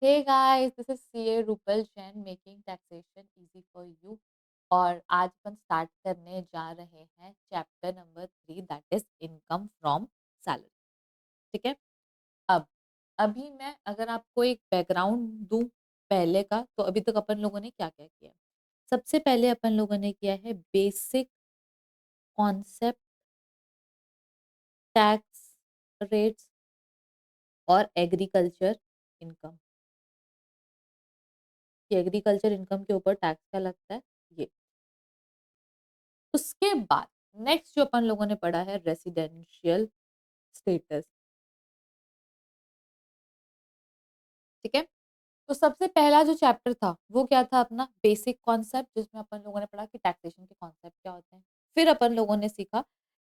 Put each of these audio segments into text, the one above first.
Hey guys, this is CA Rupal Jain making taxation easy for you. और आज अपन start करने जा रहे हैं chapter number 3, that is income from salary. ठीक है। अब अभी मैं अगर आपको एक बैकग्राउंड दूं पहले का, तो अभी तक अपन लोगों ने क्या क्या किया। सबसे पहले अपन लोगों ने किया है बेसिक कॉन्सेप्ट, टैक्स रेट्स और एग्रीकल्चर इनकम। कि एग्रीकल्चर इनकम के ऊपर टैक्स क्या लगता है ये। उसके बाद नेक्स्ट जो अपन लोगों ने पढ़ा है रेसिडेंशियल स्टेटस। ठीक है। तो सबसे पहला जो चैप्टर था वो क्या था, अपना बेसिक कॉन्सेप्ट, जिसमें अपन लोगों ने पढ़ा कि टैक्सेशन के कॉन्सेप्ट क्या होते हैं। फिर अपन लोगों ने सीखा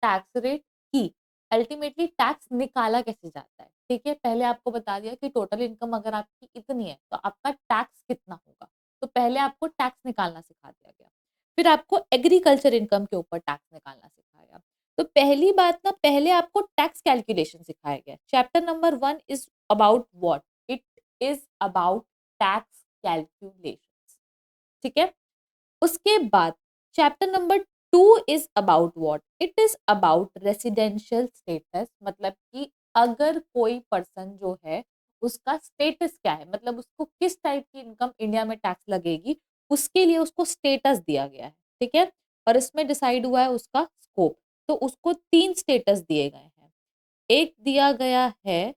टैक्स रेट की अल्टीमेटली टैक्स निकाला कैसे जाता है। ठीक है। पहले आपको बता दिया कि टोटल इनकम अगर आपकी इतनी है तो आपका टैक्स कितना होगा। तो पहले आपको टैक्स निकालना सिखा दिया गया। फिर आपको एग्रीकल्चर इनकम के ऊपर टैक्स निकालना सिखाया। तो पहली बात ना, पहले आपको टैक्स कैलकुलेशन सिखाया गया। Chapter number 1 is about what, it is about tax calculations. ठीक है। उसके बाद chapter number 2 is about what, it is about residential status. मतलब कि अगर कोई पर्सन जो है उसका स्टेटस क्या है, मतलब उसको किस टाइप की इनकम इंडिया में टैक्स लगेगी, उसके लिए उसको स्टेटस दिया गया है। ठीक है। और इसमें डिसाइड हुआ है उसका स्कोप। तो उसको 3 स्टेटस दिए गए हैं। एक दिया गया है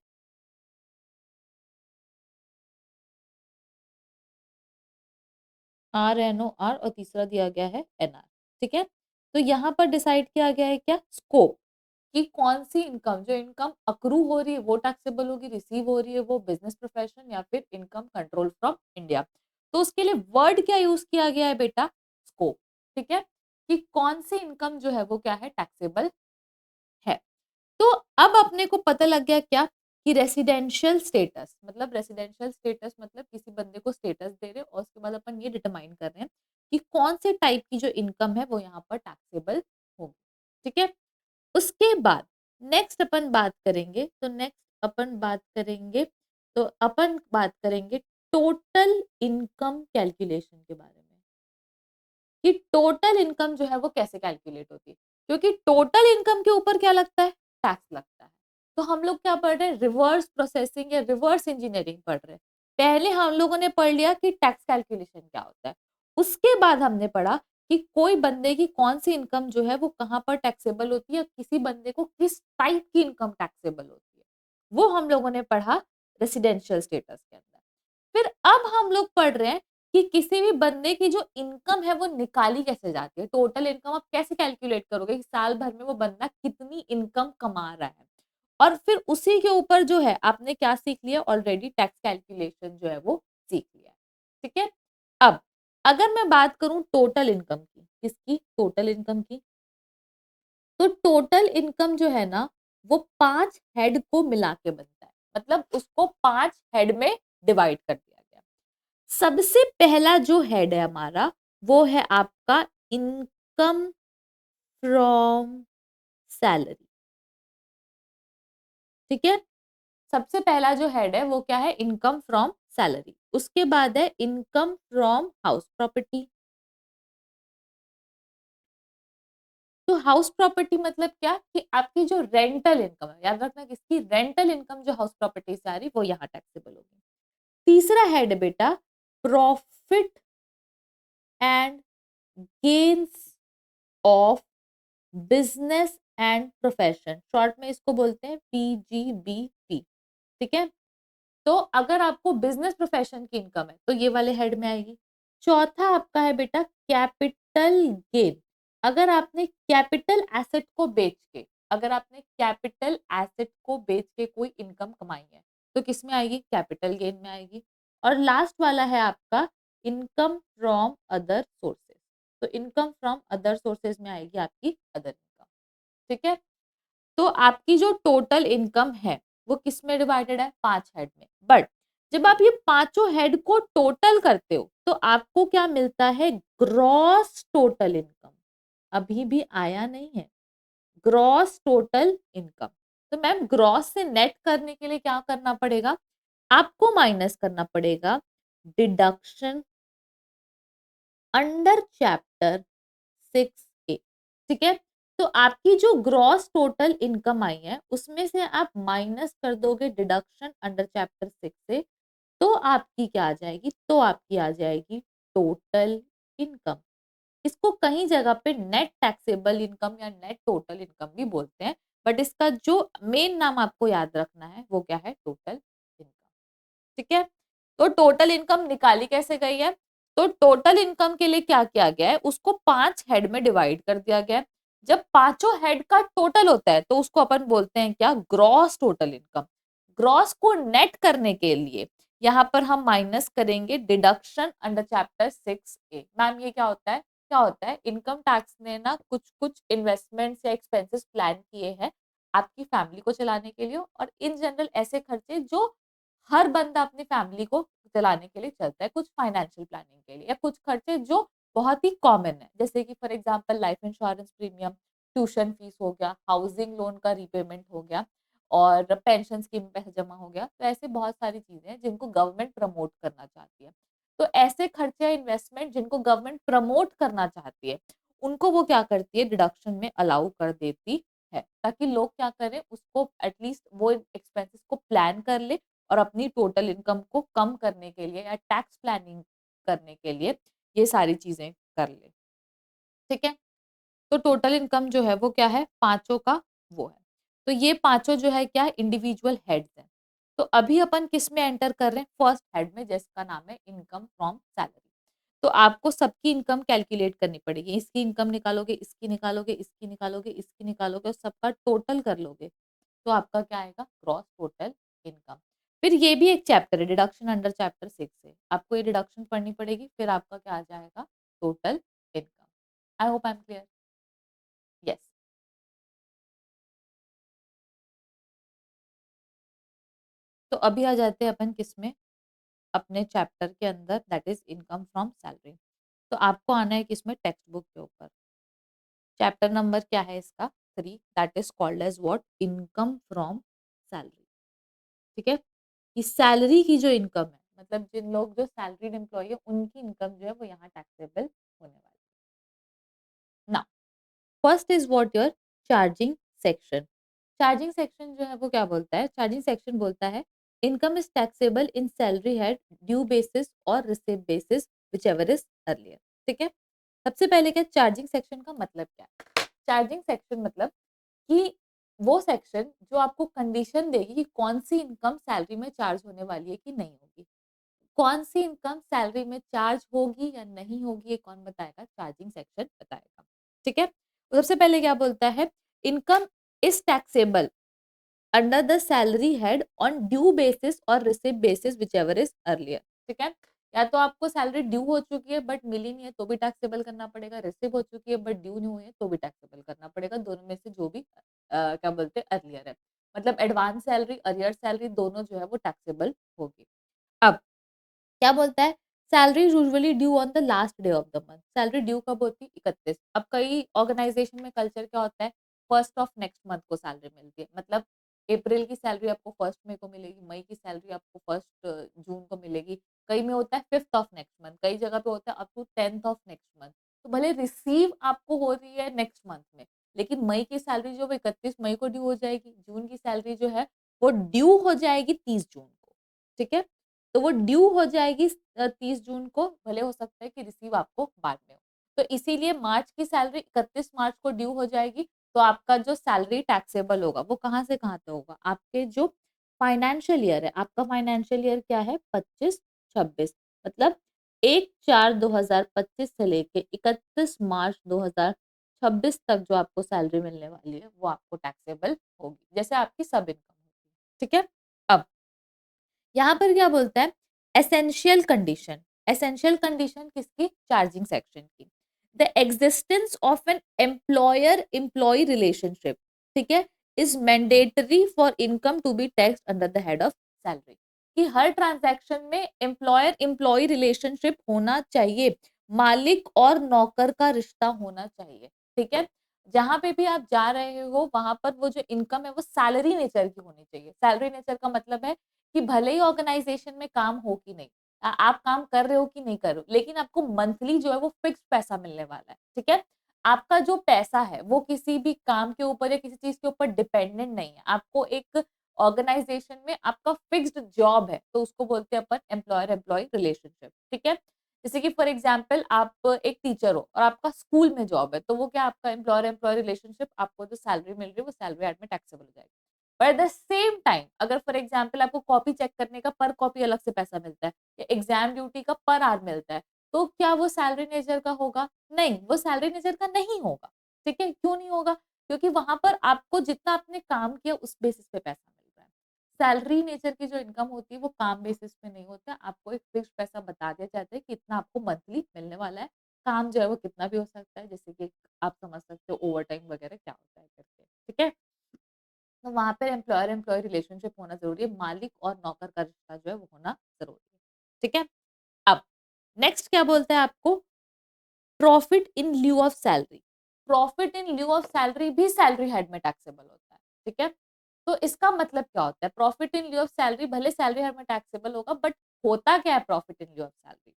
RNOR और तीसरा दिया गया है NR। ठीक है। तो यहाँ पर डिसाइड किया गया है क्या, स्कोप, कि कौन सी इनकम, जो इनकम अक्रू हो रही है वो टैक्सेबल होगी, रिसीव हो रही है वो बिजनेस प्रोफेशन या फिर इनकम कंट्रोल फ्रॉम इंडिया। तो उसके लिए वर्ड क्या यूज किया गया है बेटा, स्कोप। ठीक है। कि कौन सी इनकम जो है वो क्या है, टैक्सेबल है। तो अब अपने को पता लग गया क्या, कि रेसिडेंशियल स्टेटस मतलब, रेसिडेंशियल स्टेटस मतलब किसी बंदे को स्टेटस दे रहे हैं और उसके बाद अपन ये डिटरमाइन कर रहे हैं कि कौन से टाइप की जो इनकम है वो यहाँ पर टैक्सेबल होगी। ठीक है। उसके बाद नेक्स्ट अपन बात करेंगे, तो नेक्स्ट अपन बात करेंगे, तो अपन बात करेंगे टोटल इनकम कैलकुलेशन के बारे में, कि टोटल इनकम जो है वो कैसे कैलकुलेट होती है। क्योंकि टोटल इनकम के ऊपर क्या लगता है, टैक्स लगता है। तो हम लोग क्या पढ़ रहे हैं, रिवर्स प्रोसेसिंग या रिवर्स इंजीनियरिंग पढ़ रहे हैं। पहले हम लोगों ने पढ़ लिया कि टैक्स कैलकुलेशन क्या होता है। उसके बाद हमने पढ़ा कि कोई बंदे की कौन सी इनकम जो है वो कहाँ पर टैक्सेबल होती है, किसी बंदे को किस टाइप की इनकम टैक्सेबल होती है, वो हम लोगों ने पढ़ा रेसिडेंशियल स्टेटस के अंदर। फिर अब हम लोग पढ़ रहे हैं कि किसी भी बंदे की जो इनकम है वो निकाली कैसे जाती है। टोटल इनकम आप कैसे कैलकुलेट करोगे कि साल भर में वो बंदा कितनी इनकम कमा रहा है। और फिर उसी के ऊपर जो है आपने क्या सीख लिया, ऑलरेडी टैक्स कैलकुलेशन जो है वो सीख लिया। ठीक है। अब अगर मैं बात करूं टोटल इनकम की, किसकी, टोटल इनकम की, तो टोटल इनकम जो है ना वो 5 हेड को मिला के बनता है। मतलब उसको 5 हेड में डिवाइड कर दिया गया। सबसे पहला जो हेड है हमारा, वो है आपका इनकम फ्रॉम सैलरी। ठीक है। सबसे पहला जो हेड है वो क्या है, इनकम फ्रॉम सैलरी। उसके बाद है इनकम फ्रॉम हाउस प्रॉपर्टी। तो हाउस प्रॉपर्टी मतलब क्या, कि आपकी जो रेंटल इनकम है, याद रखना किसकी, रेंटल इनकम जो हाउस प्रॉपर्टी से आ रही वो यहाँ टैक्सेबल होगी। तीसरा हेड बेटा, profit and gains of business and profession, short में इसको बोलते हैं PGBP। ठीक है। तो अगर आपको बिजनेस प्रोफेशन की इनकम है तो ये वाले हेड में आएगी। चौथा आपका है बेटा कैपिटल गेन। अगर आपने कैपिटल एसेट को बेच के, अगर आपने कैपिटल एसेट को बेच के कोई इनकम कमाई है तो किस में आएगी, कैपिटल गेन में आएगी। और लास्ट वाला है आपका इनकम फ्रॉम अदर सोर्सेज। तो इनकम फ्रॉम अदर सोर्सेज में आएगी आपकी अदर इनकम। ठीक है। तो आपकी जो टोटल इनकम है वो किस में डिवाइडेड है, 5 हेड में। बट जब आप ये पांचों हेड को टोटल करते हो तो आपको क्या मिलता है, ग्रॉस टोटल इनकम। अभी भी आया नहीं है ग्रॉस टोटल इनकम। तो मैम ग्रॉस से नेट करने के लिए क्या करना पड़ेगा, आपको माइनस करना पड़ेगा डिडक्शन अंडर चैप्टर 6A। ठीक है, तो आपकी जो ग्रॉस टोटल इनकम आई है उसमें से आप माइनस कर दोगे डिडक्शन अंडर चैप्टर 6 से, तो आपकी क्या आ जाएगी, तो आपकी आ जाएगी टोटल इनकम। इसको कहीं जगह पे नेट टैक्सेबल इनकम या नेट टोटल इनकम भी बोलते हैं, बट इसका जो मेन नाम आपको याद रखना है वो क्या है, टोटल इनकम। ठीक है, तो टोटल इनकम निकाली कैसे गई है, तो टोटल इनकम के लिए क्या किया गया है, उसको 5 हेड में डिवाइड कर दिया गया है। जब पांचों हेड का टोटल होता है तो उसको अपन बोलते हैं क्या, ग्रॉस टोटल इनकम। ग्रॉस को नेट करने के लिए यहाँ पर हम माइनस करेंगे deduction under chapter 6A। Ma'am ये क्या होता है, क्या होता है, इनकम टैक्स ने ना कुछ कुछ इन्वेस्टमेंट्स या एक्सपेंसेस प्लान किए हैं आपकी फैमिली को चलाने के लिए, और इन जनरल ऐसे खर्चे जो हर बंदा अपनी फैमिली को चलाने के लिए चलता है, कुछ फाइनेंशियल प्लानिंग के लिए, या कुछ खर्चे जो बहुत ही कॉमन है, जैसे कि for example life insurance premium, tuition fees हो गया, हाउसिंग लोन का रीपेमेंट हो गया, और पेंशन स्कीम में पैसा जमा हो गया। तो ऐसे बहुत सारी चीजें हैं जिनको गवर्नमेंट प्रमोट करना चाहती है। तो ऐसे खर्चे या इन्वेस्टमेंट जिनको गवर्नमेंट प्रमोट करना चाहती है, उनको वो क्या करती है, डिडक्शन में अलाउ कर देती है, ताकि लोग क्या करें, उसको एटलीस्ट वो एक्सपेंसेस को प्लान कर ले और अपनी टोटल इनकम को कम करने के लिए या टैक्स प्लानिंग करने के लिए ये सारी चीजें कर ले। ठीक है, तो टोटल इनकम जो है वो क्या है, पांचों का वो है। तो ये पांचों जो है क्या, इंडिविजुअल हेड्स हैं। तो अभी अपन किस में एंटर कर रहे हैं, फर्स्ट हेड में, जिसका नाम है इनकम फ्रॉम सैलरी। तो आपको सबकी इनकम कैलकुलेट करनी पड़ेगी, इसकी इनकम निकालोगे, इसकी निकालोगे, इसकी निकालोगे, इसकी निकालोगे, और सबका टोटल कर लोगे, तो आपका क्या आएगा, ग्रॉस टोटल इनकम। फिर ये भी एक चैप्टर है, डिडक्शन अंडर चैप्टर 6 है, आपको ये डिडक्शन पढ़नी पड़ेगी, फिर आपका क्या आ जाएगा, total income. I hope I am clear. Yes. तो अभी आ जाते हैं अपन किसमें, अपने चैप्टर के अंदर, that is income from salary. तो आपको आना है किसमें, टेक्स्ट बुक के ऊपर। चैप्टर नंबर क्या है इसका, 3, that is called as what, income from salary. ठीक है, कि सैलरी की जो इनकम है, मतलब जिन लोग जो सैलरीड एम्प्लॉय है उनकी इनकम जो है वो यहाँ टैक्सेबल होने वाली है ना। First is what, your charging section. Charging section जो है वो क्या बोलता है, चार्जिंग सेक्शन बोलता है income is taxable in salary head due basis और receive basis whichever is earlier. ठीक है, सबसे पहले क्या, चार्जिंग सेक्शन का मतलब क्या है, चार्जिंग सेक्शन मतलब कि वो सेक्शन जो आपको कंडीशन देगी कि कौन सी इनकम सैलरी में चार्ज होने वाली है कि नहीं होगी। कौन सी इनकम सैलरी में चार्ज होगी या नहीं होगी ये कौन बताएगा, चार्जिंग सेक्शन बताएगा। ठीक है, तो सबसे पहले क्या बोलता है, income is taxable under the salary head on due basis और receive basis whichever is earlier. ठीक है, या तो आपको सैलरी ड्यू हो चुकी है बट मिली नहीं है तो भी टैक्सेबल करना पड़ेगा, रिसिव हो चुकी है बट ड्यू नहीं हुई है तो भी टैक्सेबल करना पड़ेगा, दोनों में से जो भी क्या बोलते हैं अर्लियर है। मतलब एडवांस सैलरी, अर्लियर सैलरी दोनों जो है वो टैक्सेबल होगी। अब क्या बोलता है, salary usually due on the last day of the month. Salary due कब होती है, 31। अब कई ऑर्गेनाइजेशन में कल्चर क्या होता है, फर्स्ट ऑफ नेक्स्ट मंथ को सैलरी मिलती है, मतलब अप्रैल की सैलरी आपको फर्स्ट मई को मिलेगी, मई की सैलरी आपको फर्स्ट जून को मिलेगी। कई में होता है फिफ्थ ऑफ नेक्स्ट मंथ, कई जगह पे होता है up to 10th of next month. तो भले रिसीव आपको हो रही है नेक्स्ट मंथ में, लेकिन मई की सैलरी जो 31 मई को ड्यू हो जाएगी, जून की सैलरी जो है वो ड्यू हो जाएगी 30 जून को। ठीक है, तो वो ड्यू हो जाएगी 30 जून को, भले हो सकता है कि रिसीव आपको बाद में हो। तो इसीलिए मार्च की सैलरी 31 मार्च को ड्यू हो जाएगी, तो आपका जो सैलरी टैक्सेबल होगा वो कहाँ से कहाँ तक होगा, आपके जो फाइनेंशियल ईयर है, आपका फाइनेंशियल ईयर क्या है, 25-26, मतलब 1/4/2025 से लेके 31 मार्च 2026 तक जो आपको सैलरी मिलने वाली है वो आपको टैक्सेबल होगी, जैसे आपकी सब इनकम होगी। ठीक है, अब यहाँ पर क्या बोलता है, एसेंशियल कंडीशन। एसेंशियल कंडीशन किसकी, चार्जिंग सेक्शन की, the existence of an employer employ relationship. ठीक है, is mandatory for income to be taxed under the head of salary. कि हर ट्रांजैक्शन में एम्प्लॉयर एम्प्लॉय रिलेशनशिप होना चाहिए, मालिक और नौकर का रिश्ता होना चाहिए। ठीक है, जहां पे भी आप जा रहे हो वहां पर वो जो इनकम है वो सैलरी नेचर की होनी चाहिए। सैलरी नेचर का मतलब है कि भले ही ऑर्गेनाइजेशन में काम हो कि नहीं, आप काम कर रहे हो कि नहीं कर रहे हो, लेकिन आपको मंथली जो है वो फिक्स्ड पैसा मिलने वाला है, ठीक है? आपका जो पैसा है वो किसी भी काम के ऊपर या किसी चीज़ के ऊपर डिपेंडेंट नहीं है। आपको एक ऑर्गेनाइजेशन में आपका फिक्स्ड जॉब है, तो उसको बोलते हैं अपन एम्प्लॉयर एम्प्लॉयी रिलेशनशिप, ठीक है? जैसे कि फॉर एग्जांपल आप एक टीचर हो और आपका स्कूल में जॉब है, तो वो क्या आपका एम्प्लॉयर एम्प्लॉयी रिलेशनशिप, आपको जो सैलरी मिल रही है वो सैलरी एड में टैक्सेबल हो जाएगी। But at the same time अगर फॉर एग्जांपल आपको कॉपी चेक करने का पर कॉपी अलग से पैसा मिलता है या एग्जाम ड्यूटी का पर आवर मिलता है, तो क्या वो सैलरी नेचर का होगा? नहीं, वो सैलरी नेचर का नहीं होगा, ठीक है? क्यों नहीं होगा? क्योंकि वहाँ पर आपको जितना आपने काम किया उस बेसिस पे पैसा मिल रहा है। सैलरी नेचर की जो इनकम होती है वो काम बेसिस पे नहीं होता है, आपको एक फिक्स्ड पैसा बता दिया जाता है कि इतना आपको मंथली मिलने वाला है। काम जो है वो कितना भी हो सकता है, जैसे कि आप समझ सकते हो ओवरटाइम वगैरह क्या होता है करके, ठीक है? तो वहाँ पे एम्प्लॉयर एम्प्लॉयी रिलेशनशिप होना ज़रूरी है, मालिक और नौकर का रिश्ता जो है वो होना ज़रूरी है, ठीक है? अब नेक्स्ट क्या बोलते हैं आपको? Profit in lieu of salary. Profit in lieu of salary भी सैलरी हेड में टैक्सेबल होता है, ठीक है? तो इसका मतलब क्या होता है? Profit in lieu of salary भले सैलरी हेड में टैक्सेबल होगा, बट होता क्या है profit in lieu of salary?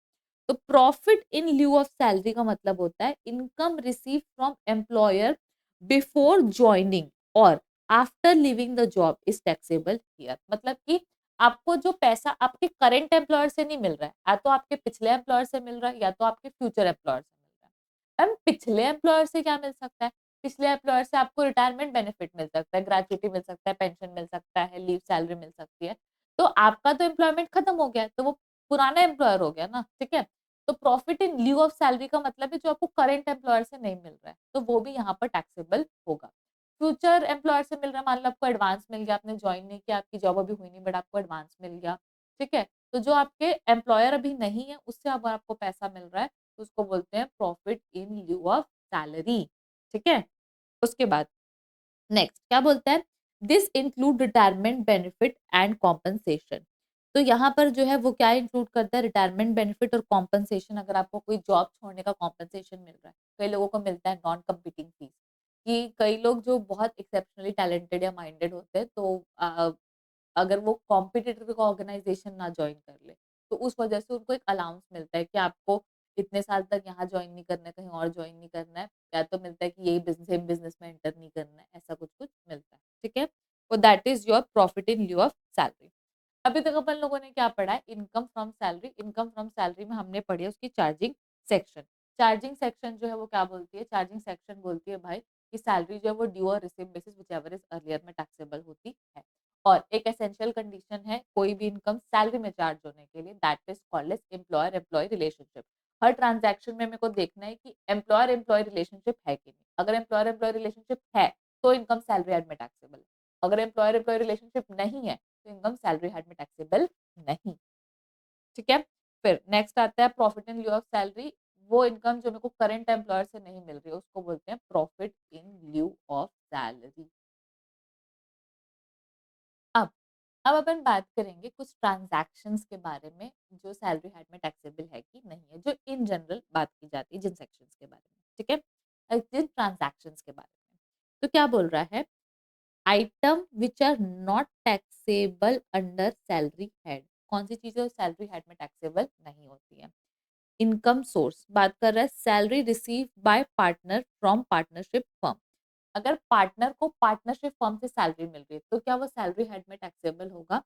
तो profit in lieu of salary का मतलब होता है income receive from employer before joining और after leaving the job is taxable here. मतलब कि आपको जो पैसा आपके करंट एम्प्लॉयर से नहीं मिल रहा है, या तो आपके पिछले एम्प्लॉयर से मिल रहा है या तो आपके फ्यूचर एम्प्लॉयर से मिल रहा है। मैम पिछले एम्प्लॉयर से क्या मिल सकता है? पिछले एम्प्लॉयर से आपको रिटायरमेंट बेनिफिट मिल सकता है, ग्रेच्युटी मिल सकता है, पेंशन मिल सकता है, लीव सैलरी मिल सकती है। तो आपका तो एम्प्लॉयमेंट खत्म हो गया है, तो वो पुराना एम्प्लॉयर हो गया ना, ठीक है? तो profit in lieu of salary का मतलब है जो आपको करंट एम्प्लॉयर से नहीं मिल रहा है, तो वो भी यहाँ पर टैक्सेबल होगा। फ्यूचर एम्प्लॉयर से मिल रहा है, मान लो आपको एडवांस मिल गया, आपने ज्वाइन नहीं किया, आपकी जॉब अभी हुई नहीं, बट आपको एडवांस मिल गया, ठीक है? तो जो आपके एम्प्लॉयर अभी नहीं है, उससे अब आपको पैसा मिल रहा है, तो उसको बोलते हैं profit in lieu of salary, ठीक है? उसके बाद नेक्स्ट क्या बोलता है? This include retirement benefit and compensation. तो यहाँ पर जो है वो क्या इंक्लूड करता है? रिटायरमेंट बेनिफिट और कॉम्पनसेशन। अगर आपको कोई जॉब छोड़ने का कॉम्पनसेशन मिल रहा है, कई लोगों को मिलता है नॉन कम्पीटिंग फीस, कि कई लोग जो बहुत एक्सेप्शनली टैलेंटेड या माइंडेड होते हैं, तो अगर वो कॉम्पिटिटिव ऑर्गेनाइजेशन ना ज्वाइन कर ले, तो उस वजह से उनको एक अलाउंस मिलता है कि आपको इतने साल तक यहाँ ज्वाइन नहीं करना है, कहीं और ज्वाइन नहीं करना है, या तो मिलता है कि यही बिज़नेस सेम बिज़नेस में एंटर नहीं करना है, ऐसा कुछ-कुछ मिलता है, ठीक है? तो that is your profit in lieu of salary. अभी तक अपन लोगों ने क्या पढ़ा है? Income from salary. Income from salary में हमने पढ़ी है उसकी चार्जिंग सेक्शन। चार्जिंग सेक्शन जो है वो क्या बोलती है? चार्जिंग सेक्शन बोलती है भाई कि सैलरी जो है वो ड्यू और receive basis whichever is earlier में टैक्सेबल होती है। और एक एसेंशियल कंडीशन है कोई भी इनकम सैलरी में चार्ज होने के लिए, that is called as employer employee relationship. Her transaction में मेरे को देखना है कि एम्प्लॉयर एम्प्लॉयी रिलेशनशिप है कि नहीं। अगर एम्प्लॉयर एम्प्लॉयी रिलेशनशिप है, तो इनकम सैलरी एड में टैक्सेबल है। अगर एम्प्लॉयर एम्प्लॉयी रिलेशनशिप नहीं है, तो इनकम सैलरी हेड में टैक्सेबल नहीं, ठीक है? फिर नेक्स्ट आता है profit in lieu of salary. वो इनकम जो मेरे को करंट एम्प्लॉयर से नहीं मिल रही है, उसको बोलते हैं profit in lieu of salary. अब अब अपन बात करेंगे कुछ ट्रांजैक्शंस के बारे में जो सैलरी हेड में टैक्सेबल है कि नहीं है, जो इन जनरल बात की जाती है जिन सेक्शंस के बारे में, ठीक है? जिन ट्रांजैक्शंस के बारे में। तो क्या बोल रहा है? Item which are not taxable under salary head. कौन सी चीजें सैलरी हेड में टैक्सेबल नहीं होती है? इनकम सोर्स बात कर रहा है, salary receive by partner from partnership firm. अगर पार्टनर को पार्टनरशिप फर्म से सैलरी मिल रही है, तो क्या वो सैलरी हेड में टैक्सेबल होगा?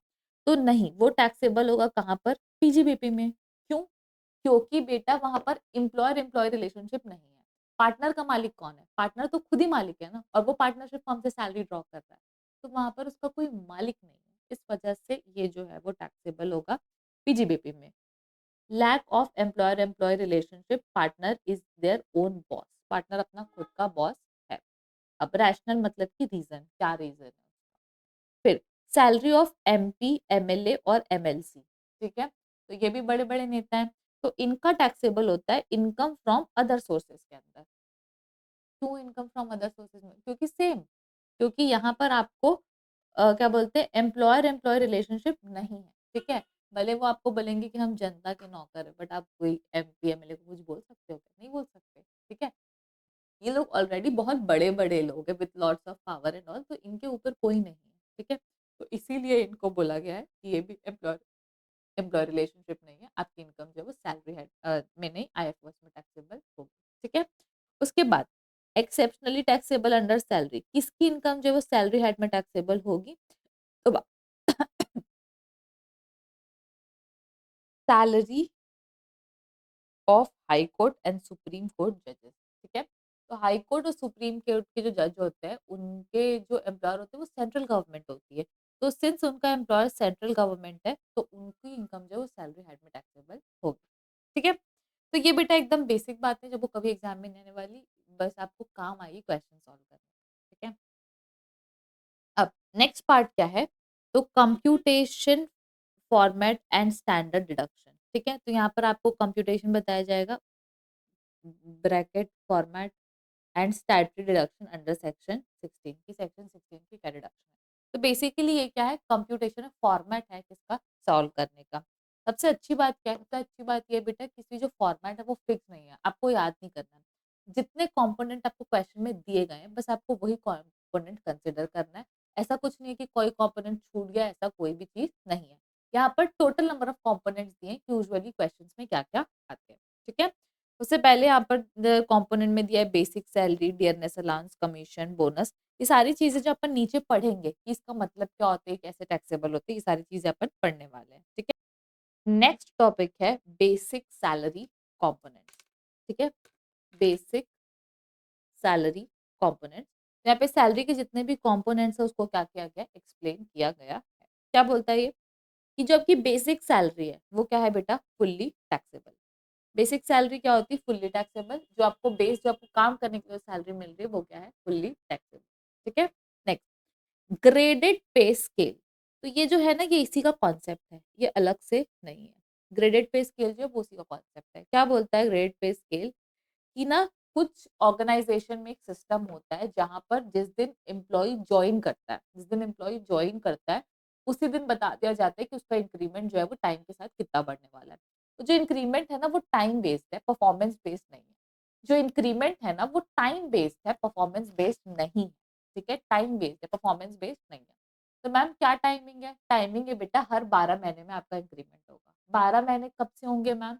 तो नहीं, वो टैक्सेबल होगा कहाँ पर? पीजीबीपी में। क्यों? क्योंकि बेटा वहां पर एम्प्लॉयर एम्प्लॉय रिलेशनशिप नहीं है। पार्टनर का मालिक कौन है? पार्टनर तो खुद ही मालिक है ना, और वो पार्टनरशिप फर्म से सैलरी ड्रॉ कर रहा है, तो वहां पर उसका कोई मालिक नहीं है। इस वजह से ये जो है वो टैक्सेबल होगा पीजीबीपी में। Lack of employer employ relationship, partner is their own boss. Partner अपना खुद का बॉस है। अब रैशनल मतलब कि रीजन, क्या रीजन है उसका? फिर सैलरी ऑफ एमपी एमएलए और एमएलसी, ठीक है? तो ये भी बड़े बड़े नेता हैं, तो इनका टैक्सेबल होता है इनकम फ्रॉम अदर सोर्सेज के अंदर। क्यों इनकम फ्रॉम अदर सोर्सेज में? क्योंकि सेम, क्योंकि यहाँ पर आपको क्या बोलते हैं, एम्प्लॉयर एम्प्लॉय रिलेशनशिप नहीं है, ठीक है? भले वो आपको बोलेंगे कि हम जनता के नौकर है, बट आप कोई एमपी एमएलए को कुछ बोल सकते हो क्या? नहीं बोल सकते, ठीक है? ये लोग ऑलरेडी बहुत बड़े-बड़े लोग हैं with lots of power and all, तो इनके ऊपर कोई नहीं है, ठीक है? तो इसीलिए इनको बोला गया है कि ये भी एम्प्लॉयर एम्प्लॉय रिलेशनशिप नहीं है, आपकी इनकम जो है वो सैलरी हेड में नहीं आईएफओएस में टैक्सेबल होगी, ठीक है। उसके बाद एक्सेप्शनली टैक्सेबल अंडर सैलरी, किसकी इनकम जो है वो सैलरी हेड में टैक्सेबल होगी, तो salary of high court and supreme court जजेस, ठीक है। तो हाई कोर्ट और सुप्रीम कोर्ट के जो जज होते हैं उनके जो एम्प्लॉयर होते हैं वो सेंट्रल गवर्नमेंट होती है। तो सिंस उनका एम्प्लॉयर सेंट्रल गवर्नमेंट है तो उनकी इनकम जो है वो सैलरी हेड में टैक्सेबल होगी, ठीक है। तो ये बेटा एकदम बेसिक बात है जब वो कभी एग्जाम में नहीं आने वाली, बस आपको काम आएगी क्वेश्चन सॉल्व करने, ठीक है। अब नेक्स्ट पार्ट क्या है, तो computation format and standard deduction, ठीक है। तो यहाँ पर आपको कंप्यूटेशन बताया जाएगा, bracket format and statutory deduction under section 16 की, सेक्शन 16 की क्या डिडक्शन है। तो बेसिकली ये क्या है, कंप्यूटेशन फॉर्मेट है किसका, सॉल्व करने का। सबसे अच्छी बात क्या है, सबसे अच्छी बात ये बेटा किसी जो फॉर्मेट है वो फिक्स नहीं है, आपको याद नहीं करना है। जितने कंपोनेंट आपको क्वेश्चन में दिए गए हैं बस आपको वही कंपोनेंट कंसिडर करना है। ऐसा कुछ नहीं है कि कोई कंपोनेंट छूट गया, ऐसा कोई भी चीज नहीं है। यहाँ पर टोटल नंबर ऑफ कंपोनेंट्स दिए हैं कि यूजुअली क्वेश्चंस में क्या क्या आते हैं, ठीक है। उससे पहले यहाँ पर कंपोनेंट में दिया है basic salary, dearness allowance, commission, bonus. ये सारी चीजें जो अपन नीचे पढ़ेंगे कि इसका मतलब क्या होता है, कैसे टैक्सेबल होते हैं, ये सारी चीजें अपन पढ़ने वाले हैं, ठीक है। नेक्स्ट टॉपिक है बेसिक सैलरी कंपोनेंट, ठीक है। बेसिक सैलरी कंपोनेंट, यहाँ पे सैलरी के जितने भी कंपोनेंट्स है उसको क्या किया गया, एक्सप्लेन किया गया है। क्या बोलता है ये कि जो आपकी बेसिक सैलरी है वो क्या है बेटा, फुल्ली टैक्सेबल। बेसिक सैलरी क्या होती है, फुल्ली टैक्सेबल। जो आपको बेस, जो आपको काम करने के लिए सैलरी मिल रही है वो क्या है, फुल्ली टैक्सेबल, ठीक है। नेक्स्ट ग्रेडेड पे स्केल, तो ये जो है ना ये इसी का कॉन्सेप्ट है, ये अलग से नहीं है। ग्रेडेड पे स्केल जो है वो उसी का कॉन्सेप्ट है। क्या बोलता है ग्रेडेड पे स्केल कि ना कुछ ऑर्गेनाइजेशन में एक सिस्टम होता है जहां पर जिस दिन एम्प्लॉय ज्वाइन करता है, जिस दिन एम्प्लॉय ज्वाइन करता है उसी दिन बता दिया जाता है कि उसका इंक्रीमेंट जो है वो टाइम के साथ कितना बढ़ने वाला है। तो जो इंक्रीमेंट है ना वो टाइम बेस्ड है, परफॉर्मेंस बेस्ड नहीं है। जो इंक्रीमेंट है ना वो टाइम बेस्ड है, परफॉर्मेंस बेस्ड नहीं है, ठीक है। टाइम बेस्ड है, परफॉर्मेंस बेस्ड नहीं है। तो मैम क्या टाइमिंग है, टाइमिंग है बेटा हर 12 महीने में आपका इंक्रीमेंट होगा। 12 महीने कब से होंगे मैम,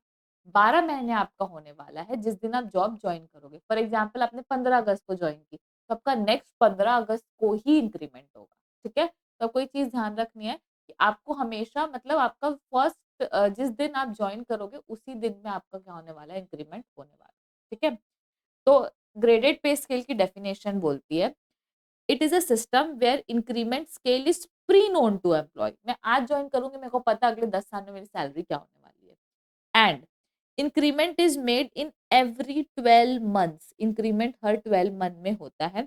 12 महीने आपका होने वाला है जिस दिन आप जॉब ज्वाइन करोगे। फॉर एग्जाम्पल आपने 15 अगस्त को ज्वाइन की तो आपका नेक्स्ट 15 अगस्त को ही इंक्रीमेंट होगा, ठीक है। तो कोई चीज ध्यान रखनी है कि आपको हमेशा मतलब आपका फर्स्ट जिस दिन आप ज्वाइन करोगे उसी दिन में आपका क्या होने वाला है, इंक्रीमेंट होने वाला है, ठीक है। तो ग्रेडेड पे स्केल की डेफिनेशन बोलती है it is a system where increment scale is pre known to employ. मैं आज ज्वाइन करूंगी, मेरे को पता अगले 10 साल में मेरी सैलरी क्या होने वाली है। And increment is made in every 12 months, increment हर 12 मंथ में होता है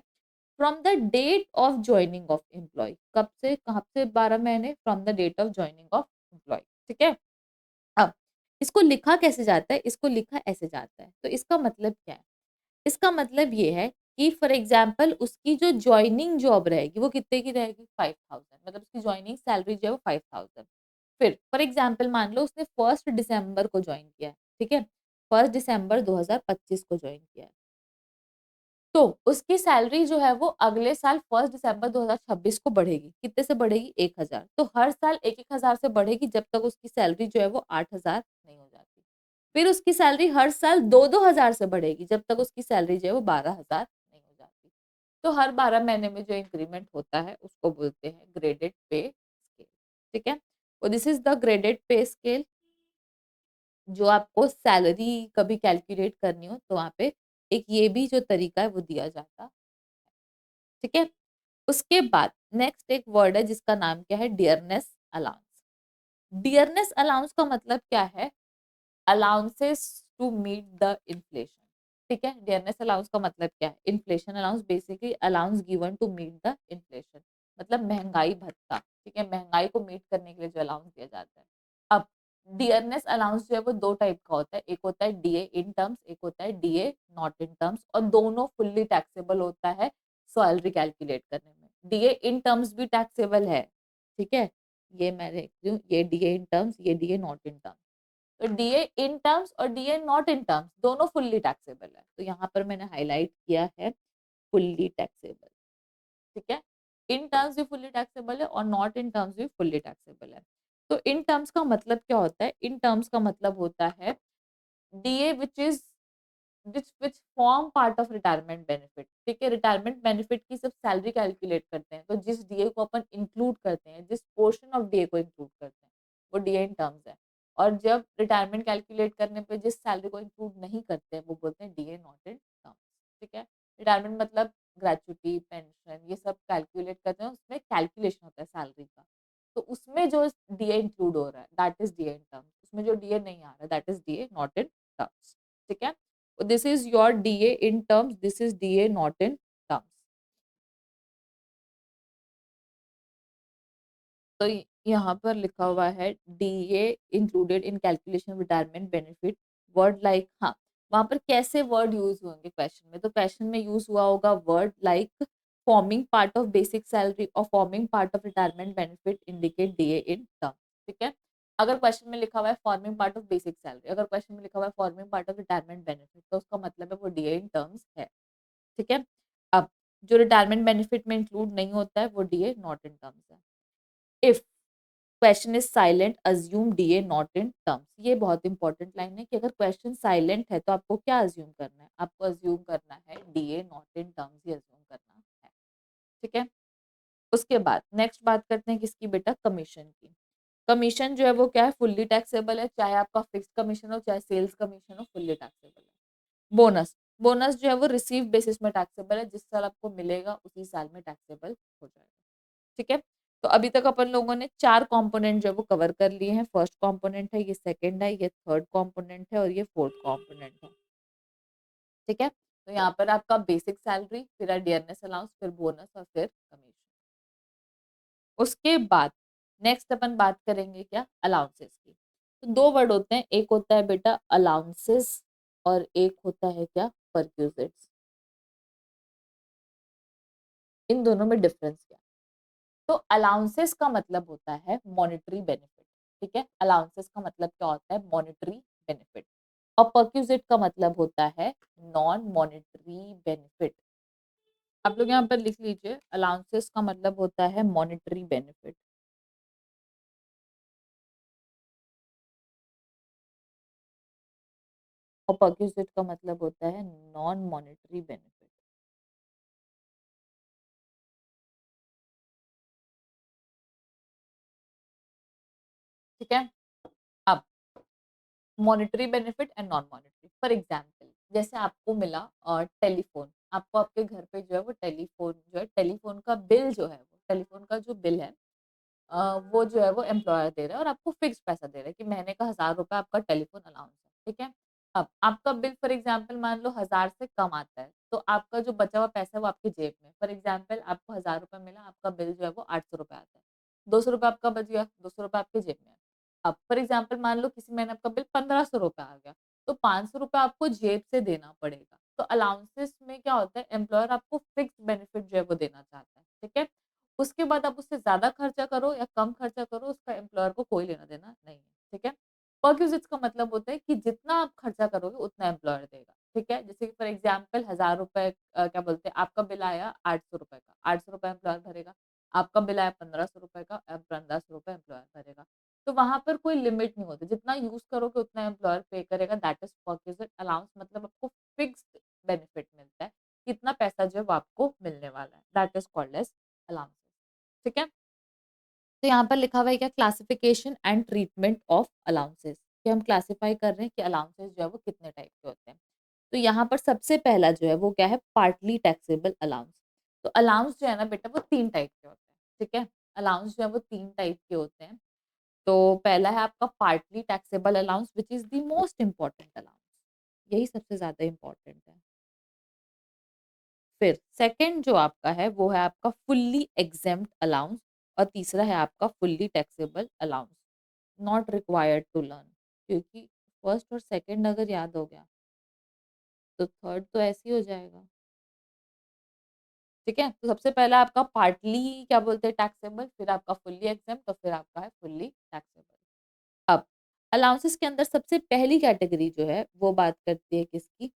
from the date of joining of employ. कब से कहाँ से, 12 महीने, from the date of joining of employ, ठीक है। अब इसको लिखा कैसे जाता है, इसको लिखा ऐसे जाता है। तो इसका मतलब क्या है, इसका मतलब ये है कि फॉर एग्जाम्पल उसकी जो ज्वाइनिंग जॉब रहेगी वो कितने की रहेगी, 5,000, मतलब उसकी ज्वाइनिंग सैलरी जो है वो 5,000। फिर फॉर एग्जाम्पल मान लो उसने 1 दिसंबर को ज्वाइन किया है, ठीक है। 1 दिसंबर 2025 को ज्वाइन किया है तो उसकी सैलरी जो है वो अगले साल 1 दिसंबर 2026 को बढ़ेगी। कितने से बढ़ेगी, 1,000। तो हर साल 1,000 से बढ़ेगी जब तक उसकी सैलरी जो है वो 8,000 नहीं हो जाती। फिर उसकी सैलरी हर साल 2-2 हजार से बढ़ेगी जब तक उसकी सैलरी जो है वो 12,000 नहीं हो जाती। तो हर 12 महीने में जो इंक्रीमेंट होता है उसको बोलते हैं ग्रेडेड पे स्केल, ठीक है। तो दिस इज द ग्रेडेड पे स्केल। जो आपको सैलरी कभी कैलकुलेट करनी हो तो वहां पे एक ये भी जो तरीका है वो दिया जाता, ठीक है। उसके बाद नेक्स्ट एक वर्ड है जिसका नाम क्या है, डियरनेस अलाउंस। डियरनेस अलाउंस का मतलब क्या है, allowances to meet the inflation, ठीक है। डियरनेस अलाउंस का मतलब क्या है, inflation allowance, basically allowance given to meet the inflation, मतलब महंगाई भत्ता, ठीक है। महंगाई को मीट करने के लिए जो अलाउंस दिया जाता है। अब डियरनेस अलाउंस जो है वो दो टाइप का होता है, एक होता है डीए इन टर्म्स, एक होता है डीए नॉट इन टर्म्स, और दोनों फुल्ली टैक्सेबल होता है सैलरी कैलकुलेट करने में। डीए इन टर्म्स भी टैक्सेबल है, ठीक है। ये मैं देख रही हूँ, ये डीए इन टर्म्स, ये डीए नॉट इन टर्म्स। तो डीए इन टर्म्स और डीए नॉट इन टर्म्स दोनों फुल्ली टैक्सेबल है। तो यहाँ पर मैंने हाईलाइट किया है फुल्ली टैक्सेबल, ठीक है। इन टर्म्स भी फुल्ली टैक्सेबल है और नॉट इन टर्म्स भी फुल्ली टैक्सेबल है। तो इन टर्म्स का मतलब क्या होता है? इन टर्म्स का मतलब होता है DA which form part of retirement benefit. ठीक है, रिटायरमेंट बेनिफिट की सब सैलरी कैलकुलेट करते हैं, तो जिस डीए को अपन इंक्लूड करते हैं, जिस पोर्शन ऑफ डीए को इंक्लूड करते हैं, वो डीए इन टर्म्स है। और जब रिटायरमेंट कैलकुलेट करने पे जिस सैलरी को इंक्लूड नहीं करते हैं, वो बोलते हैं डीए नॉट इन टर्म्स। ठीक है, रिटायरमेंट मतलब ग्रेचुटी, पेंशन, ये सब कैलकुलेट करते हैं, उसमें कैलकुलेशन होता है सैलरी का। तो उसमें जो डीए इंक्लूड हो रहा है that is DA in terms, उसमें जो डीए नहीं आ रहा है that is DA not in terms. ठीक है, this is your DA in terms, this is DA not in terms। तो यहाँ पर लिखा हुआ है DA included in calculation retirement benefit, word like, हाँ, वहां पर कैसे वर्ड यूज होंगे क्वेश्चन में? तो क्वेश्चन में यूज हुआ होगा word like forming part of basic salary और forming part of retirement benefit indicate DA in term. ठीक है, अगर क्वेश्चन में लिखा हुआ है forming part of basic salary, अगर क्वेश्चन में लिखा हुआ है forming part of retirement benefit, तो उसका मतलब है वो डीए इन टर्म्स है। ठीक है, अब जो रिटायरमेंट बेनिफिट में इंक्लूड नहीं होता है वो डीए नॉट इन टर्म्स है। If question is silent assume DA not in terms. ये बहुत इंपॉर्टेंट लाइन है कि अगर क्वेश्चन साइलेंट है तो आपको क्या अज्यूम करना है? आपको अज्यूम करना है DA not in terms he assume करना है। ठीक है, उसके बाद नेक्स्ट बात करते हैं किसकी बेटा? कमीशन की। कमीशन जो है वो क्या है? फुल्ली टैक्सेबल है, चाहे आपका फिक्स कमीशन हो चाहे सेल्स कमीशन हो, फुल्ली टैक्सेबल है। बोनस, बोनस जो है वो रिसीव बेसिस में टैक्सेबल है, जिस साल आपको मिलेगा उसी साल में टैक्सेबल हो जाएगा। ठीक है, तो अभी तक अपन लोगों ने 4 कंपोनेंट जो है वो कवर कर लिए हैं। फर्स्ट कंपोनेंट है, ये सेकंड है, ये थर्ड कंपोनेंट है और ये फोर्थ कंपोनेंट है। ठीक है, तो यहाँ पर आपका बेसिक सैलरी, फिर डियरनेस अलाउंस, फिर बोनस और फिर कमीशन। उसके बाद नेक्स्ट अपन बात करेंगे क्या? अलाउंसेस की। तो दो वर्ड होते हैं, एक होता है बेटा अलाउंसेस और एक होता है क्या? परक्यूजिट्स। इन दोनों में डिफरेंस क्या? तो अलाउंसेस का मतलब होता है मॉनेटरी बेनिफिट। ठीक है, अलाउंसेस का मतलब क्या होता है? Monetary benefit. और परक्यूजिट का मतलब होता है नॉन मॉनेटरी बेनिफिट। आप लोग यहाँ पर लिख लीजिए, अलाउंसेस का मतलब होता है मॉनेटरी बेनिफिट और परक्यूजिट का मतलब होता है नॉन मॉनेटरी बेनिफिट। ठीक है, अब monetary benefit and non monetary. For example जैसे आपको मिला टेलीफोन, आपको आपके घर पे जो है वो टेलीफोन जो है, टेलीफोन का बिल जो है, वो टेलीफोन का जो बिल है वो जो है वो एम्प्लॉयर दे रहा है और आपको फिक्स पैसा दे रहा है कि महीने का 1000 रुपये आपका टेलीफोन अलाउंस है। ठीक है, अब आपका बिल फॉर एग्जाम्पल मान लो 1000 से कम आता है, तो आपका जो बचा हुआ पैसा है वो आपकी जेब में। फॉर एग्जाम्पल आपको 1000 रुपये मिला, आपका बिल जो है वो 800 रुपये आता है, 200 रुपये आपका बच गया, 200 रुपये आपकी जेब में है। अब फॉर एग्जाम्पल मान लो किसी महीने आपका बिल 1500 रुपये आ गया, तो 500 रुपये आपको जेब से देना पड़ेगा। तो अलाउंसेस में क्या होता है? एम्प्लॉयर आपको फिक्स बेनिफिट जो है वो देना चाहता है। ठीक है, उसके बाद आप उससे ज़्यादा खर्चा करो या कम खर्चा करो, उसका एम्प्लॉयर को कोई लेना-देना नहीं है। ठीक है? परक्विज़िट्स का मतलब होता है कि जितना आप खर्चा करोगे उतना एम्प्लॉयर देगा। ठीक है? जैसे कि फॉर एग्ज़ाम्पल ₹1000 क्या बोलते हैं, आपका बिल आया ₹800 का, ₹800 एम्प्लॉयर भरेगा। आपका बिल आया ₹1500 का, 1500 एम्प्लॉयर भरेगा। तो वहाँ पर कोई लिमिट नहीं होती, जितना यूज़ करोगे उतना एम्प्लॉयर पे करेगा, दैट इज़ परक्विज़िट अलाउंस। मतलब आपको फिक्स्ड बेनिफिट मिलता है, कितना पैसा जो है वो आपको मिलने वाला है, that is called as allowance. ठीक है, तो यहाँ पर लिखा हुआ है क्या? Classification and treatment of allowances, कि हम क्लासिफाई कर रहे हैं कि अलाउंसेस जो है वो कितने टाइप के होते हैं। तो यहाँ पर सबसे पहला जो है वो क्या है? Partly taxable allowance. तो अलाउंस जो है ना बेटा वो 3 टाइप के होते हैं। ठीक है, अलाउंस जो है वो 3 टाइप के होते हैं। तो पहला है आपका partly taxable allowance which is the most important allowance, यही सबसे ज्यादा इम्पोर्टेंट है। फिर सेकंड जो आपका है वो है आपका फुल्ली एग्जेम्प्ट अलाउंस और तीसरा है आपका fully taxable allowance, not required to learn. क्योंकि फर्स्ट और सेकंड अगर याद हो गया तो थर्ड तो ऐसे ही हो जाएगा। ठीक है, तो सबसे पहला आपका पार्टली क्या बोलते हैं? टैक्सेबल, फिर आपका फुल्ली एग्जेम्प्ट और फिर आपका है फुल्ली टैक्सेबल। अब अलाउंसेस के अंदर सबसे पहली कैटेगरी जो है वो बात करती है किसकी?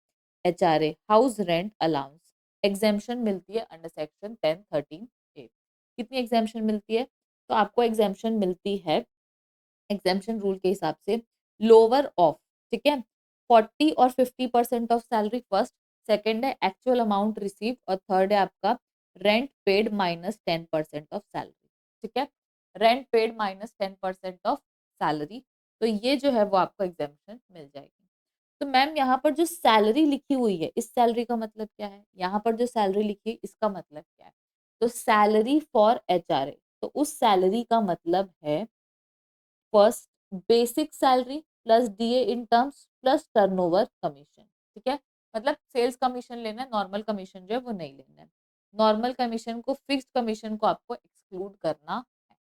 HRA, house rent allowance. Exemption मिलती है अंडर सेक्शन 10, 13 ए। कितनी एग्जाम्पशन मिलती है? तो आपको एग्जाम्पशन मिलती है एग्जाम्पशन रूल के हिसाब से लोअर ऑफ, ठीक है, 40 और 50% ऑफ सैलरी फर्स्ट, सेकंड है एक्चुअल अमाउंट रिसीव और थर्ड है आपका रेंट पेड -10% ऑफ सैलरी, ठीक है, रेंट पेड -10% ऑफ सैलरी। तो ये जो है वो आपको एग्जाम्पशन मिल जाएगी। तो मैम यहाँ पर जो सैलरी लिखी हुई है, इस सैलरी का मतलब क्या है? यहाँ पर जो सैलरी लिखी है इसका मतलब क्या है? तो सैलरी फॉर एचआरए, तो उस सैलरी का मतलब है first basic salary plus DA in terms plus turnover commission, ठीक है, मतलब सेल्स कमीशन लेना है, नॉर्मल कमीशन जो है वो नहीं लेना है। नॉर्मल कमीशन को, फिक्स्ड कमीशन को आपको एक्सक्लूड करना है,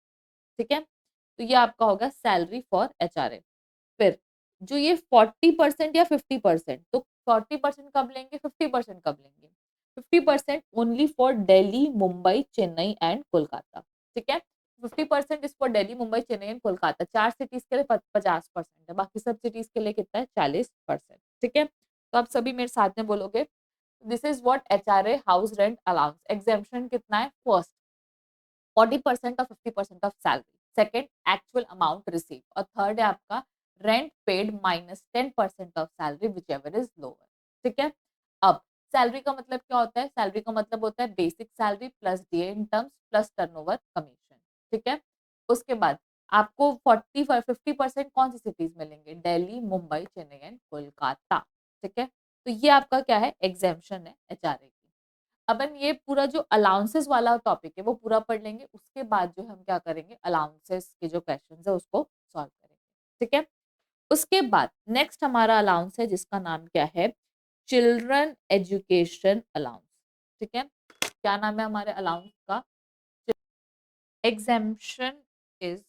ठीक है। तो ये आपका होगा सैलरी फॉर एचआरए। फिर जो ये 40% या 50%, तो 40% कब लेंगे, 50% कब लेंगे? 50% only for Delhi, Mumbai, Chennai and Kolkata, ठीक है। 50% is for Delhi, Mumbai, Chennai and Kolkata. 4 cities के लिए 50% है, बाकी सब सिटीज के लिए कितना है? 40%, ठीक है। तो आप सभी मेरे साथ में बोलोगे, this is what HRA house rent allowance exemption कितना है? फर्स्ट 40% और 50% of salary, second actual amount receive और थर्ड है आपका rent paid -10% of salary which ever is lower, ठीक है। अब सैलरी का मतलब क्या होता है? सैलरी का मतलब होता है basic salary plus DA in terms plus turnover commission, ठीक है। उसके बाद आपको 50% कौन सी सिटीज में लेंगे? दिल्ली, मुंबई, चेन्नई एंड कोलकाता, ठीक है। तो ये आपका क्या है? एग्जेम्पशन है एचआरए की। अपन ये पूरा जो अलाउंसेस वाला टॉपिक है वो पूरा पढ़ लेंगे, उसके बाद जो हम क्या करेंगे, अलाउंसेस के जो क्वेश्चंस है उसको सॉल्व करेंगे, ठीक है। उसके बाद नेक्स्ट हमारा अलाउंस है जिसका नाम क्या है? चिल्ड्रन एजुकेशन अलाउंस, ठीक है। क्या नाम है हमारे अलाउंस का? Exemption is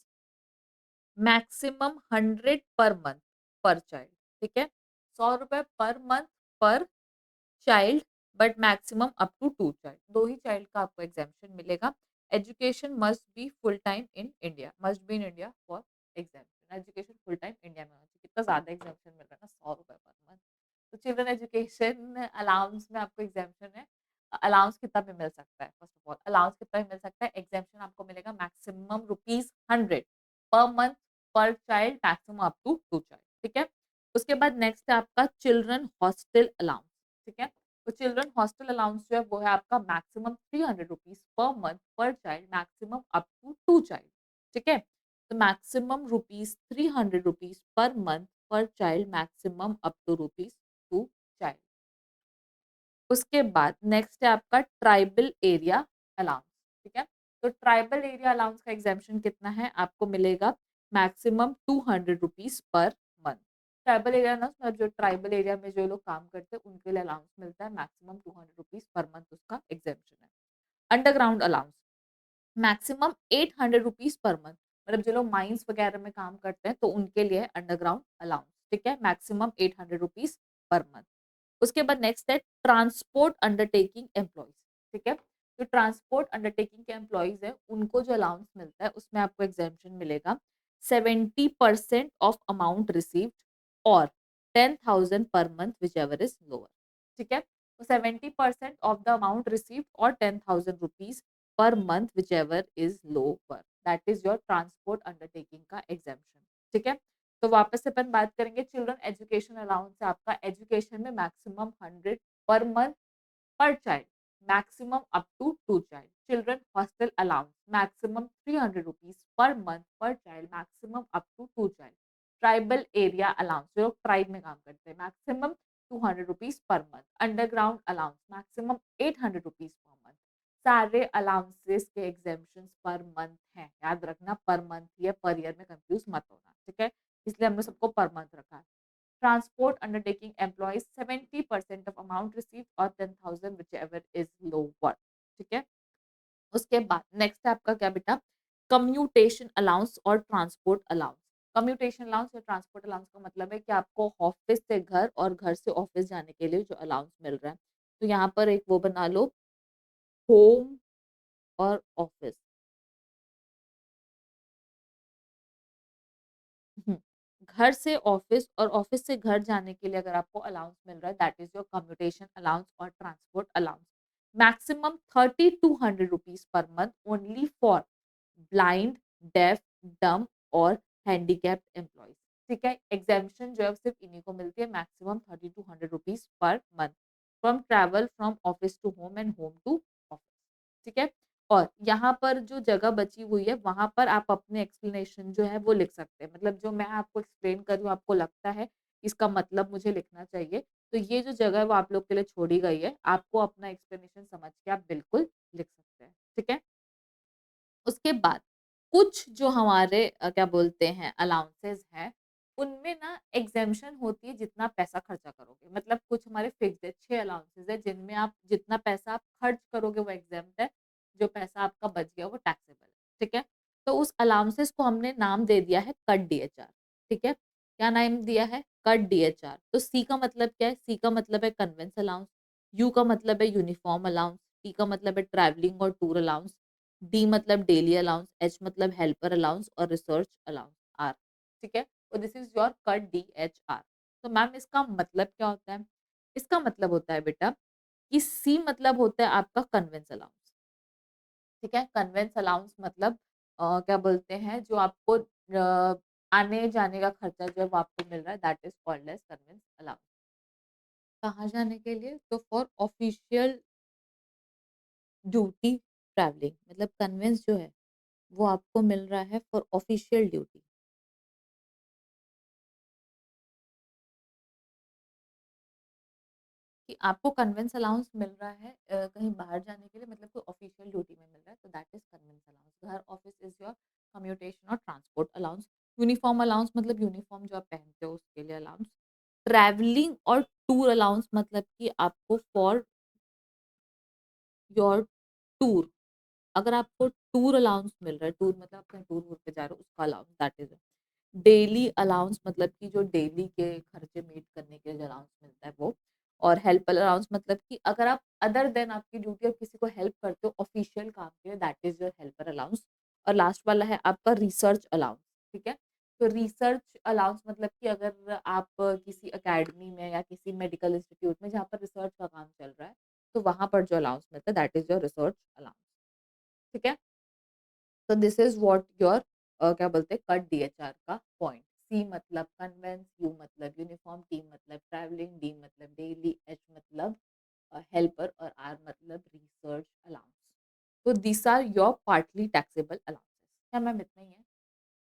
maximum 100 per month per child, ठीक है, 100 रुपए per month per child, but maximum up to 2 child, 2 ही चाइल्ड का आपको एग्जाम्पशन मिलेगा। Education must be full time in India, must be in India for exemption, education full time India में होना चाहिए। कितना ज्यादा एग्जाम्पशन मिल रहा है ना, 100 रुपए पर मंथ। तो चिल्ड्रन एजुकेशन अलाउंस में आपको एग्जाम्पशन है, अलाउंस कितना भी मिल सकता है? फर्स्ट ऑफ ऑल अलाउंस कितना भी मिल सकता है, एग्जाम्पशन आपको मिलेगा maximum ₹100 per month per child, maximum up to 2 child, ठीक है। उसके बाद नेक्स्ट है आपका चिल्ड्रन हॉस्टल अलाउंस, ठीक है। तो चिल्ड्रन हॉस्टल अलाउंस जो है वो है आपका maximum ₹300 per month per child, maximum up to 2 child, ठीक है। तो maximum ₹300 per month per child, maximum up to ₹2 child. उसके बाद नेक्स्ट है आपका ट्राइबल एरिया अलाउंस, ठीक है। तो ट्राइबल एरिया अलाउंस का एग्जाम्पशन कितना है? आपको मिलेगा maximum ₹200 per month. Tribal area ना, मतलब जो ट्राइबल एरिया में जो लोग काम करते हैं उनके लिए अलाउंस मिलता है, मैक्सिमम ₹200 पर मंथ उसका एग्जाम्पशन है। Underground allowance maximum ₹800 per month, मतलब जो लोग माइंस वगैरह में काम करते हैं तो उनके लिए अंडरग्राउंड अलाउंस, ठीक है, मैक्सिमम ₹800 पर मंथ। उसके बाद नेक्स्ट है ट्रांसपोर्ट अंडरटेकिंग एम्प्लॉइज, ठीक है। जो ट्रांसपोर्ट अंडरटेकिंग के एम्प्लॉइज है उनको जो अलाउंस मिलता है उसमें आपको एग्जाम्पशन मिलेगा 70% ऑफ अमाउंट रिसीव्ड और 10,000 per month which ever is lower, ठीक है। तो 70% ऑफ द अमाउंट रिसीव्ड और ₹10,000 per month which ever is lower, that is your transport undertaking का एग्जाम्पशन, ठीक है। तो वापस से अपन बात करेंगे, चिल्ड्रन एजुकेशन अलाउंस है आपका एजुकेशन में maximum 100 per month per child, maximum up to 2 child. Children hostel allowance maximum ₹300 per month per child, maximum up to 2 child. Tribal area allowance, जो लोग ट्राइब में काम करते हैं, maximum ₹200 per month. Underground allowance maximum ₹800 per month. सारे allowances के exemption per month हैं, याद रखना पर मंथ या पर ईयर में कंफ्यूज मत होना, ठीक है, इसलिए हमने सबको पर मंथ रखा है। Transport undertaking employees 70% of amount receive और 10,000 विच एवर इज लोअर, ठीक है। उसके बाद नेक्स्ट है आपका क्या बेटा? कम्यूटेशन अलाउंस और ट्रांसपोर्ट अलाउंस। कम्यूटेशन अलाउंस और ट्रांसपोर्ट अलाउंस का मतलब है कि आपको ऑफिस से घर और घर से ऑफिस जाने के लिए जो अलाउंस मिल रहा है, तो यहाँ पर एक वो बना लो, होम और ऑफिस। हम्म, घर से ऑफिस और ऑफिस से घर जाने के लिए अगर आपको अलाउंस मिल रहा है, that is your commutation allowance और transport allowance. maximum 30 to 100 rupees per month only for blind, deaf, dumb और handicapped employees. ठीक है, एग्जामिशन जो है सिर्फ इन्हीं को मिलती है, maximum 30 to 100 rupees per month from travel from office to home and home to office. ठीक है, और यहाँ पर जो जगह बची हुई है वहां पर आप अपने एक्सप्लेनेशन जो है वो लिख सकते हैं, मतलब जो मैं आपको एक्सप्लेन कर रही हूँ आपको लगता है इसका मतलब मुझे लिखना चाहिए, तो ये जो जगह है वो आप लोग के लिए छोड़ी गई है, आपको अपना एक्सप्लेनेशन समझ के आप बिल्कुल लिख सकते हैं। ठीक है, उसके बाद कुछ जो हमारे क्या बोलते हैं अलाउंसेस हैं, उनमें ना एग्जेम्पशन होती है जितना पैसा खर्चा करोगे, मतलब कुछ हमारे फिक्स्ड है, 6 अलाउंसेस है जिनमें आप जितना पैसा आप खर्च करोगे वो एग्जेम्प्ट है, जो पैसा आपका बच गया वो टैक्सेबल है। ठीक है, तो उस अलाउंसेस को हमने नाम दे दिया है कट डीएचआर। ठीक है, क्या नाम दिया है? Cut DHR. तो सी का मतलब क्या है? सी का मतलब है कन्वेंस अलाउंस, यू का मतलब है यूनिफॉर्म अलाउंस, टी का मतलब है ट्रैवलिंग और टूर अलाउंस, डी मतलब डेली अलाउंस, एच मतलब हेल्पर अलाउंस और रिसर्च अलाउंस आर। ठीक है, तो this is your cut D H R. तो मैम इसका मतलब क्या होता है? इसका मतलब होता है बेटा कि सी मतलब होता है आपका कन्वेंस अलाउंस। ठीक है, कन्वेंस अलाउंस मतलब क्या बोलते हैं जो आपको आने जाने का खर्चा जो है वो आपको मिल रहा है, that is called as conveyance allowance. कहाँ जाने के लिए? तो फॉर ऑफिशियल ड्यूटी ट्रैवलिंग, मतलब कन्वेंस जो है वो आपको मिल रहा है फॉर ऑफिशियल ड्यूटी। कि आपको कन्वेंस अलाउंस मिल रहा है कहीं बाहर जाने के लिए, मतलब कोई ऑफिशियल ड्यूटी में मिल रहा है, तो दैट इज कन्वेंस अलाउंस। घर ऑफिस इज योर कम्यूटेशन और ट्रांसपोर्ट अलाउंस। यूनिफॉर्म अलाउंस मतलब यूनिफॉर्म जो आप पहनते हो उसके लिए अलाउंस। ट्रैवलिंग और टूर अलाउंस मतलब कि आपको फॉर योर टूर, अगर आपको टूर अलाउंस मिल रहा है, टूर मतलब आप कहीं टूर वूर पे जा रहे हो उसका allowance, that is daily allowance मतलब कि जो डेली के खर्चे मीट करने के लिए अलाउंस मिलता है वो। और हेल्प अलाउंस मतलब कि अगर आप अदर देन आपकी ड्यूटी आप किसी को हेल्प करते हो ऑफिशियल काम के लिए, that is your helper allowance. और लास्ट वाला है आपका रिसर्च अलाउंस। ठीक है, तो रिसर्च अलाउंस मतलब कि अगर आप किसी अकेडमी में या किसी मेडिकल इंस्टीट्यूट में जहाँ पर रिसर्च का काम चल रहा है, तो वहां पर जो अलाउंस मिलता है that is your research allowance. ठीक है, तो दिस इज व्हाट योर क्या बोलते हैं कट डीएचआर का पॉइंट। सी मतलब कन्वेंस, यू मतलब यूनिफॉर्म, टी मतलब ट्रैवलिंग, डी मतलब डेली, एच मतलब हेल्पर और आर मतलब रिसर्च अलाउंस। तो this are your partly taxable allowances. क्या मैम इतना ही है?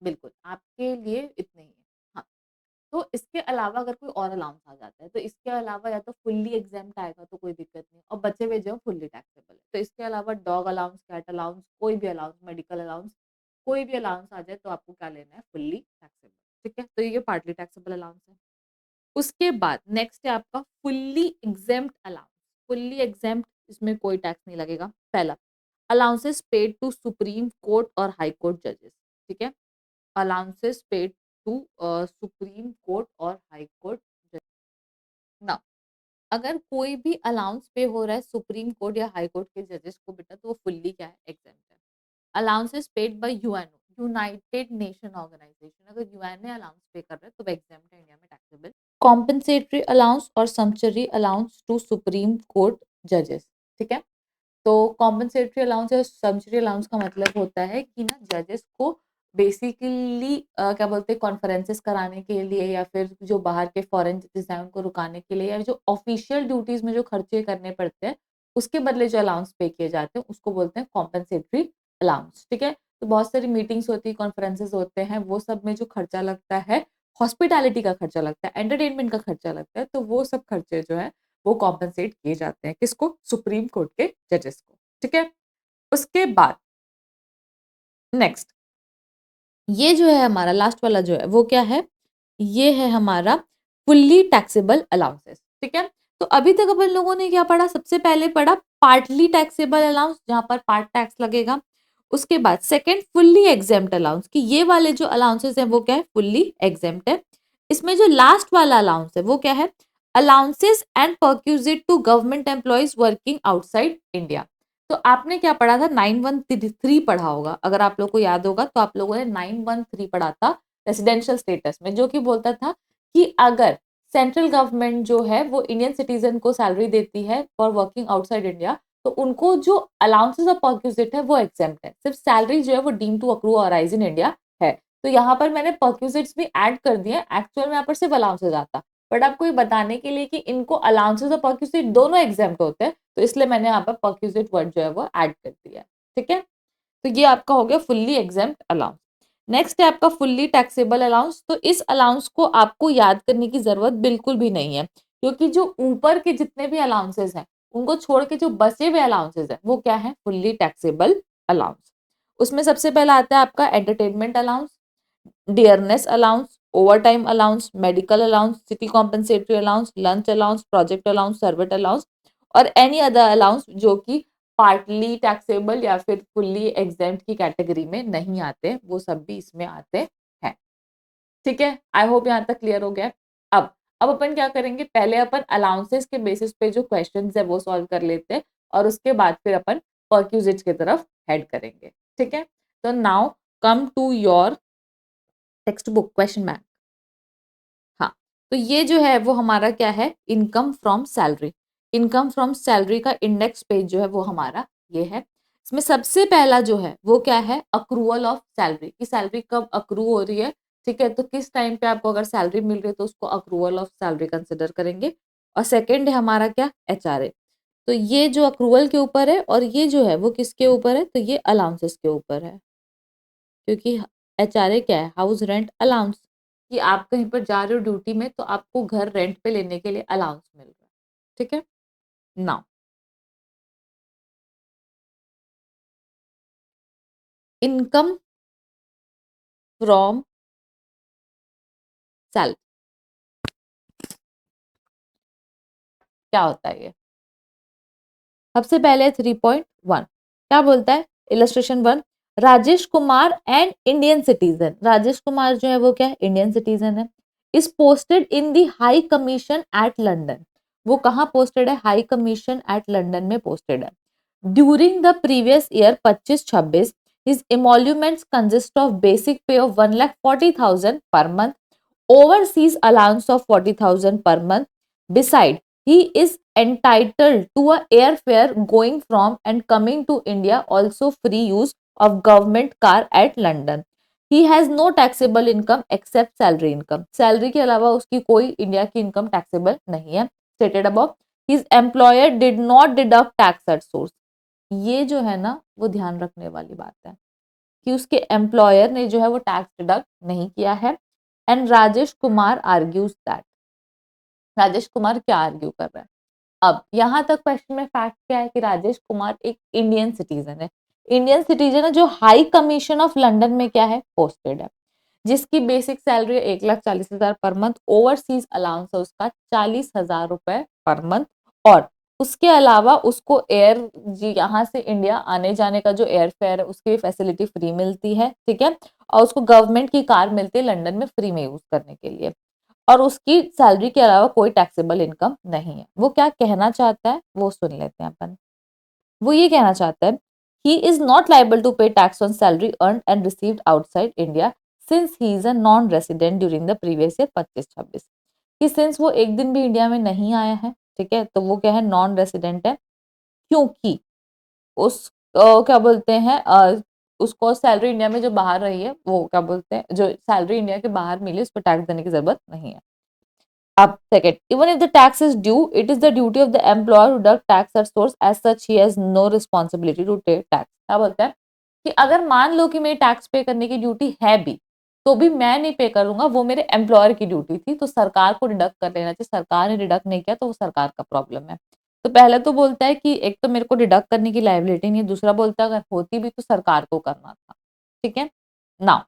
बिल्कुल, आपके लिए इतने ही है। हाँ, तो इसके अलावा अगर कोई और अलाउंस आ जाता है, तो इसके अलावा या तो फुल्ली एग्ज़ेम्प्ट आएगा तो कोई दिक्कत नहीं और बचे हुए जो फुल्ली टैक्सेबल है। तो इसके अलावा डॉग अलाउंस, कैट अलाउंस, कोई भी अलाउंस, मेडिकल अलाउंस, कोई भी अलाउंस आ जाए तो आपको क्या लेना है? Fully taxable. ठीक है? तो ये पार्टली टैक्सेबल अलाउंस है। उसके बाद नेक्स्ट है आपका fully exempt allowance. Fully exempt, इसमें कोई टैक्स नहीं लगेगा। पहला, allowances paid to supreme court और हाई कोर्ट जजेस। ठीक है, allowances paid to supreme court और हाई कोर्ट जज। ना, अगर कोई भी अलाउंस पे हो रहा है सुप्रीम कोर्ट या हाई कोर्ट के जजेस को बेटा, तो वो फुल्ली क्या है? एग्जेम्प्ट है। Allowances paid by UNO, united nation organisation, अगर यूएनए अलाउंस पे कर रहा है तो वो एग्जेम्प्ट है इंडिया में टैक्सेबल। कॉम्पेंसेटरी अलाउंस और समचरी अलाउंस टू सुप्रीम कोर्ट जजेस। ठीक है, तो कॉम्पेंसेटरी अलाउंस या सब्सिडी अलाउंस का मतलब होता है कि ना जजेस को बेसिकली क्या बोलते हैं कॉन्फ्रेंसेस कराने के लिए या फिर जो बाहर के फॉरेन जजेस हैं उनको रुकाने के लिए या जो ऑफिशियल ड्यूटीज में जो खर्चे करने पड़ते हैं उसके बदले जो अलाउंस पे किए जाते हैं उसको बोलते हैं कॉम्पेंसेटरी अलाउंस। ठीक है, तो बहुत सारी मीटिंग्स होती है, कॉन्फ्रेंसेस होते हैं, वो सब में जो खर्चा लगता है, हॉस्पिटैलिटी का खर्चा लगता है, एंटरटेनमेंट का खर्चा लगता है, तो वो सब खर्चे जो है वो कॉम्पेंसेट किए जाते हैं किसको? सुप्रीम कोर्ट के जजेस को। ठीक है, उसके बाद नेक्स्ट ये जो है हमारा लास्ट वाला जो है वो क्या है? ये है हमारा फुल्ली टैक्सेबल अलाउंसेस। ठीक है, तो अभी तक अपन लोगों ने क्या पढ़ा? सबसे पहले पढ़ा पार्टली टैक्सेबल अलाउंस जहां पर पार्ट टैक्स लगेगा। उसके बाद सेकंड फुल्ली एग्जेम्प्ट अलाउंस कि ये वाले जो अलाउंसेस हैं वो क्या है? फुल्ली एग्जेम्प्ट है। इसमें जो लास्ट वाला अलाउंस है वो क्या है? Allowances and perquisite to government employees working outside India. तो आपने क्या पढ़ा था? 913 पढ़ा होगा, अगर आप लोग को याद होगा तो आप लोगों ने 913 पढ़ा था रेसिडेंशियल स्टेटस में, जो कि बोलता था कि अगर सेंट्रल गवर्नमेंट जो है वो इंडियन सिटीजन को सैलरी देती है फॉर वर्किंग आउटसाइड इंडिया, तो उनको जो अलाउंसेस ऑफ परक्यूजिट है वो एग्जेम्प्ट है, सिर्फ सैलरी जो है वो डीम टू अक्रू और राइज इन इंडिया है। तो यहाँ पर मैंने परक्यूजिट्स भी ऐड कर दिए, एक्चुअल में यहाँ पर सिर्फ अलाउंसेस आता, बट आपको ये बताने के लिए कि इनको अलाउंसेस और परक्यूजिट दोनों एग्जेम्प्ट होते हैं, तो इसलिए मैंने यहाँ पर परक्यूजिट वर्ड जो है वो ऐड कर दिया है। ठीक है, तो ये आपका हो गया फुल्ली एग्जेम्प्ट अलाउंस। नेक्स्ट है आपका फुल्ली टैक्सेबल अलाउंस। तो इस अलाउंस को आपको याद करने की जरूरत बिल्कुल भी नहीं है, क्योंकि जो ऊपर के जितने भी अलाउंसेस हैं उनको छोड़ के जो बचे हुए अलाउंसेस हैं वो क्या है, फुल्ली टैक्सेबल अलाउंस। उसमें सबसे पहला आता है आपका entertainment allowance, dearness allowance, over time allowance, medical allowance, city compensatory allowance, lunch allowance, project allowance, servant allowance और एनी अदर अलाउंस जो कि पार्टली टैक्सेबल या फिर फुल्ली एग्जेम्प्ट की कैटेगरी में नहीं आते, वो सब भी इसमें आते हैं। ठीक है, आई होप यहाँ तक क्लियर हो गया। अब अपन क्या करेंगे, पहले अपन अलाउंसेस के बेसिस पे जो क्वेश्चंस है वो सॉल्व कर लेते हैं और उसके बाद फिर अपन परक्यूजिट की तरफ हेड करेंगे। ठीक है, तो now come to your text book question bank. हाँ, तो ये जो है वो हमारा क्या है, income from salary. Income from salary का इंडेक्स पेज जो है वो हमारा ये है। इसमें सबसे पहला जो है वो क्या है, अक्रूवल ऑफ सैलरी, की सैलरी कब अक्रू हो रही है। ठीक है, तो किस टाइम पे आपको अगर सैलरी मिल रही है तो उसको अक्रूवल ऑफ सैलरी कंसिडर करेंगे। और सेकंड है हमारा क्या, एचआरए। तो ये जो अक्रूवल के ऊपर है और ये जो है वो किसके ऊपर है, तो ये अलाउंसेस के ऊपर है, क्योंकि एचआरए क्या है, हाउस रेंट अलाउंस, कि आप कहीं पर जा रहे हो ड्यूटी में तो आपको घर रेंट पे लेने के लिए अलाउंस मिल रहा है। ठीक है, नाउ इनकम फ्रॉम सैलरी क्या होता है ये। सबसे पहले 3.1 क्या बोलता है, illustration 1, Rajesh Kumar and Indian citizen. Rajesh Kumar जो है वो क्या है, इंडियन सिटीजन है। Is posted in the high commission at London. वो कहाँ पोस्टेड है, हाई कमीशन एट लंदन में पोस्टेड है। During the previous year 25-26 his emoluments consist of basic pay of 1,40,000 per month, overseas allowance of 40,000 per month. Beside, he is entitled to a airfare going from and coming to India, also free use of government car at London. He has no taxable income except salary income. Salary के अलावा उसकी कोई India की income taxable नहीं है। Stated above, his employer did not deduct tax at source. ये जो है ना वो ध्यान रखने वाली बात है कि उसके एम्प्लॉयर ने जो है वो टैक्स डिडक्ट नहीं किया है। And Rajesh Kumar argues that, Rajesh Kumar क्या आर्ग्यू कर रहा है। अब यहाँ तक क्वेश्चन में फैक्ट क्या है कि राजेश कुमार एक इंडियन सिटीजन है। इंडियन सिटीजन है जो हाई कमीशन ऑफ लंदन में क्या है, पोस्टेड है, जिसकी basic salary 1,40,000 per month, overseas allowance है उसका 40,000 रुपए पर मंथ। और उसके अलावा उसको एयर जी यहाँ से इंडिया आने जाने का जो एयर फेयर है उसकी फैसिलिटी फ्री मिलती है। ठीक है, और उसको गवर्नमेंट की कार मिलती है लंदन में फ्री में यूज करने के लिए। और उसकी सैलरी के अलावा कोई टैक्सेबल इनकम नहीं है। वो क्या कहना चाहता है वो सुन लेते हैं अपन। वो ये कहना चाहता है, he is not liable to pay tax on salary earned and received outside India since he is a non-resident during the previous year 25-26। कि सिंस वो एक दिन भी इंडिया में नहीं आया है, ठीक है, तो वो क्या है, नॉन रेसिडेंट है, क्योंकि उस क्या बोलते हैं उसको सैलरी इंडिया में जो बाहर रही है वो क्या बोलते हैं, जो सैलरी इंडिया के बाहर मिली उस पर टैक्स देने की जरूरत नहीं है। अब second, even if the tax is due, it is the duty of the employer to deduct tax at source. As such, he has no responsibility to pay tax. क्या बोलता है कि अगर मान लो कि मेरी टैक्स पे करने की ड्यूटी है भी, तो भी मैं नहीं पे करूंगा, वो मेरे एम्प्लॉयर की ड्यूटी थी, तो सरकार को डिडक्ट कर लेना चाहिए। सरकार ने डिडक्ट नहीं किया तो वो सरकार का प्रॉब्लम है। तो पहले तो बोलता है कि एक तो मेरे को डिडक्ट करने की लायबिलिटी नहीं है, दूसरा बोलता है अगर होती भी तो सरकार को करना था। ठीक है, now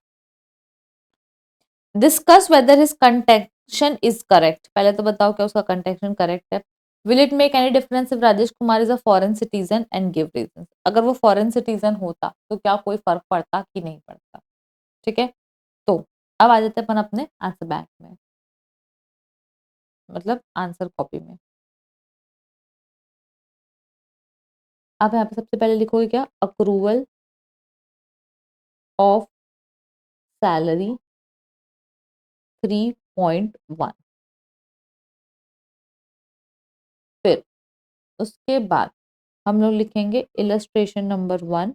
discuss whether his contention is correct. पहले तो बताओ क्या उसका कंटेक्शन करेक्ट है। Will it make any difference if Rajesh Kumar is a foreign citizen and give reason. अगर वो फॉरेन सिटीजन होता तो क्या कोई फर्क पड़ता कि नहीं पड़ता। ठीक है, तो अब आ जाते हैं अपन अपने आंसर बैंक में, मतलब आंसर कॉपी में। आप यहाँ पे सबसे पहले लिखोगे क्या, अप्रूवल ऑफ सैलरी 3.1। फिर उसके बाद हम लोग लिखेंगे इलस्ट्रेशन नंबर 1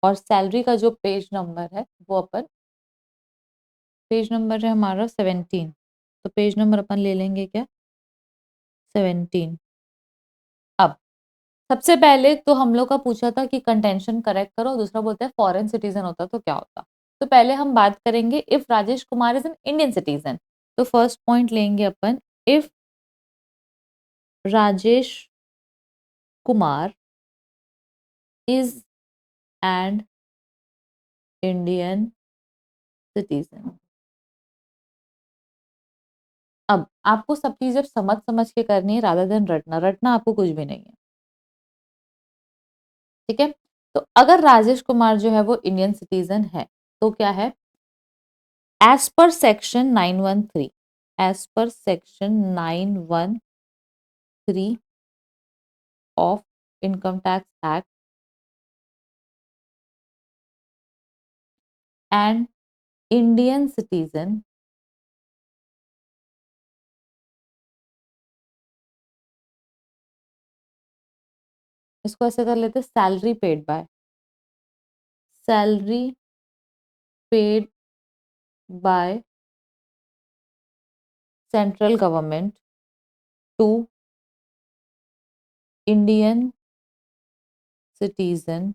और सैलरी का जो पेज नंबर है वो अपन पेज नंबर है हमारा 17, तो पेज नंबर अपन ले लेंगे क्या 17। अब सबसे पहले तो हम लोग का पूछा था कि कंटेंशन करेक्ट करो, दूसरा बोलता है फॉरेन सिटीजन होता तो क्या होता। तो पहले हम बात करेंगे if Rajesh Kumar is an Indian citizen, तो फर्स्ट पॉइंट लेंगे अपन if Rajesh Kumar is an Indian citizen. अब आपको सब चीजें समझ समझ के करनी है रादर देन रटना, रटना आपको कुछ भी नहीं है, ठीक है। तो अगर राजेश कुमार जो है वो इंडियन सिटीजन है तो क्या है, as per section 913, as per section 913 of income tax act and Indian citizen इसको ऐसे कर लेते salary paid by, salary paid by central government to Indian citizen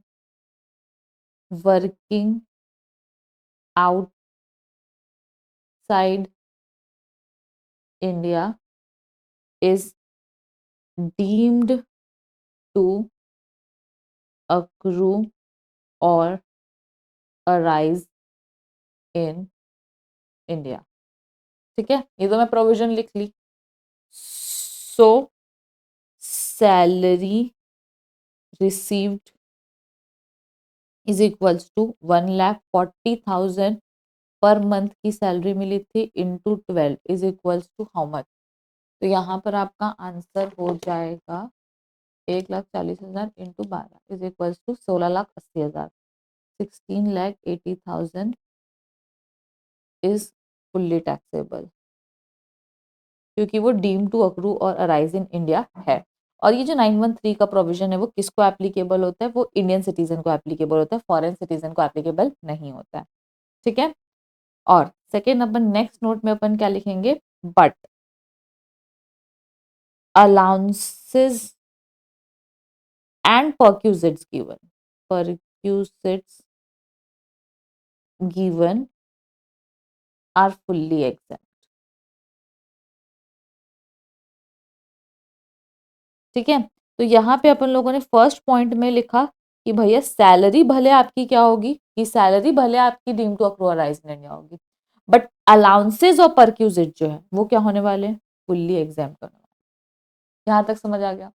working outside India is deemed to accrue or arise in India। ठीक है, ये तो मैं provision लिख ली। So salary received is equals to 1,40,000 per month की salary मिली थी into 12 is equals to how much. तो यहाँ पर आपका आंसर हो जाएगा 1,40,000 into 12 is equals to 16,80,000। 16,80,000 is fully taxable क्योंकि वो डीम टू अक्रू और अराइज इन इंडिया है। और ये जो 913 का प्रोविजन है वो किसको एप्लीकेबल होता है, वो इंडियन सिटीजन को एप्लीकेबल होता है, फॉरेन सिटीजन को एप्लीकेबल नहीं होता है, ठीक है। और सेकेंड अपन नेक्स्ट नोट में अपन क्या लिखेंगे, but allowances and perquisites given, perquisites given are fully exempt. ठीक है, तो यहाँ पे अपन लोगों ने फर्स्ट पॉइंट में लिखा कि भैया सैलरी भले आपकी क्या होगी, कि सैलरी भले आपकी deem to accrue arise in India होगी, बट अलाउंसेस और परक्यूजिट जो है वो क्या होने वाले हैं, फुल्ली एग्जाम करने वाले। यहाँ तक समझ आ गया।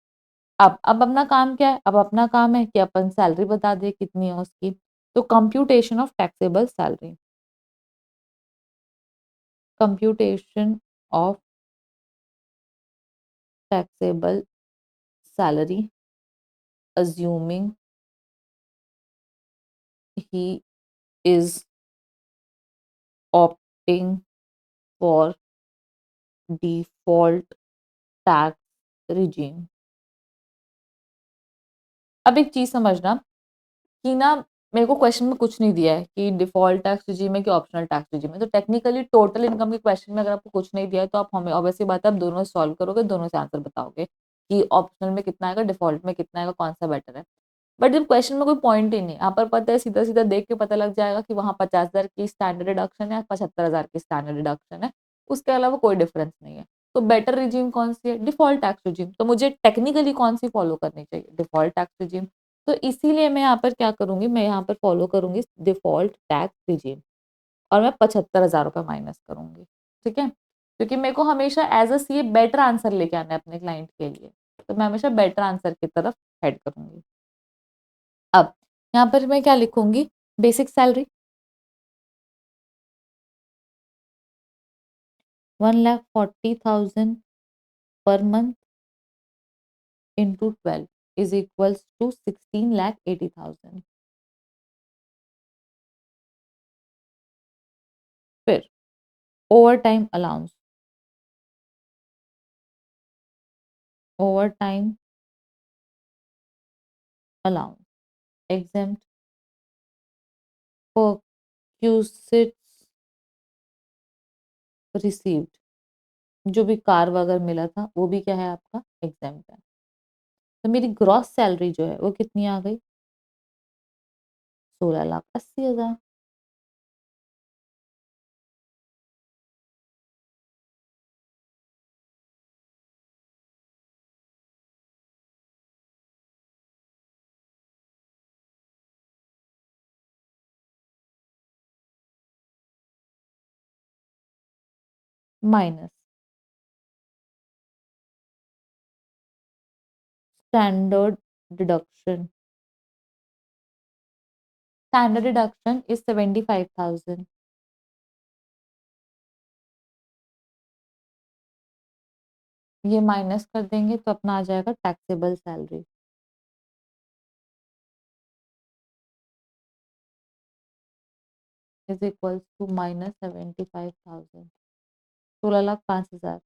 अब अपना काम क्या है, अब अपना काम है कि अपन सैलरी बता दे कितनी है उसकी। तो computation of taxable salary, computation of taxable salary assuming he is opting for default tax regime। अब एक चीज समझना कि ना मेरे को क्वेश्चन में कुछ नहीं दिया है कि डिफॉल्ट टैक्स रिजीम है कि ऑप्शनल टैक्स रिजीम है, तो टेक्निकली टोटल इनकम के क्वेश्चन में अगर आपको कुछ नहीं दिया है तो आप हमें ऑब्वियसली बात है आप दोनों सॉल्व करोगे, दोनों से आंसर बताओगे कि ऑप्शनल में कितना आएगा, डिफॉल्ट में कितना आएगा, कौन सा बेटर है। बट जब क्वेश्चन में कोई पॉइंट ही नहीं, यहाँ पर पता है सीधा सीधा देख के पता लग जाएगा कि वहाँ 50,000 की स्टैंडर्ड डिडक्शन है, 75,000 की स्टैंडर्ड डिडक्शन है, उसके अलावा कोई डिफरेंस नहीं है। तो बेटर रिजीम कौन सी है, डिफॉल्ट टैक्स रिजीम। तो मुझे टेक्निकली कौन सी फॉलो करनी चाहिए, डिफॉल्ट टैक्स रिजीम। तो इसीलिए मैं यहाँ पर क्या करूंगी, मैं यहाँ पर फॉलो करूंगी डिफॉल्ट टैक्स रिजीम और मैं 75,000 रुपये माइनस करूंगी, ठीक है। क्योंकि मेरे को हमेशा as a CA better answer लेके आना है अपने क्लाइंट के लिए, तो मैं हमेशा बेटर आंसर की तरफ हेड करूंगी। अब यहाँ पर मैं क्या लिखूंगी, basic salary 1,40,000 per month into 12 is equals to 16,80,000। फिर over time allowance, over time allowance, exempt perquisites received, जो भी कार वगैरह मिला था वो भी क्या है आपका एग्जेम्प्ट है। तो मेरी ग्रॉस सैलरी जो है वो कितनी आ गई 16,80,000 minus standard deduction, standard deduction is 75,000, ये माइनस कर देंगे तो अपना आ जाएगा taxable salary is equals to minus 75,000, 16,05,000।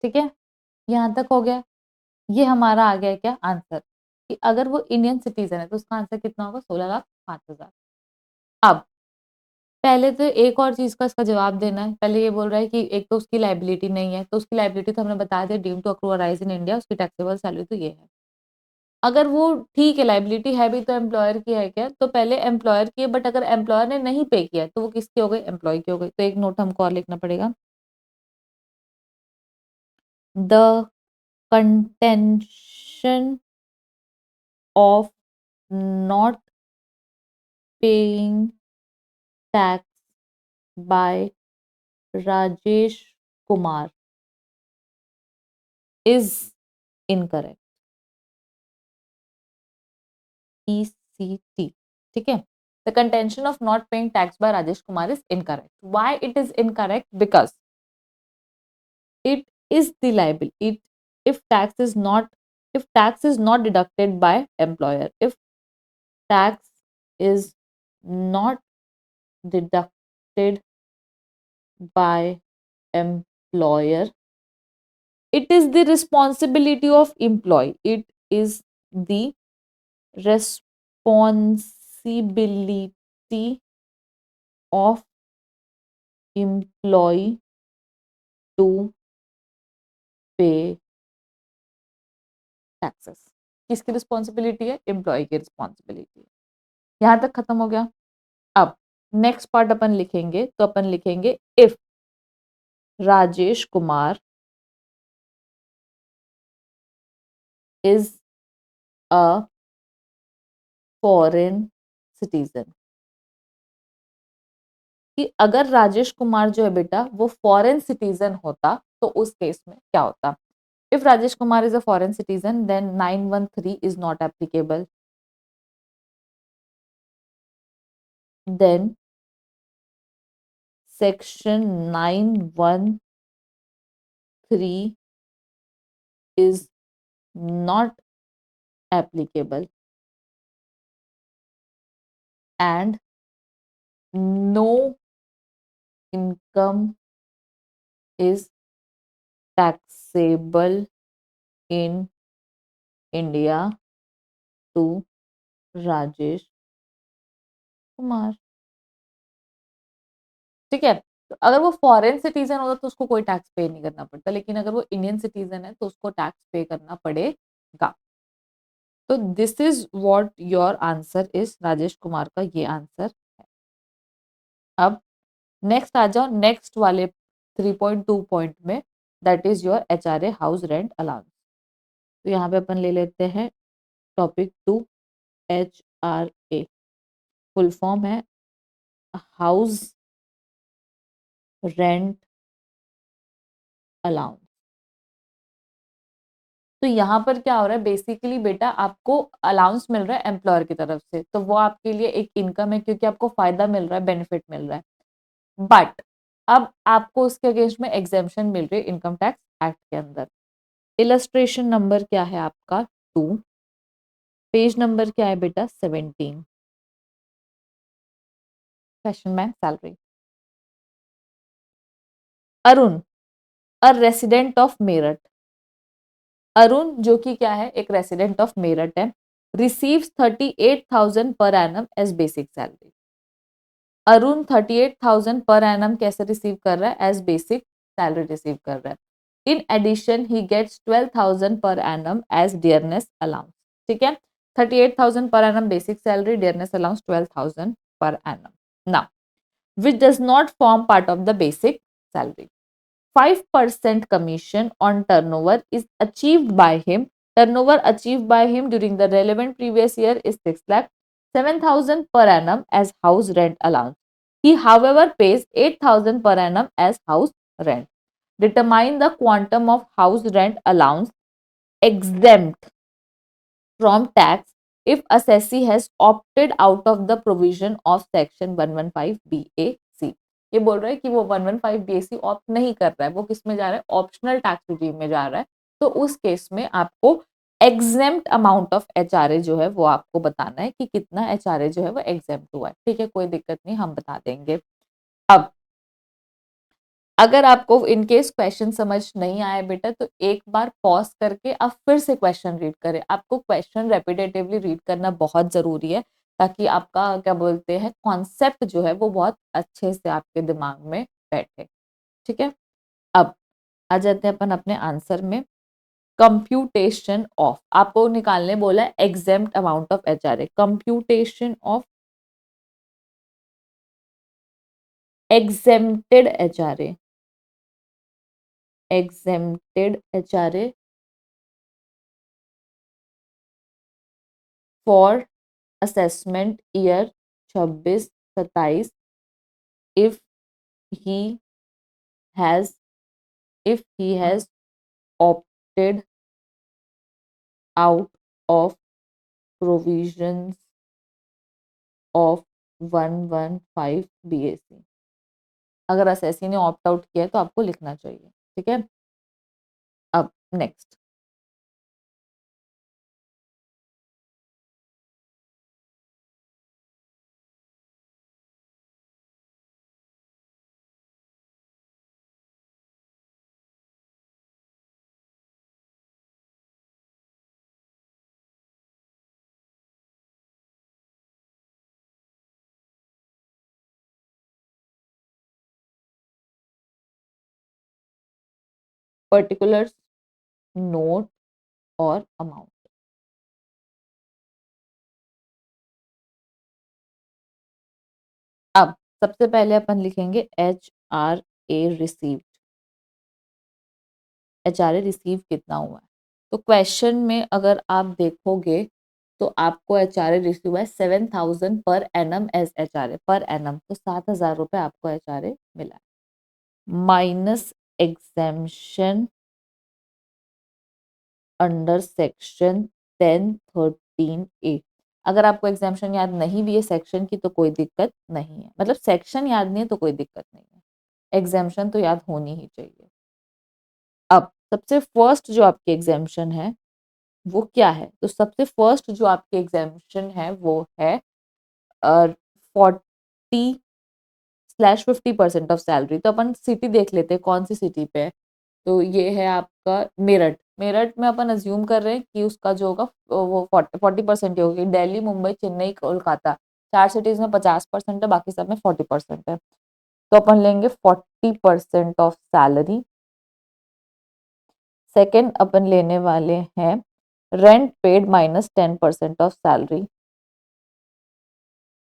ठीक है, यहाँ तक हो गया। ये हमारा आ गया क्या आंसर कि अगर वो इंडियन सिटीजन है तो उसका आंसर कितना होगा 16,05,000। अब पहले तो एक और चीज का इसका जवाब देना है। पहले ये बोल रहा है कि एक तो उसकी लाइबिलिटी नहीं है, तो उसकी लाइबिलिटी तो हमने बता दिया due to accrue arise in India, उसकी टैक्सेबल सैलरी तो ये है। अगर वो ठीक है लाइबिलिटी है भी तो एम्प्लॉयर की है क्या, तो पहले एम्प्लॉयर की है, बट अगर एम्प्लॉयर ने नहीं पे किया है तो वो किसकी हो गई एम्प्लॉय की हो गई। तो एक नोट हमको और लिखना पड़ेगा, the contention of not paying tax bye Rajesh Kumar is incorrect, ECT, ठीक है। The contention of not paying tax bye Rajesh Kumar is incorrect. Why it is incorrect? Because it is the liable it if tax is not, if tax is not deducted by employer, if tax is not deducted by employer, it is the responsibility of employee, it is the responsibility of employee to pay taxes। किसकी responsibility है? Employ की responsibility है। यहां तक खत्म हो गया। अब नेक्स्ट पार्ट अपन लिखेंगे तो अपन लिखेंगे if Rajesh Kumar is a foreign citizen, कि अगर राजेश कुमार जो है बेटा वो फॉरेन सिटीजन होता तो उस केस में क्या होता। If Rajesh Kumar is a foreign citizen then 913 is not applicable, then section 913 is not applicable and no income is taxable in India to Rajesh Kumar. ठीक है, तो अगर वो फॉरेन सिटीजन होता तो उसको कोई टैक्स पे नहीं करना पड़ता, लेकिन अगर वो इंडियन सिटीजन है तो उसको टैक्स पे करना पड़ेगा। तो this is what your answer is, Rajesh Kumar का ये आंसर है। अब नेक्स्ट आ जाओ नेक्स्ट वाले 3.2 पॉइंट में, that is your HRA house rent allowance. तो यहाँ पे अपन ले लेते हैं टॉपिक 2, HRA फुल फॉर्म है हाउस रेंट अलाउंस। तो यहाँ पर क्या हो रहा है, बेसिकली बेटा आपको अलाउंस मिल रहा है एम्प्लॉयर की तरफ से, तो वो आपके लिए एक इनकम है क्योंकि आपको फायदा मिल रहा है, बेनिफिट मिल रहा है। बट अब आपको उसके अगेंस्ट में एग्जेम्पशन मिल रही है इनकम टैक्स एक्ट के अंदर। इलस्ट्रेशन नंबर क्या है आपका 2, पेज नंबर क्या है बेटा 17, question bank salary. Arun, a resident of Meerut, Arun जो कि क्या है, एक रेसिडेंट ऑफ मेरठ है, receives 38,000 per annum as basic salary. Arun 38,000 per annum कैसे रिसीव कर रहा है, एज बेसिक सैलरी रिसीव कर रहा है। इन एडिशन ही गेट्स 12,000 पर एनम एज डियरनेस अलाउंस। ठीक है, 38,000 per annum basic salary, dearness allowance 12,000 per annum. Now which does not form part of the basic salary. 5% commission on turnover is achieved by him. Turnover achieved by him during the relevant previous year is 6 lakh 7,000 per annum as house rent allowance. He, however, pays 8,000 per annum as house rent. Determine the quantum of house rent allowance exempt from tax if assessee has opted out of the provision of section 115 BAC। ये बोल रहा है कि वो 115 BAC opt नहीं कर रहा है, वो किस में जा रहा है, ऑप्शनल टैक्स रिजीम में जा रहा है। तो उस केस में आपको एग्जेम्प्ट अमाउंट ऑफ एचआरए जो है वो आपको बताना है कि कितना एचआरए जो है वो एग्जेम्प्ट हुआ है। ठीक है, कोई दिक्कत नहीं, हम बता देंगे। अब अगर आपको इन केस क्वेश्चन समझ नहीं आया बेटा, तो एक बार पॉज करके आप फिर से क्वेश्चन रीड करें। आपको क्वेश्चन रेपिटेटिवली रीड करना बहुत जरूरी है, ताकि आपका क्या बोलते हैं कॉन्सेप्ट जो है वो बहुत अच्छे से आपके दिमाग में बैठे। ठीक है, अब आ जाते हैं अपन अपने आंसर में। कंप्यूटेशन ऑफ, आपको निकालने बोला है exempt amount of HRA. Computation of exempted HRA, exempted HRA for assessment year 26-27 if he has opted out of provisions of 115 BAC। अगर असेसी ने ऑप्ट आउट किया है तो आपको लिखना चाहिए। ठीक है, अब नेक्स्ट पर्टिकुलर्स, नोट और अमाउंट। अब सबसे पहले अपन लिखेंगे HRA रिसीव्ड। एचआरए रिसीव कितना हुआ है, तो क्वेश्चन में अगर आप देखोगे तो आपको एचआरए रिसीव हुआ है 7,000 per annum as HRA per annum, तो 7,000 रुपए आपको एचआरए मिला है minus exemption under section 1013A। अगर आपको एग्जाम्पशन याद नहीं भी है सेक्शन की तो कोई दिक्कत नहीं है, मतलब सेक्शन याद नहीं है तो कोई दिक्कत नहीं है, एग्जाम्पशन तो याद होनी ही चाहिए। अब सबसे फर्स्ट जो आपकी एग्जाम्पशन है वो क्या है, तो सबसे फर्स्ट जो आपकी एग्जाम्पशन है वो है 40/50% ऑफ सैलरी। तो अपन सिटी देख लेते हैं कौन सी सिटी पे है, तो ये है आपका मेरठ। मेरठ में अपन अज्यूम कर रहे हैं कि उसका जो होगा वो 40% ही होगी। दिल्ली, मुंबई, चेन्नई, कोलकाता, 4 सिटीज में 50% है, बाकी सब में 40% है। तो अपन लेंगे 40% ऑफ सैलरी। सेकेंड अपन लेने वाले हैं rent paid minus 10% of salary,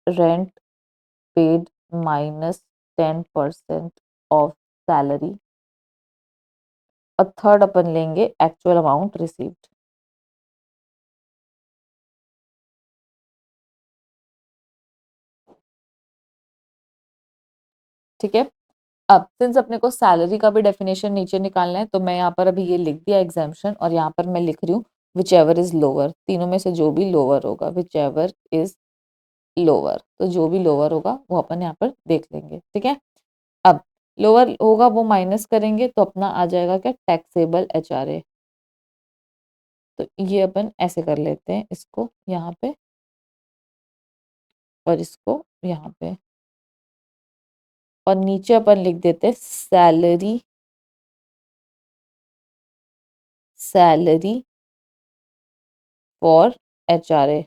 rent paid minus 10% of salary. और थर्ड अपन लेंगे एक्चुअल अमाउंट रिसीव्ड। ठीक है, अब सिंस अपने को सैलरी का भी डेफिनेशन नीचे निकालना है, तो मैं यहाँ पर अभी ये लिख दिया एग्जाम्पशन, और यहाँ पर मैं लिख रही हूँ विच एवर इज लोअर, तीनों में से जो भी लोअर होगा, विच एवर इज लोअर, तो जो भी लोअर होगा वो अपन यहाँ पर देख लेंगे, ठीक है। अब लोअर होगा वो माइनस करेंगे तो अपना आ जाएगा क्या, टैक्सेबल HRA। तो ये अपन ऐसे कर लेते हैं, इसको यहाँ पे और इसको यहाँ पे, और नीचे अपन लिख देते हैं salary, salary for HRA।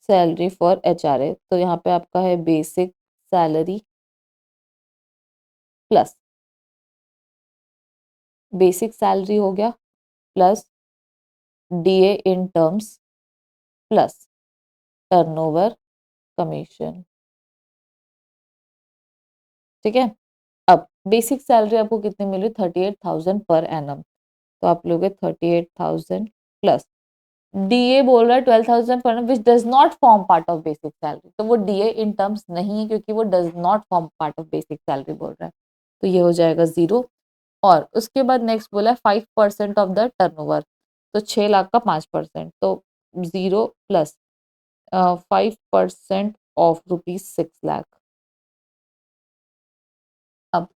Salary for HRA, तो यहाँ पे आपका है basic salary plus, basic salary हो गया plus DA in terms plus turnover commission, ठीक है। अब बेसिक सैलरी आपको कितनी मिल रही, 38,000 पर एनम, तो आप लोगे 38,000 प्लस डीए बोल रहा है 12,000 per annum which does not form part of basic salary, तो वो डीए इन टर्म्स नहीं है क्योंकि वो does not form part of basic salary बोल रहा है, तो ये हो जाएगा 0। और उसके बाद नेक्स्ट बोला है 5% ऑफ द टर्नओवर, तो 6 लाख का 5%, तो 0 प्लस 5% ऑफ ₹6 लाख। अब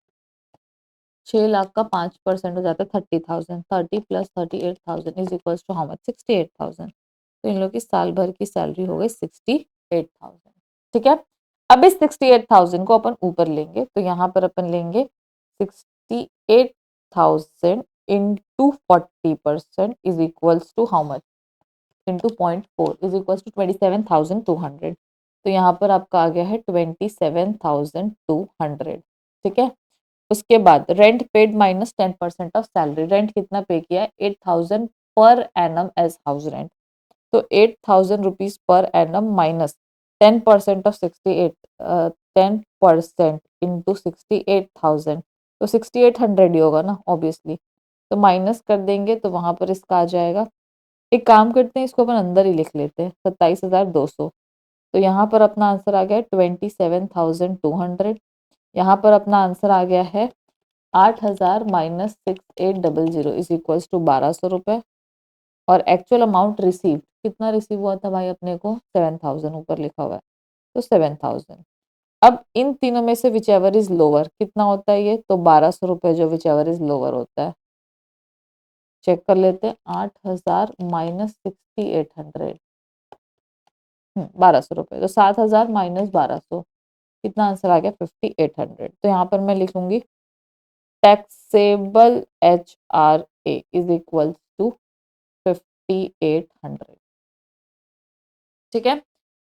6 लाख का 5% हो जाता है 30,000, 30 plus 38,000 is equals to how much, 68,000। तो इन लोगों की साल भर की सैलरी हो गई 68,000, ठीक है। अब इस 68,000 को अपन ऊपर लेंगे, तो यहाँ पर अपन लेंगे 68,000 into 40% is equals to how much, into 0.4 is equals to 27,200। तो यहाँ पर आपका आ गया है 27,200, ठीक है। उसके बाद rent paid minus 10% of salary, rent कितना पे किया है, 8,000 पर एनम एज हाउस रेंट, तो 8,000 rupees per annum minus 10% of 68, 10% into 68,000, तो 6,800 ही होगा ना ऑब्वियसली, तो माइनस कर देंगे तो वहां पर इसका आ जाएगा, एक काम करते हैं इसको अपन अंदर ही लिख लेते हैं, 27,200। तो यहाँ पर अपना आंसर आ गया है 27,200, यहाँ पर अपना आंसर आ गया है 8,000 माइनस 6,800 इज इक्वल्स टू 1,200 रुपये, और एक्चुअल अमाउंट रिसीव कितना रिसीव हुआ था भाई अपने को, 7,000 ऊपर लिखा हुआ है, तो 7,000। अब इन तीनों में से विच एवर इज लोअर कितना होता है ये, तो 1,200 रुपये जो विच एवर इज लोअर होता है, चेक कर लेते हैं, 8,000 माइनस 6,800, 1,200 रुपये, तो 7,000 माइनस 1,200, कितना आंसर आ गया 5,800। तो यहाँ पर मैं लिखूंगी taxable HRA is equal to 5,800, ठीक है।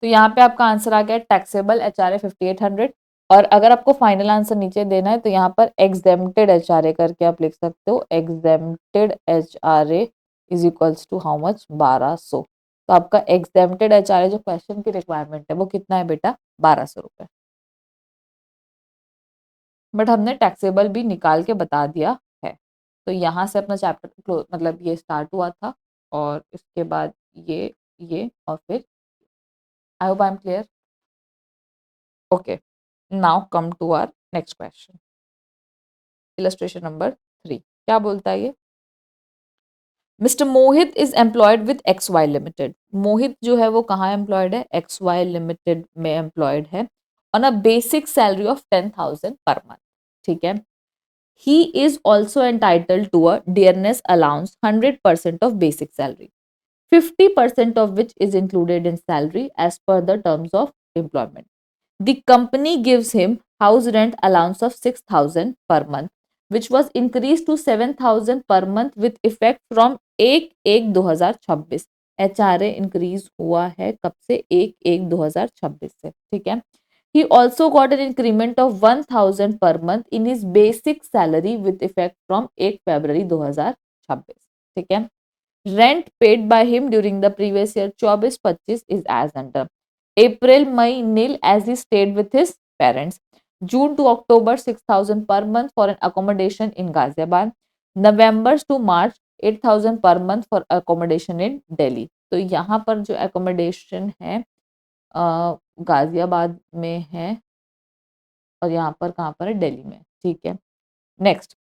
तो यहाँ पे आपका आंसर आ गया टैक्सेबल HRA 5,800, और अगर आपको फाइनल आंसर नीचे देना है तो यहाँ पर एग्जेम्प्टेड HRA करके आप लिख सकते हो, exempted HRA is equals to how much, 1,200। तो आपका एग्जेम्प्टेड HRA जो क्वेश्चन की रिक्वायरमेंट है वो कितना है बेटा, 1,200 रुपये, बट हमने टैक्सेबल भी निकाल के बता दिया है। तो यहाँ से अपना चैप्टर मतलब ये स्टार्ट हुआ था, और इसके बाद ये और फिर I hope I am clear. Okay, now come to our next question, illustration number 3। क्या बोलता है ये, mister Mohit is employed with X Y limited, Mohit जो है वो कहाँ एम्प्लॉयड है, एक्स वाई लिमिटेड में एम्प्लॉयड है, on a basic salary of 10,000 per month, ठीक है। He is also entitled to a dearness allowance 100% of basic salary, 50% of which is included in salary as per the terms of employment. The company gives him house rent allowance of 6,000 per month, which was increased to 7,000 per month with effect from 1/1/2026। HRA increase हुआ है कब से, 1/1/2026 से, ठीक है। He also got an increment of 1,000 per month in his basic salary with effect from 1 February 2026, ठीक है। Rent paid by him during the previous year 24-25 is as under: April May nil as he stayed with his parents, June to October 6,000 per month for an accommodation in Ghaziabad, November to March 8,000 per month for accommodation in Delhi। तो यहाँ पर जो accommodation है गाजियाबाद में है और यहाँ पर कहाँ पर है, दिल्ली में। ठीक है, next,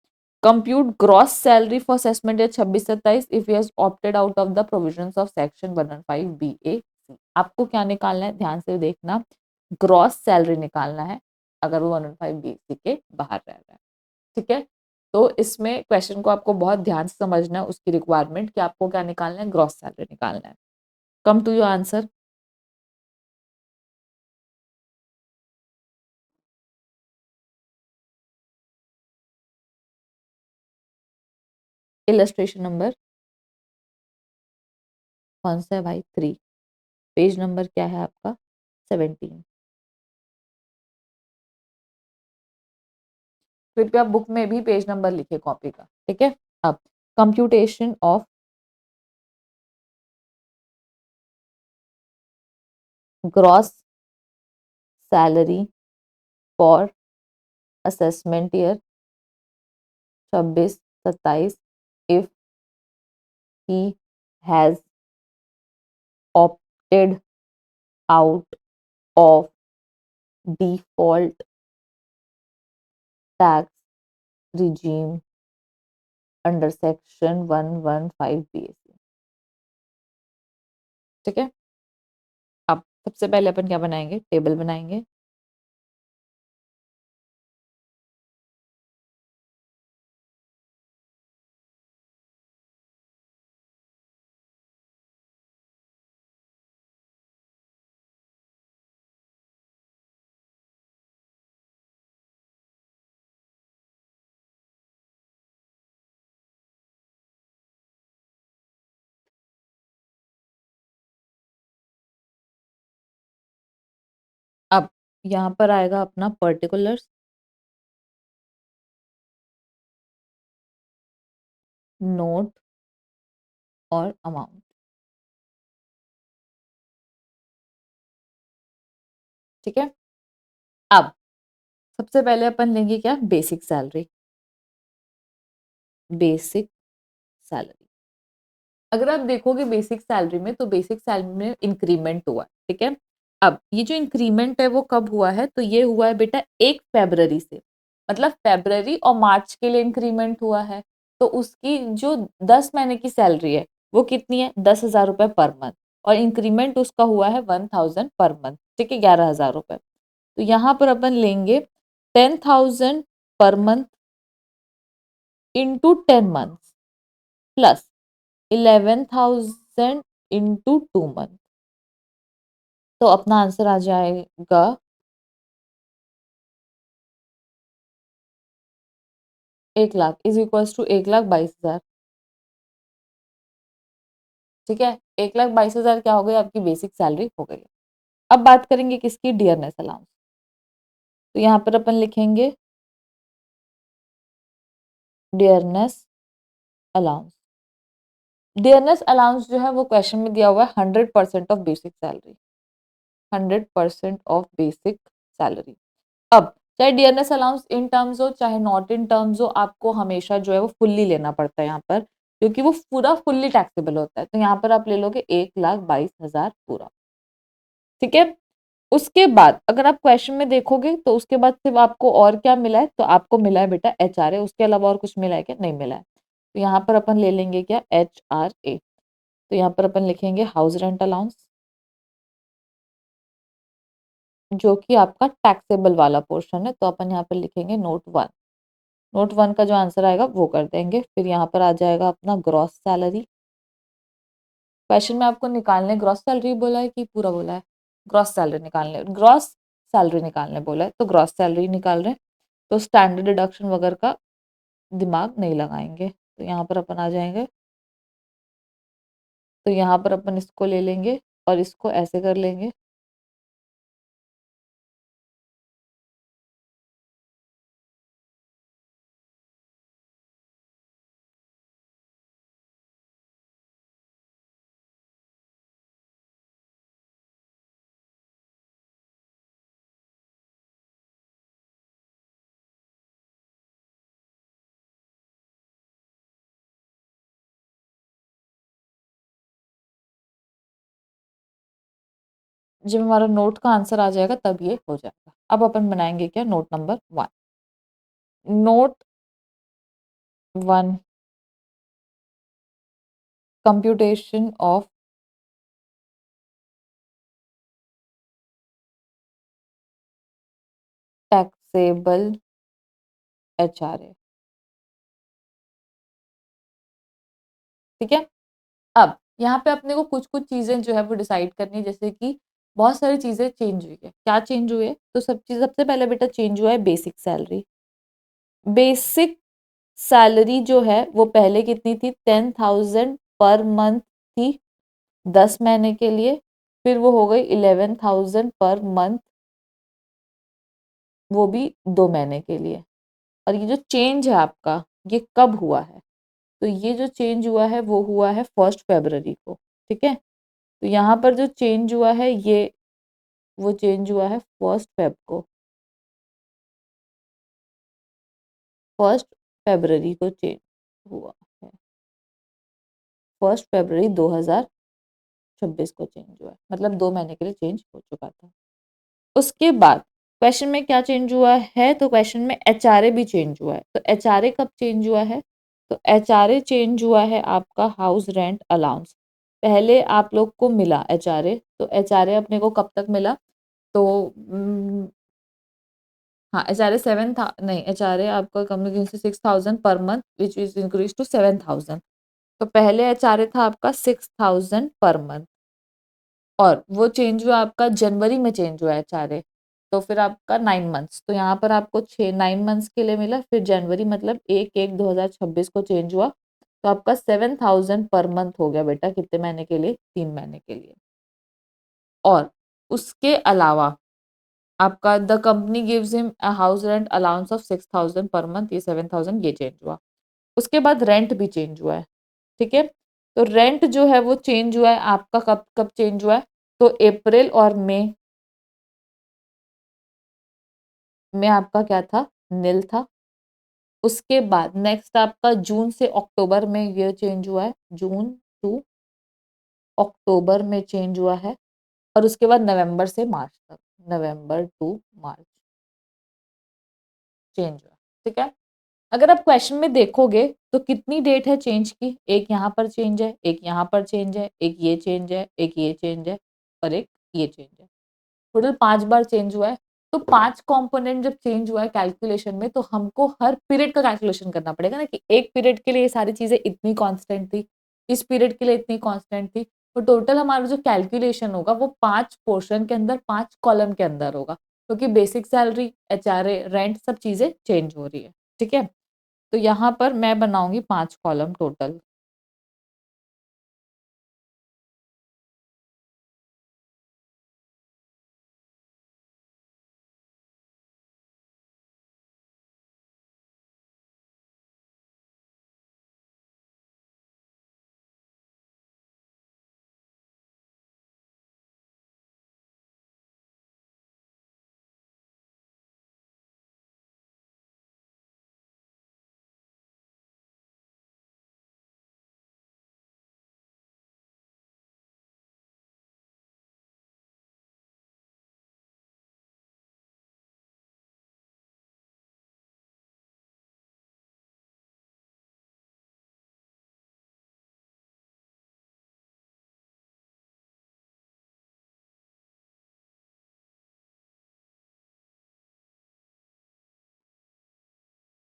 compute gross salary for assessment year 26-27 if you has opted out of the provisions of section 115 BA। आपको क्या निकालना है, ध्यान से देखना, ग्रॉस सैलरी निकालना है अगर वो 115 BC के बाहर रह रहा है। ठीक है, तो इसमें क्वेश्चन को आपको बहुत ध्यान से समझना है, उसकी रिक्वायरमेंट कि आपको क्या निकालना है, ग्रॉस सैलरी निकालना है। Come to your answer. Illustration number कौन सा है भाई, 3। पेज नंबर क्या है आपका, 17। कृपया बुक में भी पेज नंबर लिखे कॉपी का। ठीक है, अब computation of gross salary for assessment year 26-27 if he has opted out of default tax regime under section 115 BAC। ठीक है, अब सबसे पहले अपन क्या बनाएंगे, टेबल बनाएंगे। अब यहाँ पर आएगा अपना पर्टिकुलर्स, नोट और अमाउंट। ठीक है, अब सबसे पहले अपन लेंगे क्या, बेसिक सैलरी। बेसिक सैलरी, अगर आप देखोगे बेसिक सैलरी में, तो बेसिक सैलरी में इंक्रीमेंट हुआ है। ठीक है, अब ये जो इंक्रीमेंट है वो कब हुआ है, तो ये हुआ है बेटा 1 फरवरी से, मतलब फरवरी और मार्च के लिए इंक्रीमेंट हुआ है। तो उसकी जो 10 महीने की सैलरी है वो कितनी है, 10,000 रुपए पर मंथ, और इंक्रीमेंट उसका हुआ है 1,000 पर मंथ। ठीक है, 11,000 रुपए। तो यहाँ पर अपन लेंगे 10,000 per month into 10 month plus 11,000 into 2 month. तो अपना आंसर आ जाएगा 1 लाख इज इक्वल्स टू 1,22,000। ठीक है, 1,22,000 क्या हो गई, आपकी बेसिक सैलरी हो गई। अब बात करेंगे किसकी, डियरनेस अलाउंस। तो यहाँ पर अपन लिखेंगे डियरनेस अलाउंस। डियरनेस अलाउंस जो है वो क्वेश्चन में दिया हुआ है 100% of basic salary, 100% of basic salary. अब चाहे डियरनेस अलाउंस इन टर्म्स हो चाहे नॉट इन टर्म्स हो, आपको हमेशा जो है वो फुल्ली लेना पड़ता है यहाँ पर, क्योंकि वो पूरा फुल्ली टैक्सेबल होता है। तो यहाँ पर आप ले लोगे 1,22,000 पूरा। ठीक है, उसके बाद अगर आप क्वेश्चन में देखोगे तो उसके बाद सिर्फ आपको और क्या मिला है, तो आपको मिला है बेटा HRA, उसके अलावा और कुछ मिला है क्या, नहीं मिला है। तो यहाँ पर अपन ले लेंगे क्या, HRA। तो यहाँ पर अपन लिखेंगे हाउस रेंट अलाउंस, जो कि आपका टैक्सेबल वाला पोर्शन है। तो अपन यहाँ पर लिखेंगे नोट 1। नोट 1 का जो आंसर आएगा वो कर देंगे। फिर यहाँ पर आ जाएगा अपना ग्रॉस सैलरी। क्वेश्चन में आपको निकालने ग्रॉस सैलरी बोला है कि पूरा बोला है, ग्रॉस सैलरी निकालने, ग्रॉस सैलरी निकालने बोला है, तो ग्रॉस सैलरी निकाल रहे हैं। तो स्टैंडर्ड डिडक्शन वगैरह का दिमाग नहीं लगाएंगे। तो यहाँ पर अपन आ जाएंगे, तो यहाँ पर अपन इसको ले लेंगे और इसको ऐसे कर लेंगे। जब हमारा नोट का आंसर आ जाएगा तब ये हो जाएगा। अब अपन बनाएंगे क्या, note number 1। Note 1, computation of taxable HRA। ठीक है। अब यहाँ पे अपने को कुछ-कुछ चीज़ें जो है वो डिसाइड करनी है, जैसे कि बहुत सारी चीज़ें चेंज हुई है। क्या चेंज हुए? तो सबसे पहले बेटा चेंज हुआ है बेसिक सैलरी। बेसिक सैलरी जो है वो पहले कितनी थी? 10,000 पर मंथ थी 10 महीने के लिए, फिर वो हो गई 11,000 पर मंथ, वो भी 2 महीने के लिए। और ये जो चेंज है आपका, ये कब हुआ है? तो ये जो चेंज हुआ है वो हुआ है 1 फरवरी को। ठीक है। तो यहाँ पर जो चेंज हुआ है ये, वो चेंज हुआ है 1 फेब को, 1 फरवरी को चेंज हुआ है, 1 फरवरी 2026 को चेंज हुआ है, मतलब 2 महीने के लिए चेंज हो चुका था। उसके बाद क्वेश्चन में क्या चेंज हुआ है? तो क्वेश्चन में HRA भी चेंज हुआ है। तो HRA कब चेंज हुआ है? तो HRA चेंज हुआ है आपका हाउस रेंट अलाउंस। पहले आप लोग को मिला HRA, तो HRA अपने को कब तक मिला? तो हाँ, HRA 7 था नहीं, HRA आपका कम्युनिकेशन से 6,000 per month which is increase to 7,000। तो पहले HRA था आपका 6,000 पर मंथ, और वो चेंज हुआ आपका जनवरी में चेंज हुआ HRA। तो फिर आपका 9 मंथ्स, तो यहाँ पर आपको 9 मंथ्स के लिए मिला, फिर जनवरी मतलब 1/1/2026 को चेंज हुआ। तो आपका 7,000 पर मंथ हो गया बेटा, कितने महीने के लिए? 3 महीने के लिए। और उसके अलावा आपका the company gives him a house rent allowance of 6,000 per month, ये 7,000 ये चेंज हुआ। उसके बाद रेंट भी चेंज हुआ है। ठीक है। तो रेंट जो है वो चेंज हुआ है आपका, कब कब चेंज हुआ है? तो अप्रैल और मई में आपका क्या था? नील था। उसके बाद नेक्स्ट आपका जून से अक्टूबर में ये चेंज हुआ है, जून टू अक्टूबर में चेंज हुआ है। और उसके बाद नवंबर से मार्च तक, नवंबर टू मार्च चेंज हुआ। ठीक है। अगर आप क्वेश्चन में देखोगे तो कितनी डेट है चेंज की? एक यहाँ पर चेंज है, एक यहाँ पर चेंज है, एक ये चेंज है, एक ये चेंज है, और एक ये चेंज है। टोटल 5 बार चेंज हुआ है। तो 5 कंपोनेंट जब चेंज हुआ है कैलकुलेशन में, तो हमको हर पीरियड का कैलकुलेशन करना पड़ेगा ना, कि एक पीरियड के लिए ये सारी चीजें इतनी कांस्टेंट थी, इस पीरियड के लिए इतनी कांस्टेंट थी। तो टोटल हमारा जो कैलकुलेशन होगा वो 5 पोर्शन के अंदर, 5 कॉलम के अंदर होगा, क्योंकि बेसिक सैलरी, HRA, रेंट सब चीजें चेंज हो रही है। ठीक है। तो यहाँ पर मैं बनाऊंगी 5 कॉलम टोटल।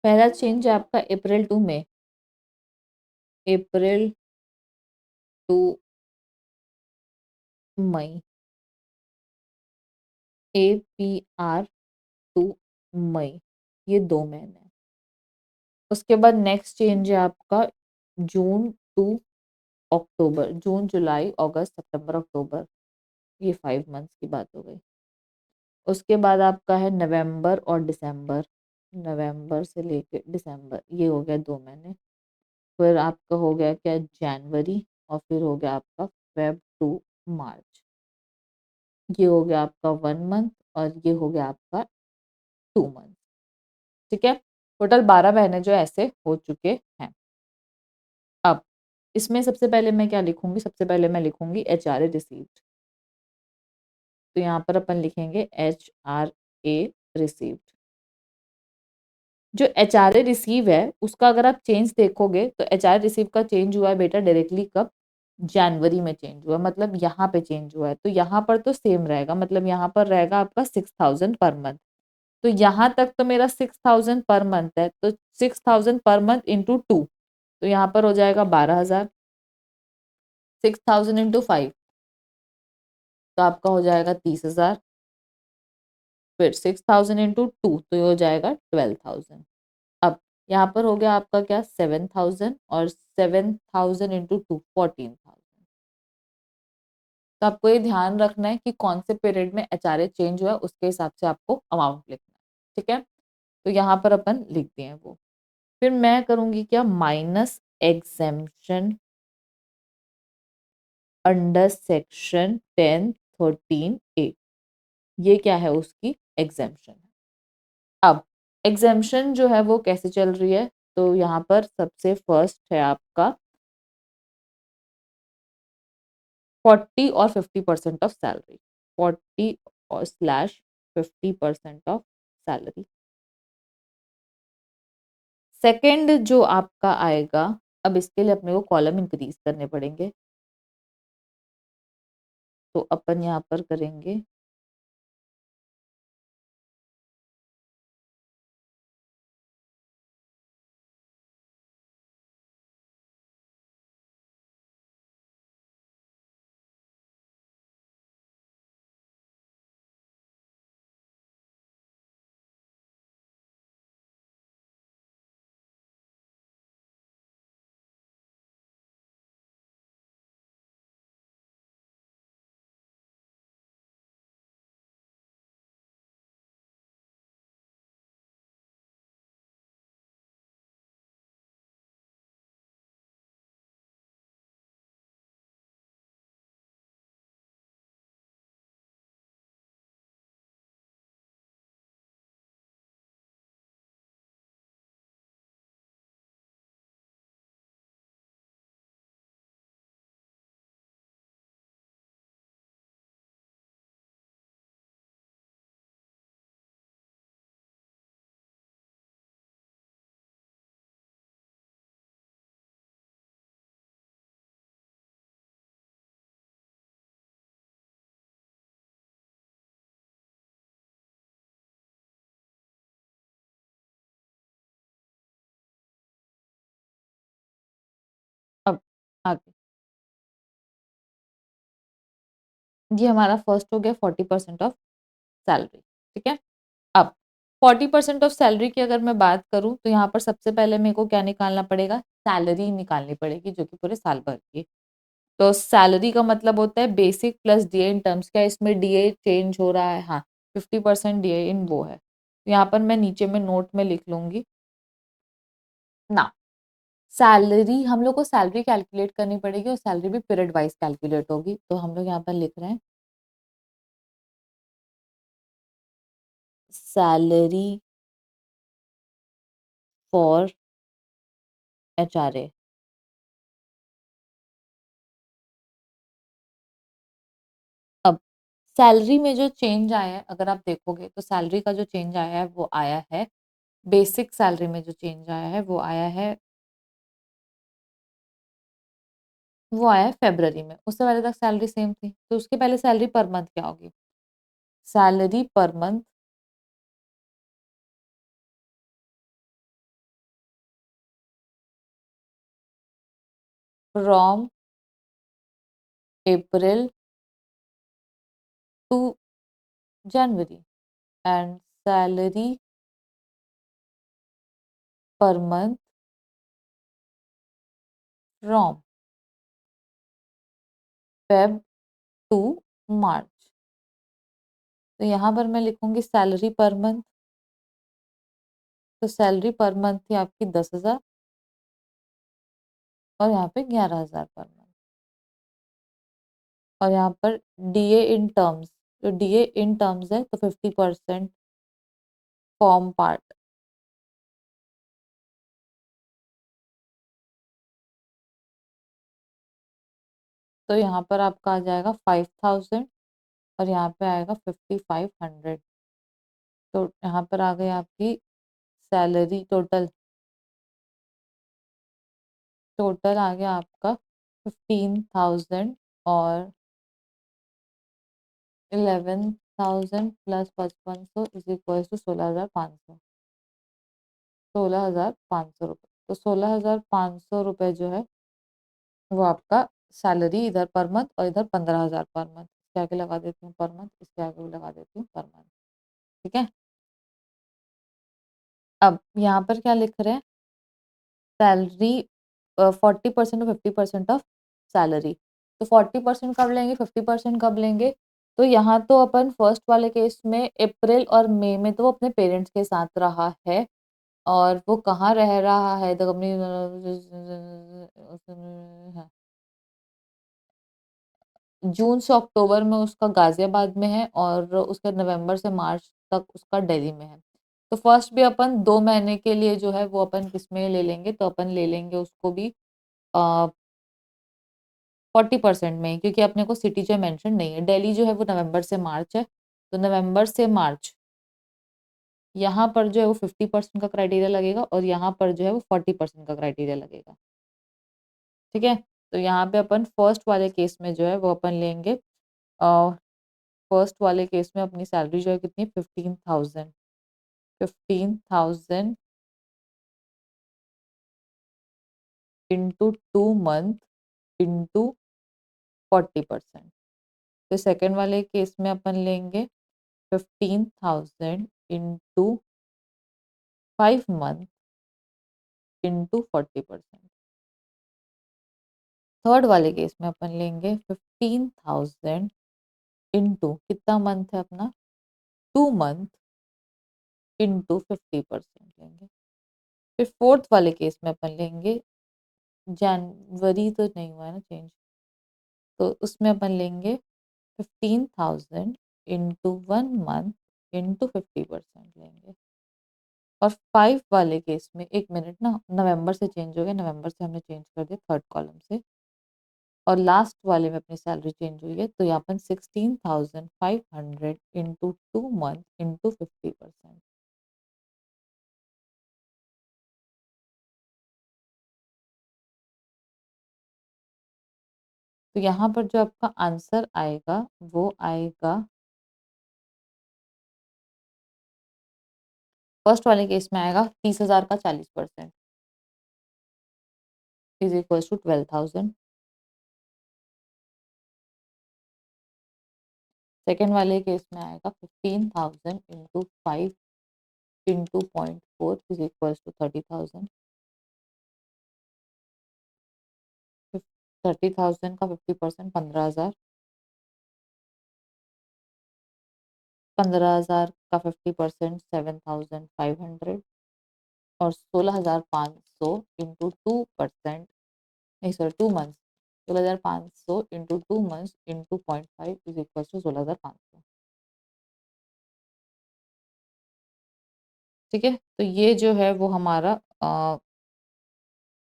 पहला चेंज है आपका April to May, April to May, APR to May, ये 2 महीने। उसके बाद नेक्स्ट चेंज है आपका जून टू अक्टूबर, जून जुलाई अगस्त सितंबर अक्टूबर, ये 5 मंथ्स की बात हो गई। उसके बाद आपका है नवंबर और दिसंबर, नवंबर से लेके दिसंबर, ये हो गया 2 महीने। फिर आपका हो गया क्या, जनवरी, और फिर हो गया आपका फेब टू मार्च, ये हो गया आपका 1 मंथ, और ये हो गया आपका 2 मंथ। ठीक है। टोटल 12 महीने जो ऐसे हो चुके हैं। अब इसमें सबसे पहले मैं क्या लिखूंगी? सबसे पहले मैं लिखूंगी HRA रिसीव्ड। तो यहाँ पर अपन लिखेंगे HRA रिसीव्ड। जो HRA रिसीव है उसका अगर आप चेंज देखोगे तो HRA रिसीव का चेंज हुआ है बेटा डायरेक्टली कब, जनवरी में चेंज हुआ, मतलब यहाँ पे चेंज हुआ है। तो यहाँ पर तो सेम रहेगा, मतलब यहाँ पर रहेगा आपका 6000 पर मंथ। तो यहाँ तक तो मेरा 6000 पर मंथ है, तो 6000 पर मंथ इंटू 2, तो यहाँ पर हो जाएगा 12000। 6000 इंटू 5 तो आपका हो जाएगा 30000। फिर 6000 इंटू 2 तो ये हो जाएगा 12000। अब यहाँ पर हो गया आपका क्या 7000, और 7000 इंटू 2 14,000। तो आपको ये ध्यान रखना है कि कौन से पीरियड में HRA चेंज हुआ है, उसके हिसाब से आपको अमाउंट लिखना है। ठीक है, तो यहाँ पर अपन लिख दिए वो। फिर मैं करूंगी क्या, minus exemption under section 1013A। ये क्या है, उसकी एग्जेम्पशन है। अब एग्जेम्पशन जो है वो कैसे चल रही है, तो यहाँ पर सबसे फर्स्ट है आपका 40 और 50% ऑफ सैलरी। 40 और स्लैश 50% ऑफ सैलरी। सेकंड जो आपका आएगा, अब इसके लिए अपने को कॉलम इंक्रीज करने पड़ेंगे, तो अपन यहाँ पर करेंगे अब आगे। ये हमारा फर्स्ट हो गया 40% ऑफ सैलरी। ठीक है, अब 40% ऑफ सैलरी की अगर मैं बात करूं तो यहाँ पर सबसे पहले मेरे को क्या निकालना पड़ेगा, सैलरी निकालनी पड़ेगी जो कि पूरे साल भर की। तो सैलरी का मतलब होता है basic plus DA in terms. क्या इसमें डीए चेंज हो रहा है, हाँ 50% डीए इन वो है। तो यहाँ पर मैं नीचे में नोट में लिख लूंगी ना, सैलरी हम लोग को सैलरी कैलकुलेट करनी पड़ेगी, और सैलरी भी पीरियड वाइज कैलकुलेट होगी। तो हम लोग यहाँ पर लिख रहे हैं सैलरी फॉर HRA। अब सैलरी में जो चेंज आया है अगर आप देखोगे तो सैलरी का जो चेंज आया है वो आया है, बेसिक सैलरी में जो चेंज आया है वो आया है, वो आया है फरवरी में। उससे पहले तक सैलरी सेम थी, तो उसके पहले सैलरी पर मंथ क्या होगी, salary per month from April to January, and salary per month from Feb to March. तो यहाँ पर मैं लिखूंगी सैलरी पर मंथ। तो सैलरी पर मंथ थी आपकी 10,000, और यहाँ पे 11,000 पर मंथ। और यहाँ पर डीए इन टर्म्स, जो डीए इन टर्म्स है तो 50% फॉर्म पार्ट। तो यहाँ पर आपका आ जाएगा 5,000, और यहाँ पे आएगा 5500। तो यहाँ पर आ गई आपकी सैलरी टोटल। टोटल आ गया आपका 15,000 और 11,000 प्लस 5500 इज इक्वल टू 16,500। 16,500 रुपये। तो 16,500 रुपये जो है वो आपका सैलरी इधर पर मंथ, और इधर 15,000 पर मंथ। इसके आगे लगा देती हूँ पर मंथ, इसके आगे भी लगा देती हूँ पर मंथ। ठीक है। अब यहाँ पर क्या लिख रहे हैं, सैलरी 40% और 50% ऑफ सैलरी। तो 40% कब लेंगे, 50% कब लेंगे? तो यहाँ तो अपन फर्स्ट वाले केस में अप्रैल और मई में तो वो अपने पेरेंट्स के साथ रहा है, और वो कहाँ रह रहा है, द कंपनी जून से अक्टूबर में उसका गाजियाबाद में है, और उसका नवंबर से मार्च तक उसका दिल्ली में है। तो फर्स्ट भी अपन 2 महीने के लिए जो है वो अपन किसमें ले लेंगे, तो अपन ले लेंगे उसको भी 40% में ही, क्योंकि अपने को सिटी जो मेंशन नहीं है। दिल्ली जो है वो नवंबर से मार्च है, तो नवंबर से मार्च यहाँ पर जो है वो 50% का क्राइटेरिया लगेगा, और यहाँ पर जो है वो 40% का क्राइटेरिया लगेगा। ठीक है। तो यहाँ पे अपन फर्स्ट वाले केस में जो है वो अपन लेंगे, फर्स्ट वाले केस में अपनी सैलरी जो है कितनी, 15,000। 15,000 इंटू 2 मंथ इंटू 40%। तो सेकेंड वाले केस में अपन लेंगे 15,000 इंटू 5 मंथ इंटू 40%। थर्ड वाले केस में अपन लेंगे 15,000 इंटू कितना मंथ है अपना, 2 मंथ इंटू 50% लेंगे। फिर फोर्थ वाले केस में अपन लेंगे, जनवरी तो नहीं हुआ है ना चेंज, तो उसमें अपन लेंगे 15,000 इंटू 1 मंथ इंटू 50% लेंगे। और 5 वाले केस में, एक मिनट ना, नवंबर से चेंज हो गया, नवंबर से हमने चेंज कर दिया थर्ड कॉलम से, और लास्ट वाले में अपनी सैलरी चेंज हुई है, तो यहाँ पर 16,500 इंटू 2 मंथ इंटू 50%। तो यहाँ पर जो आपका आंसर आएगा वो आएगा, फर्स्ट वाले केस में आएगा 30,000 का 40% इज इक्वल टू 12,000। सेकेंड वाले केस में आएगा 15,000 into 5 into 0.4 is equal to 30,000। 30,000 का 50% 15,000। 15,000 का 50% 7,500। और 16,500 इंटू 2%, नहीं sir 2 month, 16,500 into 2 month into 0.5 is equal to 16,500। ठीक है। तो ये जो है वो हमारा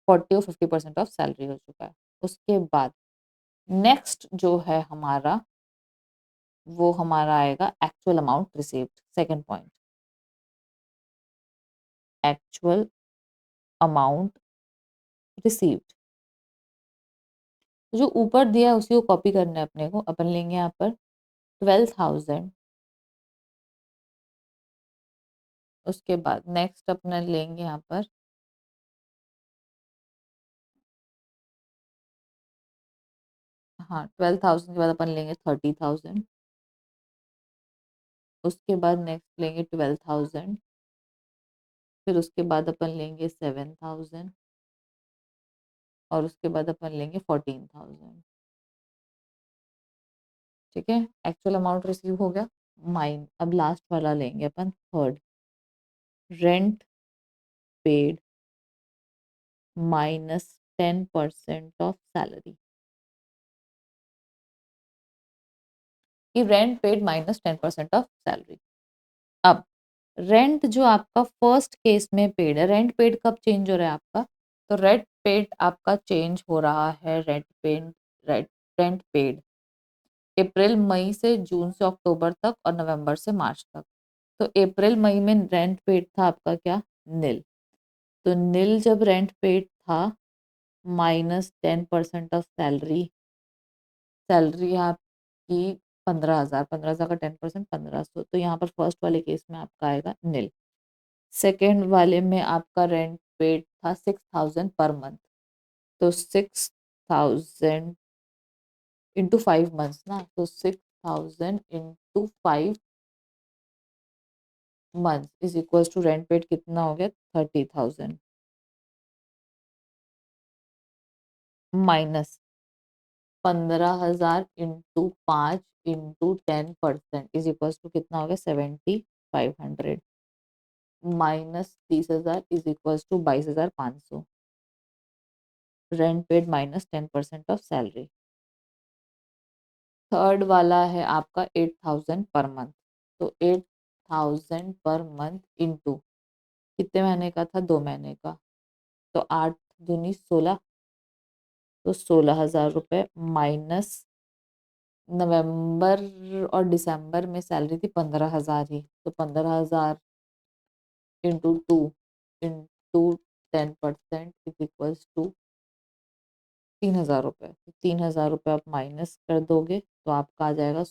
40 और 50% ऑफ सैलरी हो चुका है। उसके बाद नेक्स्ट जो है हमारा, वो हमारा आएगा actual amount received. Second point, actual amount received. जो ऊपर दिया है उसी को कॉपी करना है अपने को। अपन लेंगे यहाँ पर 12,000। उसके बाद नेक्स्ट अपना लेंगे यहाँ पर, हाँ 12,000 के बाद अपन लेंगे 30,000। उसके बाद नेक्स्ट लेंगे 12,000। फिर उसके बाद अपन लेंगे 7,000। और उसके बाद अपन लेंगे 14,000। ठीक है। एक्चुअल अमाउंट रिसीव हो गया। माइन अब लास्ट वाला लेंगे अपन, third, rent paid minus 10% of salary. कि rent paid minus 10% of salary. अब रेंट जो आपका फर्स्ट केस में पेड है, रेंट पेड कब चेंज हो रहा है आपका, तो रेंट पेड आपका चेंज हो रहा है, rent paid, rent rent paid April May से जून से अक्टूबर तक और नवंबर से मार्च तक। तो अप्रैल मई में रेंट पेड था आपका क्या, नील। तो नील जब रेंट पेड था माइनस 10% ऑफ सैलरी, सैलरी है आपकी 15,000, 15,000 का 10% 1500, तो यहाँ पर फर्स्ट वाले केस में आपका आएगा नील। सेकेंड वाले में आपका रेंट पेड था 6,000 पर मंथ, तो 6,000 इंटू 5 मंथ्स ना, तो 6,000 into 5 months is equal to rent paid कितना हो गया, 30,000 minus 15,000 into 5 into 10% is equal to कितना हो गया, 7,500 minus 30,000 is equal to 22,500, rent paid minus 10% of salary. Third वाला है आपका 8,000 पर मंथ, तो 8,000 पर मंथ इंटू कितने महीने का था, 2 महीने का, तो 8 दूनी 16, तो 16,000 रुपये माइनस नवंबर और दिसंबर में सैलरी थी 15,000 ही, तो 15,000 into 2 into 10% is equals to 3,000 रुपये। तो 3,000 रुपये आप माइनस कर दोगे तो आपका आ जाएगा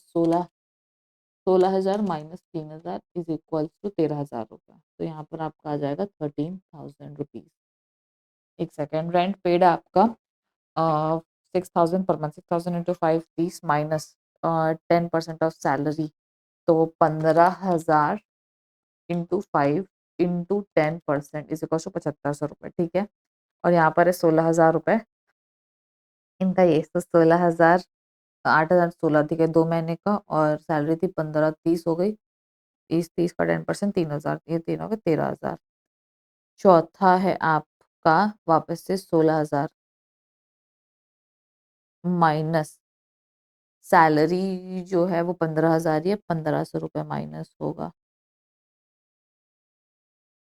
16,000 माइनस 3,000 इज इक्वल्स टू 13,000 रुपये। तो यहाँ पर आपका आ जाएगा 13,000 रुपीज। एक सेकेंड, रेंट पेड आपका 6,000 per month, 6,000 into 5 30 minus 10% of salary, तो 15,000 into 5 into 10% is equal to 7,500 रुपये, ठीक है। और यहाँ पर है 16,000 रुपये इनका, ये तो 16,000, 8,000 16 ठीक है 2 महीने का, और सैलरी थी 15, 30 हो गई, 30 का 10% 3,000, ये तीन हो गए 13,000। चौथा है आपका वापस से 16,000 माइनस सैलरी जो है वो 15,000 ही है, 1,500 रुपये माइनस होगा।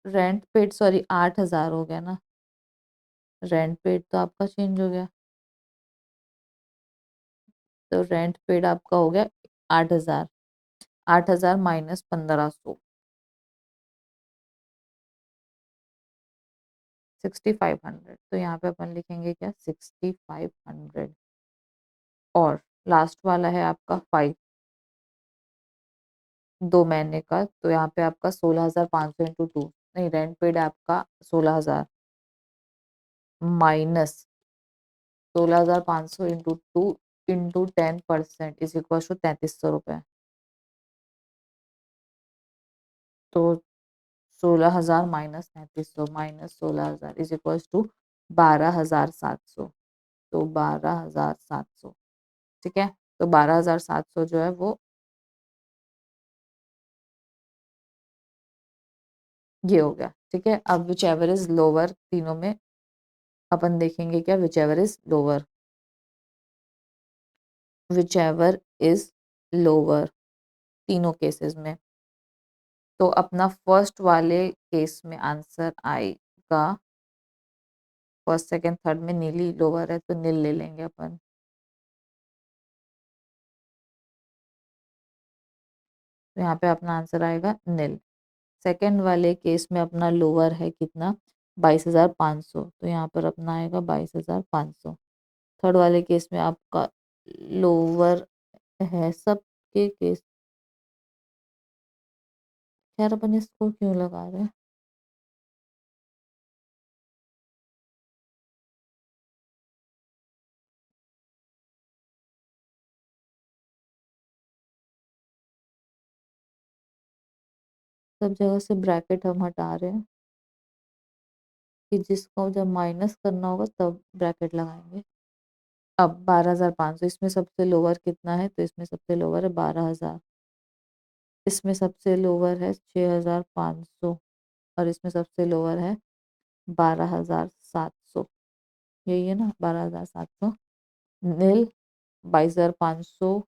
रेंट पेड सॉरी 8,000 हो गया ना, रेंट पेड तो आपका चेंज हो गया, तो रेंट पेड आपका हो गया 8,000, 8,000 माइनस 1,500, 6,500। तो यहाँ पे अपन लिखेंगे क्या, 6,500। और लास्ट वाला है आपका 2 महीने का, तो यहाँ पे आपका 16,500 इंटू 2, नहीं रेंट पेड आपका 16,000 minus 16,500 into 2 into 10% is equal to 3,300 रुपये। तो 16,000 minus 3,300 minus 16,000 is equal to 12,700, तो 12,700, ठीक है। तो 12,700 जो है वो ये हो गया, ठीक है। अब विच एवर इज लोअर, तीनों में अपन देखेंगे क्या, which ever is lower, which ever is lower तीनों केसेस में। तो अपना फर्स्ट वाले केस में आंसर आएगा, फर्स्ट सेकंड थर्ड में नील ही लोअर है तो नील ले लेंगे अपन। तो यहाँ पे अपना आंसर आएगा नील। सेकंड वाले केस में अपना लोअर है कितना, 22,500, तो यहाँ पर अपना आएगा 22,500। थर्ड वाले केस में आपका लोअर है, सबके केस, खैर अपन इसको क्यों लगा रहे हैं, सब जगह से ब्रैकेट हम हटा रहे हैं कि जिसको जब माइनस करना होगा तब ब्रैकेट लगाएंगे। अब 12,500, इसमें सबसे लोअर कितना है, तो इसमें सबसे लोअर है 12,000, इसमें सबसे लोअर है 6,500, और इसमें सबसे लोअर है 12,700, यही है ना 12,700। नील 22,500,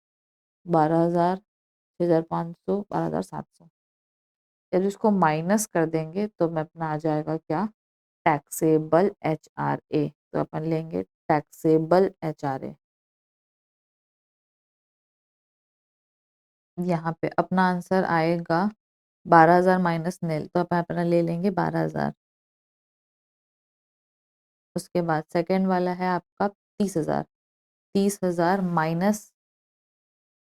12,000, 6,500, 12,700। जब इसको माइनस कर देंगे तो मैं अपना आ जाएगा क्या, टैक्सेबल HRA। तो अपन लेंगे टैक्सेबल HRA, यहाँ पे अपना आंसर आएगा 12,000 माइनस निल, तो अपन अपना ले लेंगे 12,000। उसके बाद सेकंड वाला है आपका 30,000। 30,000 minus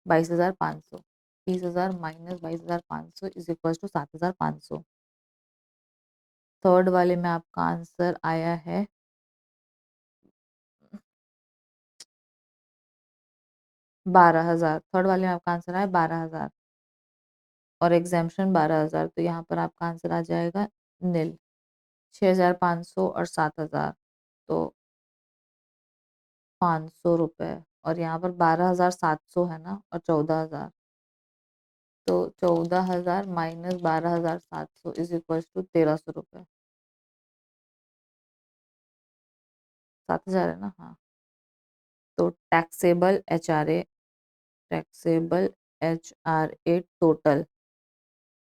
22,500। 30,000 minus 22,500 is equal to 7,500। Third वाले में आपका आंसर आया है 12,000। थर्ड वाले में आपका आंसर आया 12,000 और एग्जाम्पशन 12,000, तो यहाँ पर आपका आंसर आ जाएगा निल। 6,500 और 7,000, तो 500 रुपये। और यहाँ पर 12,700 है ना, और 14,000, तो 14,000 माइनस 12,700 इज इक्वल टू 1,300 रुपये। 7,000 है ना, हाँ। तो taxable H R A total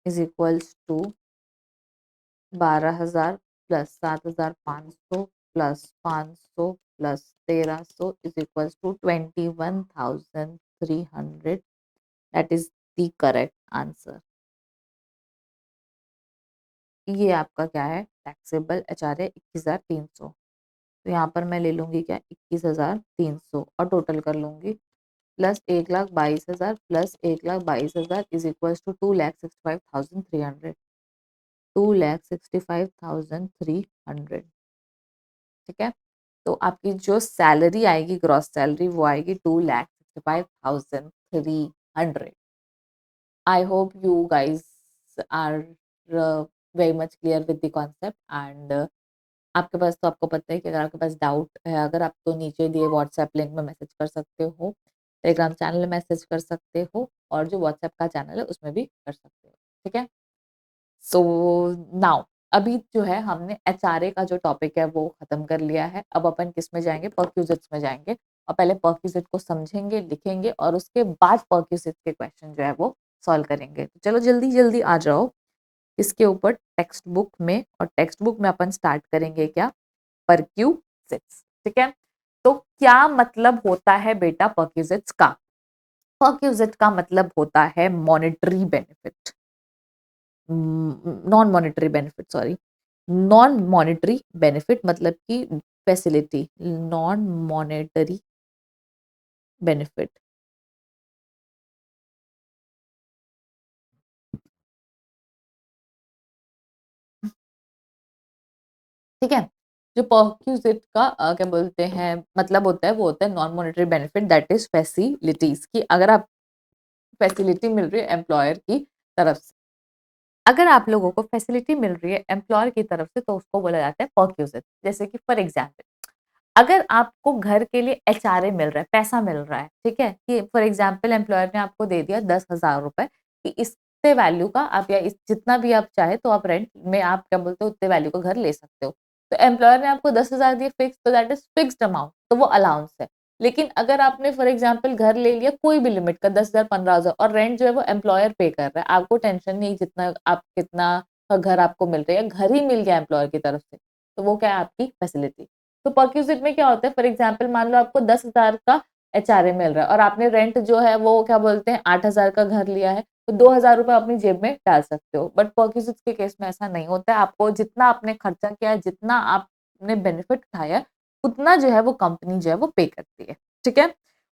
is equals to 12,000 plus 7,500 plus 500 plus 1,300 is equals to 21,300। That is the correct answer. ये आपका क्या है, टैक्सेबल एच आर ए 21,300। तो यहाँ पर मैं ले लूंगी क्या, 21,300 और टोटल कर लूंगी, plus 1,22,000 plus 1,22,000 is equal to 2,65,300। 2,65,300। ठीक है। तो आपकी जो सैलरी आएगी, ग्रॉस सैलरी, वो आएगी 2,65,300। I hope you guys are very much clear with the concept and आपके पास, तो आपको पता है कि अगर आपके पास डाउट है, अगर आप तो नीचे दिए व्हाट्सएप लिंक में मैसेज कर सकते हो, टेलीग्राम चैनल में मैसेज कर सकते हो, और जो व्हाट्सएप का चैनल है उसमें भी कर सकते हो। ठीक है। सो नाउ अभी जो है हमने एचआरए का जो टॉपिक है वो खत्म कर लिया है। अब अपन किस में जाएंगे, परक्यूजिट्स में जाएंगे, और पहले परक्यूजिट को समझेंगे, लिखेंगे, और उसके बाद परक्यूजिट के क्वेश्चन जो है वो सॉल्व करेंगे। तो चलो जल्दी जल्दी आ जाओ इसके ऊपर टेक्स्ट बुक में, और टेक्स्ट बुक में अपन स्टार्ट करेंगे क्या, परक्यूजिट्स। ठीक है। तो क्या मतलब होता है बेटा परक्यूजिट्स का? परक्यूजिट का मतलब होता है monetary benefit, non monetary benefit, sorry, non monetary benefit मतलब कि फैसिलिटी, नॉन मॉनेटरी बेनिफिट। ठीक है। जो परक्यूजिट का क्या बोलते हैं मतलब होता है, वो होता है non monetary benefit, that is facilities, की अगर आप फैसिलिटी मिल रही है एम्प्लॉयर की तरफ से, अगर आप लोगों को फैसिलिटी मिल रही है एम्प्लॉयर की तरफ से, तो उसको बोला जाता है परक्यूजिट। जैसे कि फॉर एग्जाम्पल, अगर आपको घर के लिए एचआरए मिल रहा है, पैसा मिल रहा है, ठीक है, कि फॉर एग्जाम्पल एम्प्लॉयर ने आपको दे दिया 10,000 रुपए कि इससे वैल्यू का आप, या इस जितना भी आप चाहे तो आप रेंट में आप क्या बोलते हो उतने वैल्यू का घर ले सकते हो। तो एम्प्लॉयर ने आपको 10,000 दिए फिक्स, तो दैट इज फिक्स्ड अमाउंट, तो वो अलाउंस है। लेकिन अगर आपने फॉर एग्जाम्पल घर ले लिया कोई भी लिमिट का 10,000 15,000, और रेंट जो है वो एम्प्लॉयर पे कर रहा है, आपको टेंशन नहीं जितना आप कितना का घर आपको मिल रहा है, या घर ही मिल गया एम्प्लॉयर की तरफ से, तो वो क्या है, आपकी फैसिलिटी। तो परक्यूजिट में क्या होता है, फॉर एग्जाम्पल मान लो आपको 10,000 का एचआरए मिल रहा है, और आपने रेंट जो है वो क्या बोलते हैं 8,000 का घर लिया है, तो 2,000 रुपए अपनी जेब में डाल सकते हो। बट परक्यूजिट के केस में ऐसा नहीं होता है। आपको जितना आपने खर्चा किया है, जितना आपने बेनिफिट उठाया है, उतना जो है वो कंपनी जो है वो पे करती है। ठीक है।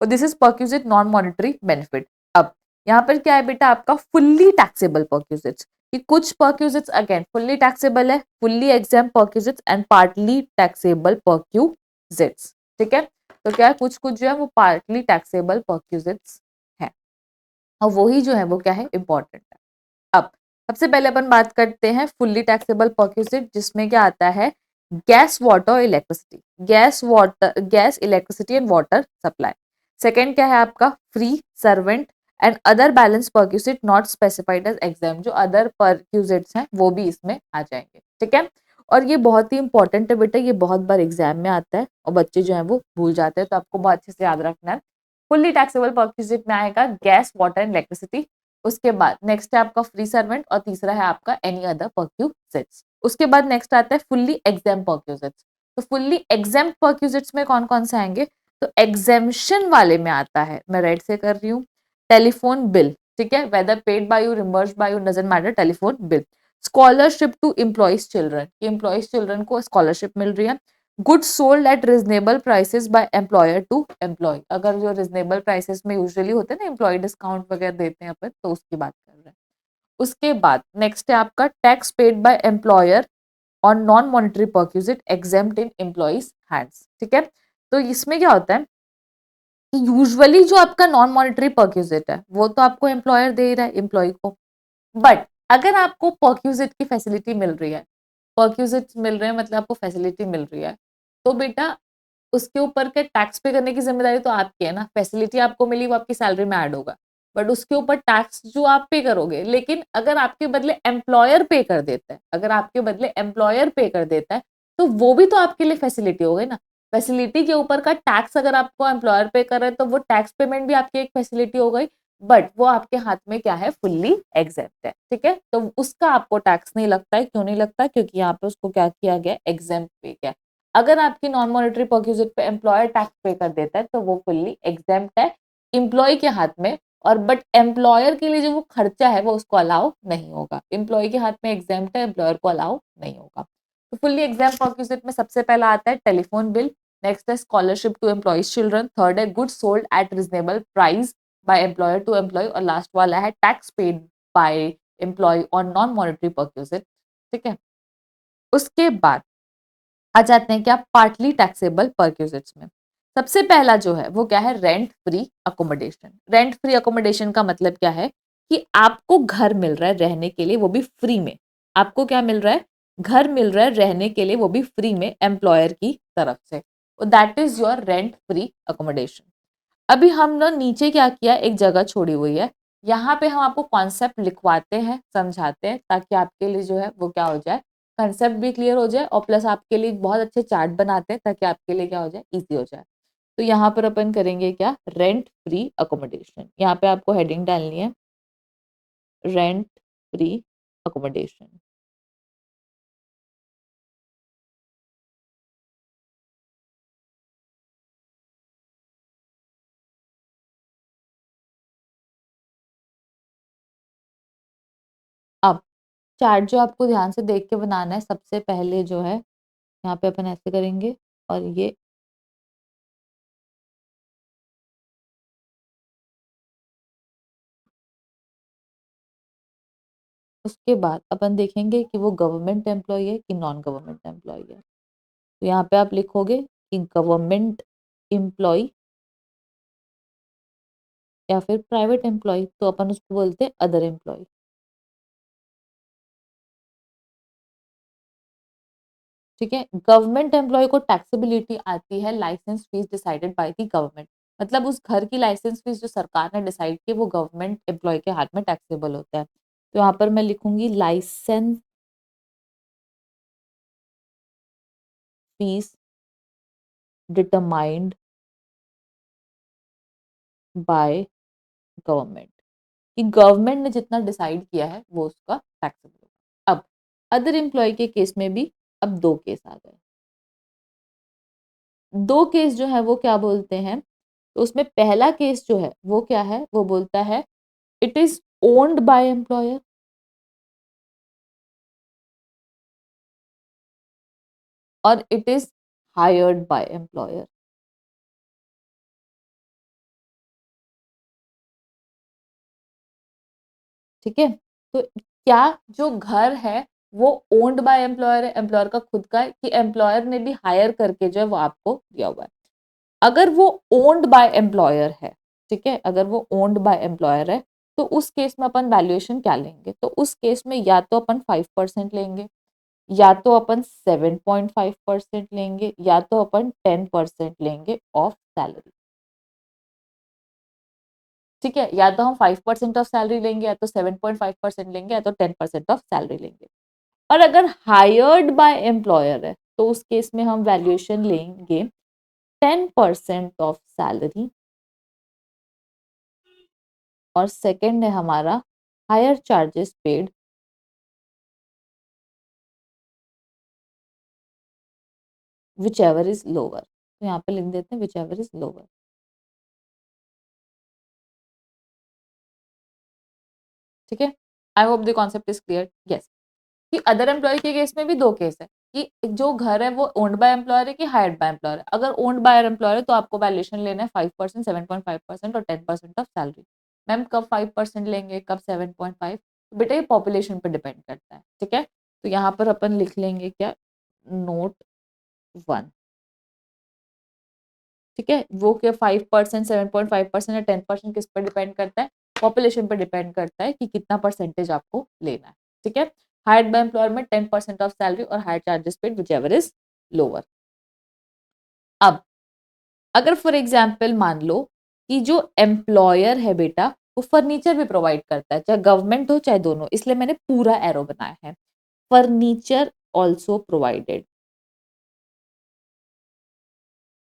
और this is perquisite non monetary benefit. अब यहाँ पर क्या है बेटा, आपका फुल्ली टैक्सेबल परक्यूजिट, कि कुछ परक्यूजिट्स अगेन फुल्ली टैक्सेबल है, fully exempt perquisites and partly taxable perquisites. ठीक है। तो क्या है, कुछ कुछ जो है वो पार्टली टैक्सेबल परक्यूजिट्स है, और वही जो है वो क्या है, इंपॉर्टेंट है। अब सबसे पहले अपन बात करते हैं फुल्ली टैक्सेबल परक्यूजिट, जिसमें क्या आता है, gas water electricity, gas electricity and water supply. Second क्या है आपका, free servant and other balance perquisite not specified as exam, जो अदर परक्यूजिट्स हैं वो भी इसमें आ जाएंगे। ठीक है। और ये बहुत ही इंपॉर्टेंट है बेटा, ये बहुत बार एग्जाम में आता है और बच्चे जो है वो भूल जाते हैं, तो आपको बहुत अच्छे से याद रखना है। फुल्ली टैक्सेबल परक्यूजिट में आएगा गैस वाटर एंड इलेक्ट्रिसिटी, उसके बाद नेक्स्ट है आपका फ्री सर्वेंट, और तीसरा है आपका एनी अदर परक्यूजिट्स। उसके बाद नेक्स्ट आता है फुल्ली एग्जाम परक्यूजिट्स। तो फुल्ली एग्जाम परक्यूजिट्स में कौन कौन से आएंगे, तो एग्जामेशन वाले में आता है, मैं राइट से कर रही हूँ, टेलीफोन बिल, ठीक है, whether paid by you, reimbursed by you, doesn't matter, telephone bill. Scholarship to employees children, कि एम्प्लॉइज चिल्ड्रन को स्कॉलरशिप मिल रही है। Goods sold at reasonable prices by employer to employee, अगर जो रिजनेबल प्राइसेस में यूजुअली होते हैं ना, एम्प्लॉय डिस्काउंट वगैरह देते हैं अपन, तो उसकी बात कर रहे हैं। उसके बाद नेक्स्ट है आपका टैक्स पेड बाय एम्प्लॉयर और नॉन मॉनिटरी परक्यूजिट एग्जेम्प्ट इन एम्प्लॉइज हैंड्स, ठीक है। तो इसमें क्या होता है कि यूजुअली जो आपका नॉन मॉनिटरी परक्यूजिट है वो तो आपको एम्प्लॉयर दे ही रहा है एम्प्लॉय को, बट अगर आपको परक्यूजिट की फैसिलिटी मिल रही है, परक्यूजिट मिल रहे हैं मतलब आपको फैसिलिटी मिल रही है, तो बेटा उसके ऊपर के टैक्स पे करने की जिम्मेदारी तो आपकी है ना। फैसिलिटी आपको मिली वो आपकी सैलरी में ऐड होगा, बट उसके ऊपर टैक्स जो आप पे करोगे। लेकिन अगर आपके बदले एम्प्लॉयर पे कर देता है, अगर आपके बदले एम्प्लॉयर पे कर देता है, तो वो भी तो आपके लिए फैसिलिटी हो गई ना। फैसिलिटी के ऊपर का टैक्स अगर आपको एम्प्लॉयर पे कर रहा है, तो वो टैक्स पेमेंट भी आपकी एक फैसिलिटी हो गई, बट वो आपके हाथ में क्या है, फुल्ली एग्जेम्प्ट है, ठीक है। तो उसका आपको टैक्स नहीं लगता है, क्यों नहीं लगता, क्योंकि यहाँ पे उसको क्या किया गया, एग्जेम्प्ट पे किया। अगर आपकी नॉन मॉनिटरी परक्यूजिट पे एम्प्लॉयर टैक्स पे कर देता है, तो वो फुल्ली एग्जेम्प्ट है एम्प्लॉय के हाथ में, और बट एम्प्लॉयर के लिए जो वो खर्चा है वो उसको अलाउ नहीं होगा। एम्प्लॉय के हाथ में एग्जेम्प्ट है, एम्प्लॉयर को अलाउ नहीं होगा। तो फुल्ली एग्जेम्प्ट परक्यूजिट में सबसे पहला आता है टेलीफोन बिल, नेक्स्ट है scholarship to employees children, third है goods sold at reasonable price by employer to employee, और लास्ट वाला है tax paid by employee on non monetary perquisite, ठीक है। उसके बाद आ जाते हैं क्या, पार्टली टैक्सेबल परक्यूजिट्स में। सबसे पहला जो है वो क्या है, rent free accommodation. Rent free accommodation का मतलब क्या है कि आपको घर मिल रहा है रहने के लिए, वो भी फ्री में। आपको क्या मिल रहा है, घर मिल रहा है रहने के लिए, वो भी फ्री में एम्प्लॉयर की तरफ से, that is your rent free accommodation. अभी हम ना नीचे क्या किया, एक जगह छोड़ी हुई है, यहाँ पे हम आपको कॉन्सेप्ट लिखवाते हैं, समझाते हैं, ताकि आपके लिए जो है वो क्या हो जाए, कंसेप्ट भी क्लियर हो जाए, और प्लस आपके लिए बहुत अच्छे चार्ट बनाते हैं ताकि आपके लिए क्या हो जाए, इजी हो जाए। तो यहाँ पर अपन करेंगे क्या, रेंट फ्री अकोमोडेशन। यहाँ पे आपको हेडिंग डालनी है रेंट फ्री अकोमोडेशन। अब चार्ट जो आपको ध्यान से देख के बनाना है, सबसे पहले जो है यहाँ पे अपन ऐसे करेंगे, और ये उसके बाद अपन देखेंगे कि वो गवर्नमेंट एम्प्लॉय है कि नॉन गवर्नमेंट एम्प्लॉय है। तो यहाँ पे आप लिखोगे कि गवर्नमेंट एम्प्लॉय या फिर प्राइवेट एम्प्लॉय, तो अपन उसको बोलते हैं अदर एम्प्लॉय, ठीक है। गवर्नमेंट एम्प्लॉय को टैक्सेबिलिटी आती है licence fee decided by the government, मतलब उस घर की लाइसेंस फीस जो सरकार ने डिसाइड की वो गवर्नमेंट एम्प्लॉय के हाथ में टैक्सेबल होता है। तो यहाँ पर मैं लिखूंगी licence fee determined by government, कि गवर्नमेंट ने जितना डिसाइड किया है वो उसका टैक्सेबल होगा। अब अदर एम्प्लॉय के केस में भी अब दो केस आ गए। दो केस जो है वो क्या बोलते हैं, तो उसमें पहला केस जो है वो क्या है, वो बोलता है it is owned by employer, और it is hired by employer, ठीक है। तो क्या जो घर है वो ओन्ड बाय एम्प्लॉयर है, एम्प्लॉयर का खुद का है, कि एम्प्लॉयर ने भी हायर करके जो है वो आपको दिया हुआ है। अगर वो ओन्ड बाय एम्प्लॉयर है, ठीक है, अगर वो ओन्ड बाय एम्प्लॉयर है, तो उस केस में अपन वैल्यूएशन क्या लेंगे, तो उस केस में या तो अपन 5% लेंगे, या तो अपन 7.5% लेंगे, या तो अपन 10% लेंगे ऑफ सैलरी, ठीक है। या तो हम 5% ऑफ सैलरी लेंगे, या तो 7.5% लेंगे, या तो 10% ऑफ सैलरी लेंगे। और अगर हायर्ड बाय एम्प्लॉयर है, तो उस केस में हम वैल्यूएशन लेंगे 10% ऑफ सैलरी, और सेकंड है हमारा higher charges paid whichever is lower. तो यहाँ पे लिख देते हैं विच एवर इज लोअर। ठीक है, I hope the concept is clear. Yes, कि अदर एम्प्लॉय के केस में भी दो केस है कि जो घर है वो ओन्ड बाय एम्प्लॉयर है कि हायर्ड बाय एम्प्लॉयर है। अगर ओन्ड बाय एम्प्लॉयर है तो आपको वैल्यूएशन लेना है 5%, 7.5% और 10% ऑफ सैलरी। मैम कब 5% लेंगे, कब 7.5? तो बेटा ये पॉपुलेशन पर डिपेंड करता है, ठीक है। तो यहाँ पर अपन लिख लेंगे क्या, नोट 1, ठीक है। वो क्या 5%, 7.5% या 10% किस पर डिपेंड करता है, पॉपुलेशन पर डिपेंड करता है कि कितना परसेंटेज आपको लेना है, ठीक है। हायर्ड बाय एम्प्लॉयर में 10% ऑफ सैलरी और hire charges paid whichever is lower. अब अगर फॉर एग्जाम्पल मान लो कि जो एम्प्लॉयर है बेटा वो फर्नीचर भी प्रोवाइड करता है, चाहे गवर्नमेंट हो चाहे दोनों, इसलिए मैंने पूरा एरो बनाया है, furniture also provided,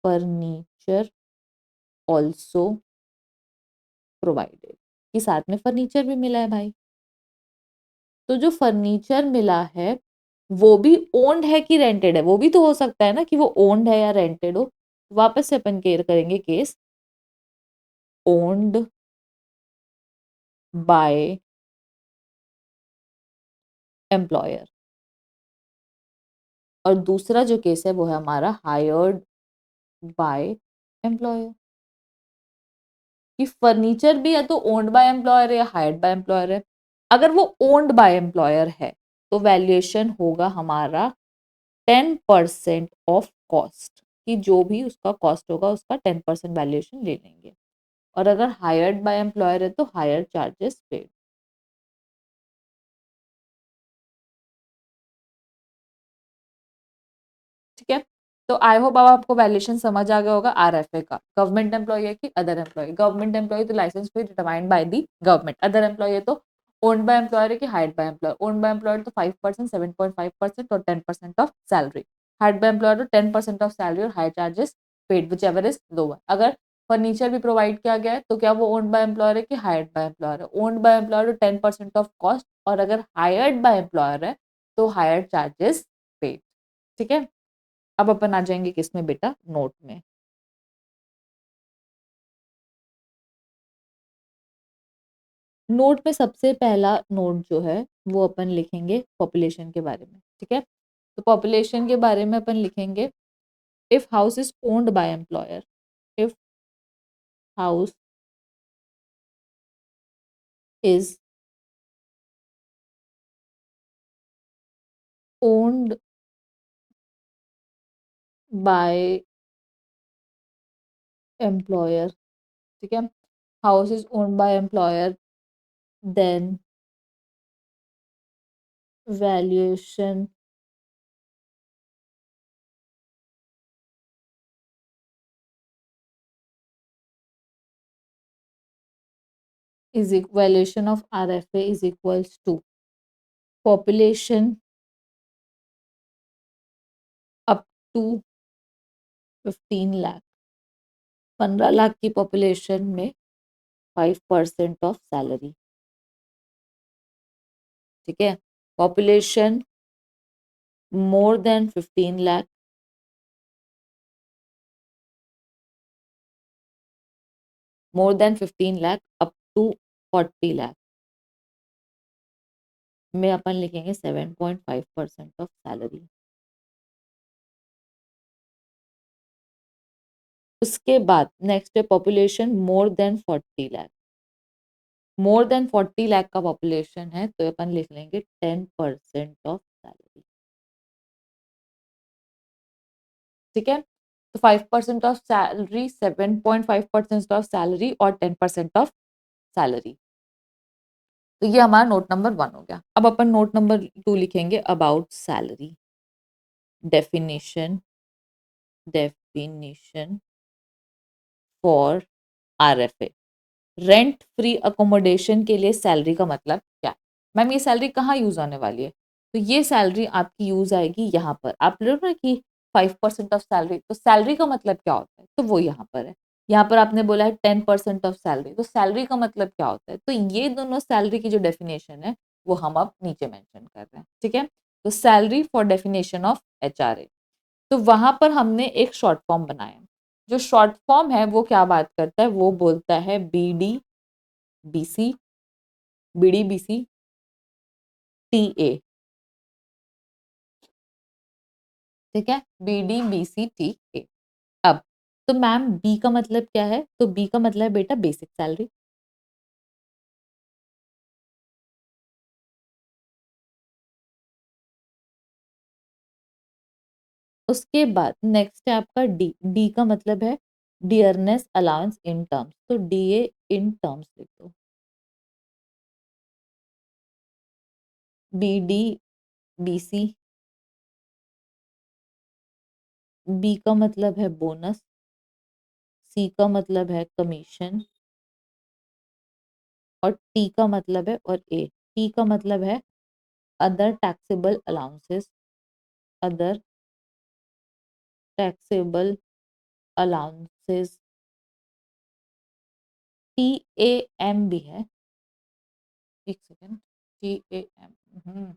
furniture also provided, कि साथ में फर्नीचर भी मिला है भाई। तो जो फर्नीचर मिला है वो भी ओन्ड है कि रेंटेड है, वो भी तो हो सकता है ना कि वो ओन्ड है या रेंटेड हो। वापस से अपन केयर करेंगे केस, ओन्ड बाय एम्प्लॉयर, और दूसरा जो केस है वो है हमारा हायर्ड बाय एम्प्लॉयर, कि फर्नीचर भी या तो ओन्ड बाय एम्प्लॉयर है या हायर्ड बाय एम्प्लॉयर है। अगर वो ओन्ड बाय एम्प्लॉयर है तो वैल्यूएशन होगा हमारा 10% ऑफ कॉस्ट, कि जो भी उसका कॉस्ट होगा उसका 10% वैल्यूएशन ले लेंगे। और अगर हायर्ड बाय एम्प्लॉयर है तो हायर चार्जेस पेड, ठीक है। तो आई होप अब आपको वैल्यूएशन समझ आ गया होगा आरएफए का। गवर्नमेंट एम्प्लॉय है कि अदर एम्प्लॉय, गवर्नमेंट एम्प्लॉय तो licence fee determined by the government, other employee है तो ओन्ड बाय एम्प्लॉयर है कि hired by employer, owned by employer तो 5%, 7.5% और 10% of salary, hired by employer तो 10% ऑफ सैलरी और hire charges paid whichever is lower. अगर furniture भी प्रोवाइड किया गया है तो क्या वो ओन्ड बाय एम्प्लॉयर है कि हायर्ड बाय एम्प्लॉयर है, ओन्ड बाय एम्प्लॉयर तो 10% ऑफ कॉस्ट, और अगर हायर्ड बाय एम्प्लॉयर है तो हायर चार्जेस पेड, ठीक है। अब अपन आ जाएंगे किसमें बेटा, नोट में। नोट में सबसे पहला नोट जो है वो अपन लिखेंगे पॉपुलेशन के बारे में, ठीक है। तो पॉपुलेशन के बारे में अपन लिखेंगे, if house is owned by employer, if house is owned by employer, ठीक है, house is owned by employer, then valuation is valuation of RFA is equals to population up to 15 lakh, 15 lakh की पॉपुलेशन में 5% of salary, ठीक है। Population more than 15 lakh, more than 15 lakh up to 40 lakh में अपन लिखेंगे 7.5% of salary. उसके बाद नेक्स्ट है population more than 40 lakh, more than 40 lakh का पॉपुलेशन है तो अपन लिख लेंगे 10% ऑफ सैलरी, ठीक है। तो 5% ऑफ सैलरी, 7.5% ऑफ सैलरी और 10% ऑफ सैलरी। तो ये हमारा नोट नंबर 1 हो गया। अब अपन नोट नंबर 2 लिखेंगे, about salary, definition, definition for RFA, rent free accommodation के लिए सैलरी का मतलब क्या है। मैम ये सैलरी कहाँ यूज होने वाली है, तो ये सैलरी आपकी यूज आएगी यहाँ पर। आप लोग ना कि 5% ऑफ सैलरी, तो सैलरी का मतलब क्या होता है, तो वो यहाँ पर है। यहाँ पर आपने बोला है 10% ऑफ सैलरी, तो सैलरी का मतलब क्या होता है, तो ये दोनों सैलरी की जो डेफिनेशन है वो हम अब नीचे मेंशन कर रहे हैं, ठीक है। तो salary for definition of HRA, तो वहां पर हमने एक शॉर्ट फॉर्म बनाया। जो शॉर्ट फॉर्म है वो क्या बात करता है, वो बोलता है बीडी, बीसी, BDBC TA, ठीक है, BDBC TA। अब तो मैम बी का मतलब क्या है? तो बी का मतलब है बेटा बेसिक सैलरी। उसके बाद नेक्स्ट है आपका डी। डी का मतलब है डियरनेस अलाउंस इन टर्म्स, तो DA इन टर्म्स लिख दो। BDBC, बी का मतलब है बोनस, सी का मतलब है कमीशन, और टी का मतलब है, और ए, टी का मतलब है other taxable allowances, other taxable allowances. TAM भी है, एक सेकेंड, TAM, हम्म,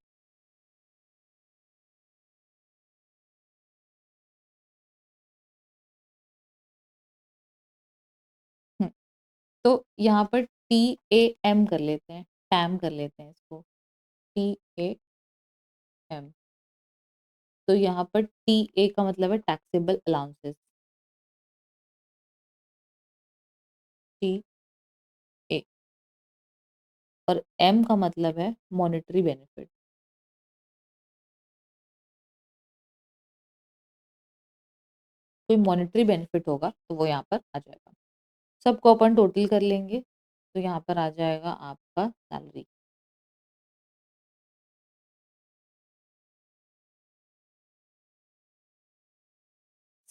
तो यहाँ पर TAM कर लेते हैं, टैम कर लेते हैं इसको, TAM। तो यहाँ पर TA का मतलब है टैक्सेबल अलाउंसेस, TA, और M का मतलब है मॉनेटरी बेनिफिट। कोई मॉनेटरी बेनिफिट होगा तो वो यहाँ पर आ जाएगा। सबको अपन टोटल कर लेंगे तो यहाँ पर आ जाएगा आपका salary.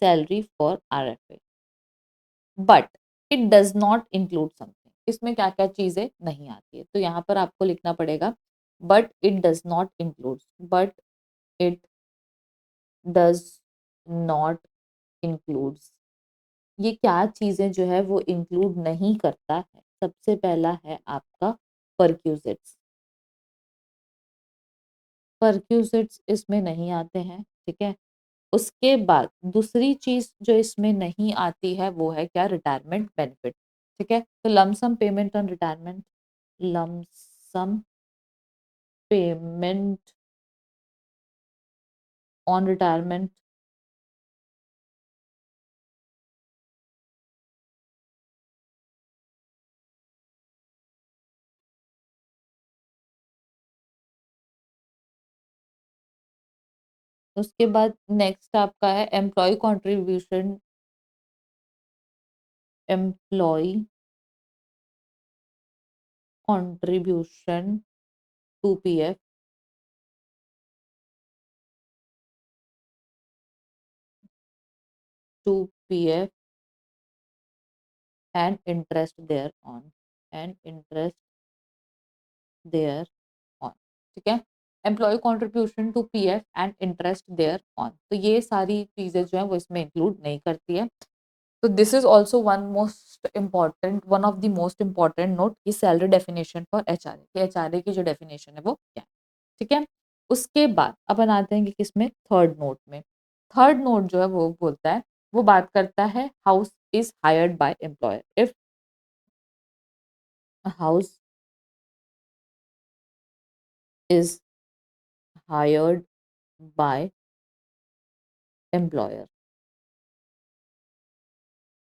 Salary for RFA, but it does not include something. इसमें क्या क्या चीजें नहीं आती है, तो यहाँ पर आपको लिखना पड़ेगा but it does not include, but it does not includes. ये क्या चीजें जो है वो इंक्लूड नहीं करता है? सबसे पहला है आपका परक्यूजिट्स। परक्यूजिट्स इसमें नहीं आते हैं, ठीक है। उसके बाद दूसरी चीज जो इसमें नहीं आती है वो है क्या? रिटायरमेंट बेनिफिट, ठीक है। तो lump sum payment on retirement, lump sum payment on retirement. उसके बाद नेक्स्ट आपका है employee contribution, employee contribution to PF, to PF and interest thereon, and interest thereon, ठीक है। Employee contribution to PF and interest thereon, तो ये सारी चीजें जो है वो इसमें इंक्लूड नहीं करती है। तो this is also one of the most important note की सैलरी डेफिनेशन फॉर HRA, कि HRA की जो डेफिनेशन है वो क्या है, ठीक है। उसके बाद अपन आते हैं कि किसमें? थर्ड नोट में। थर्ड नोट जो है वो बोलता है, वो बात करता है house is hired by employer, if house is hired by employer,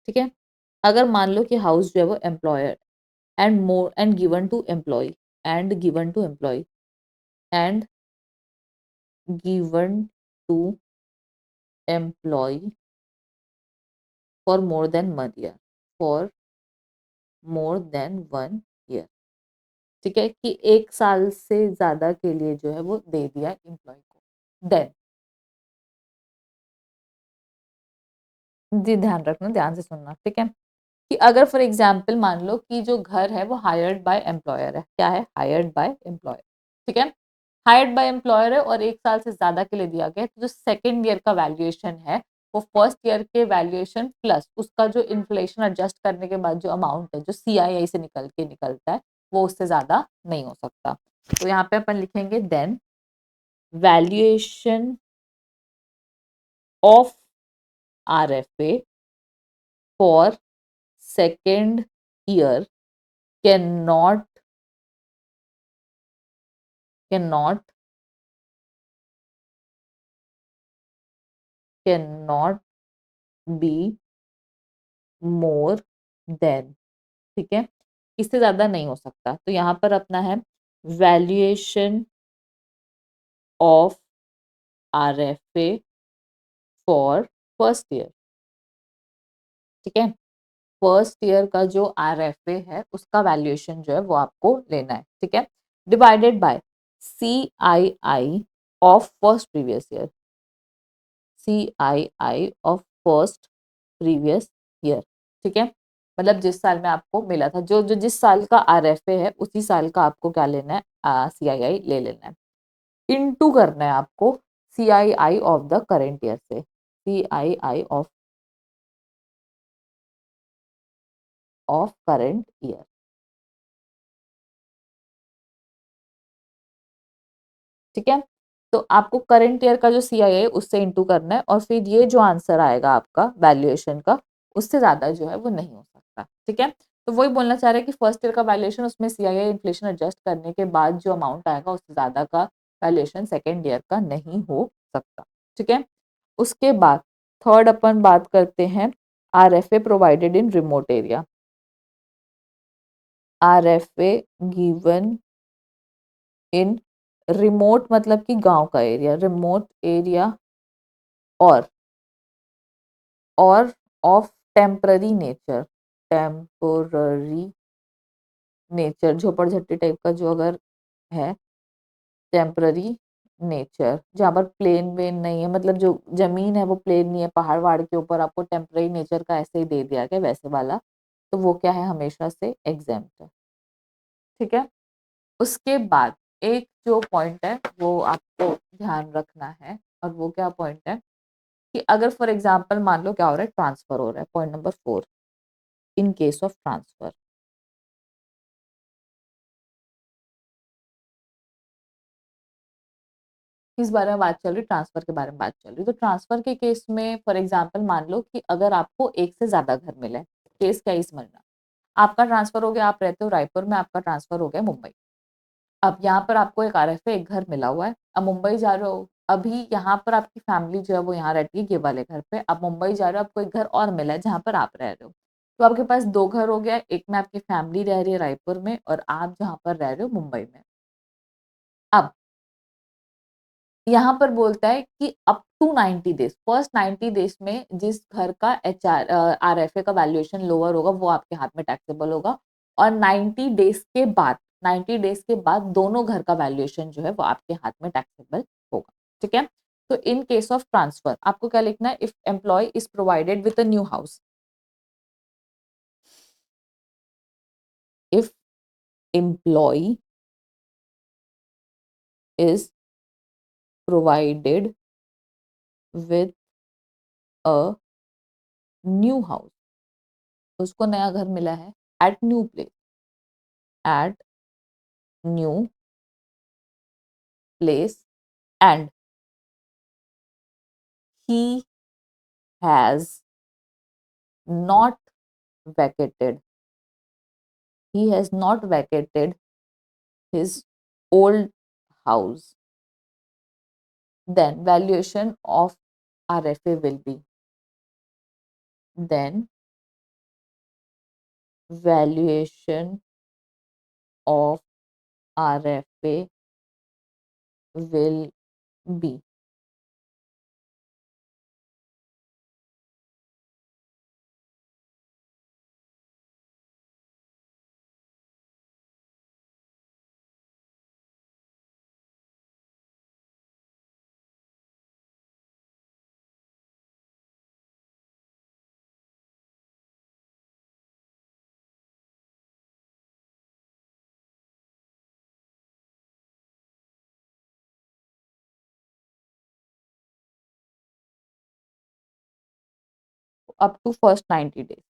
ठीक है। अगर मान लो कि हाउस जो है वो employer and more and given to employee, and given to employee, and given to employee for more than 1 year, for more than 1 year, ठीक है, कि 1 साल से ज्यादा के लिए जो है वो दे दिया एम्प्लॉय को। देन, जी ध्यान रखना, ध्यान से सुनना, ठीक है। कि अगर फॉर एग्जाम्पल मान लो कि जो घर है वो हायर्ड बाय एम्प्लॉयर है, क्या है? हायर्ड बाय एम्प्लॉयर, ठीक है। हायर्ड बाय एम्प्लॉयर है और 1 साल से ज्यादा के लिए दिया गया है, तो जो सेकेंड ईयर का वैल्यूएशन है वो फर्स्ट ईयर के वैल्यूएशन प्लस उसका जो इन्फ्लेशन एडजस्ट करने के बाद जो अमाउंट है जो CII से निकल के निकलता है वो उससे ज्यादा नहीं हो सकता। तो यहाँ पे अपन लिखेंगे then valuation of RFA for second year cannot cannot cannot be more than, ठीक है, इससे ज्यादा नहीं हो सकता। तो यहाँ पर अपना है valuation of RFA for first year, ठीक है। फर्स्ट ईयर का जो आरएफए है उसका वैल्यूएशन जो है वो आपको लेना है, ठीक है, divided by CII of first previous year, CII of first previous year, ठीक है। मतलब जिस साल में आपको मिला था, जो जो जिस साल का आरएफए है उसी साल का आपको क्या लेना है, सीआईआई ले लेना है, इनटू करना है आपको CII of the current year से, सीआईआई ऑफ करेंट ईयर, ठीक है। तो आपको करंट ईयर का जो सीआईआई है उससे इंटू करना है, और फिर ये जो आंसर आएगा आपका वैल्यूएशन का, उससे ज्यादा जो है वो नहीं हो सकता, ठीक है। तो वही बोलना चाह रहे हैं कि फर्स्ट ईयर का वैल्यूएशन, उसमें सीआईआई इन्फ्लेशन एडजस्ट करने के बाद जो अमाउंट आएगा उससे ज्यादा का वैल्यूएशन सेकेंड ईयर का नहीं हो सकता, ठीक है। उसके बाद थर्ड अपन बात करते हैं RFA provided in remote area, RFA given in remote मतलब कि गांव का एरिया, रिमोट एरिया, और और of temporary nature, temporary nature, झोपड़ झट्टी टाइप का जो अगर है, टेम्पररी नेचर, जहाँ पर प्लेन वेन नहीं है, मतलब जो जमीन है वो प्लेन नहीं है, पहाड़ वहाड़ के ऊपर आपको टेम्पररी नेचर का ऐसे ही दे दिया गया वैसे वाला, तो वो क्या है, हमेशा से एग्जेम्प्ट है, ठीक है। उसके बाद एक जो पॉइंट है वो आपको ध्यान रखना है, और वो क्या पॉइंट है कि अगर फॉर एग्जाम्पल मान लो क्या हो रहा है, ट्रांसफर हो रहा है, point number 4, in case of transfer, किस बारे में बात चल रही, ट्रांसफर के बारे में बात चल रही। तो ट्रांसफर के केस में फॉर एग्जाम्पल मान लो कि अगर आपको एक से ज्यादा घर मिले, केस क्या इस महीना, आपका ट्रांसफर हो गया, आप रहते हो रायपुर में, आपका ट्रांसफर हो गया मुंबई, अब यहाँ पर आपको एक आरएफ है, एक घर मिला हुआ है, अब मुंबई जा रहे हो, अभी यहाँ पर आपकी फैमिली जो है वो यहाँ रहती है ये वाले घर पे, अब मुंबई जा रहे हो, आपको एक घर और मिला है जहाँ पर आप रह रहे हो, तो आपके पास दो घर हो गया, एक में आपकी फैमिली रह रही है रायपुर में, और आप जहाँ पर रह रहे हो मुंबई में। अब यहाँ पर बोलता है कि up to 90 days, first 90 days में जिस घर का आरएफए का वैल्यूएशन लोअर होगा वो आपके हाथ में टैक्सेबल होगा, और 90 डेज के बाद, 90 डेज के बाद दोनों घर का वैल्यूएशन जो है वो आपके हाथ में टैक्सेबल होगा, ठीक है। तो इन केस ऑफ ट्रांसफर आपको क्या लिखना है, if employee is provided with a new house, if employee is provided with a new house, उसको नया घर मिला है at new place, at new place, and he has not vacated, he has not vacated his old house, then valuation of RFA will be, then valuation of RFA will be, up to first 90 days,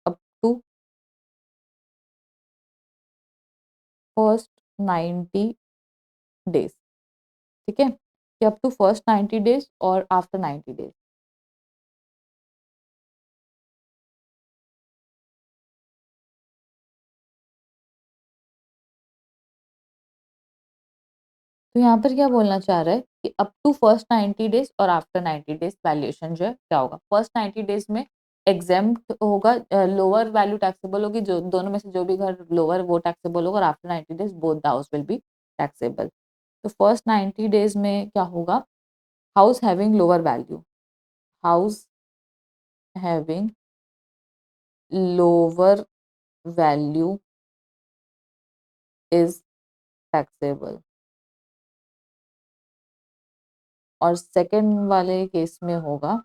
up to first 90 days, ठीक है, कि up to first 90 days और after 90 days, तो यहाँ पर क्या बोलना चाह रहा है कि अप टू फर्स्ट 90 डेज और आफ्टर 90 डेज वैल्यूएशन जो है क्या होगा? फर्स्ट 90 डेज में एग्जेम्प्ट होगा, लोअर वैल्यू टैक्सेबल होगी, जो दोनों में से जो भी घर लोअर वो टैक्सेबल होगा, और after 90 days both the house will be taxable. तो फर्स्ट 90 डेज में क्या होगा? House having lower value, house having lower value is taxable. और सेकंड वाले केस में होगा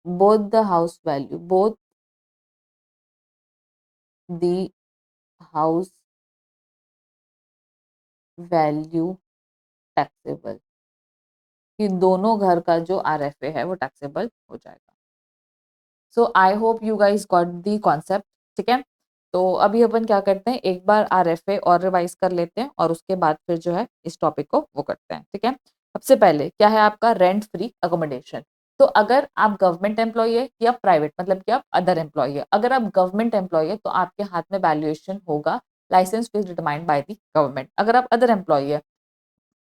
both the house value, both the house value taxable, कि दोनों घर का जो आरएफए है वो टैक्सेबल हो जाएगा। So I hope you guys got the concept. ठीक है, तो अभी अपन क्या करते हैं, एक बार आरएफए और रिवाइज कर लेते हैं और उसके बाद फिर जो है इस टॉपिक को वो करते हैं। ठीक है, सबसे पहले क्या है आपका रेंट फ्री अकोमोडेशन। तो अगर आप गवर्नमेंट एम्प्लॉय है या प्राइवेट, मतलब कि आप अदर एम्प्लॉय है, अगर आप गवर्नमेंट एम्प्लॉय है तो आपके हाथ में वैल्यूएशन होगा licence fee determined by the government. अगर आप अदर एम्प्लॉय है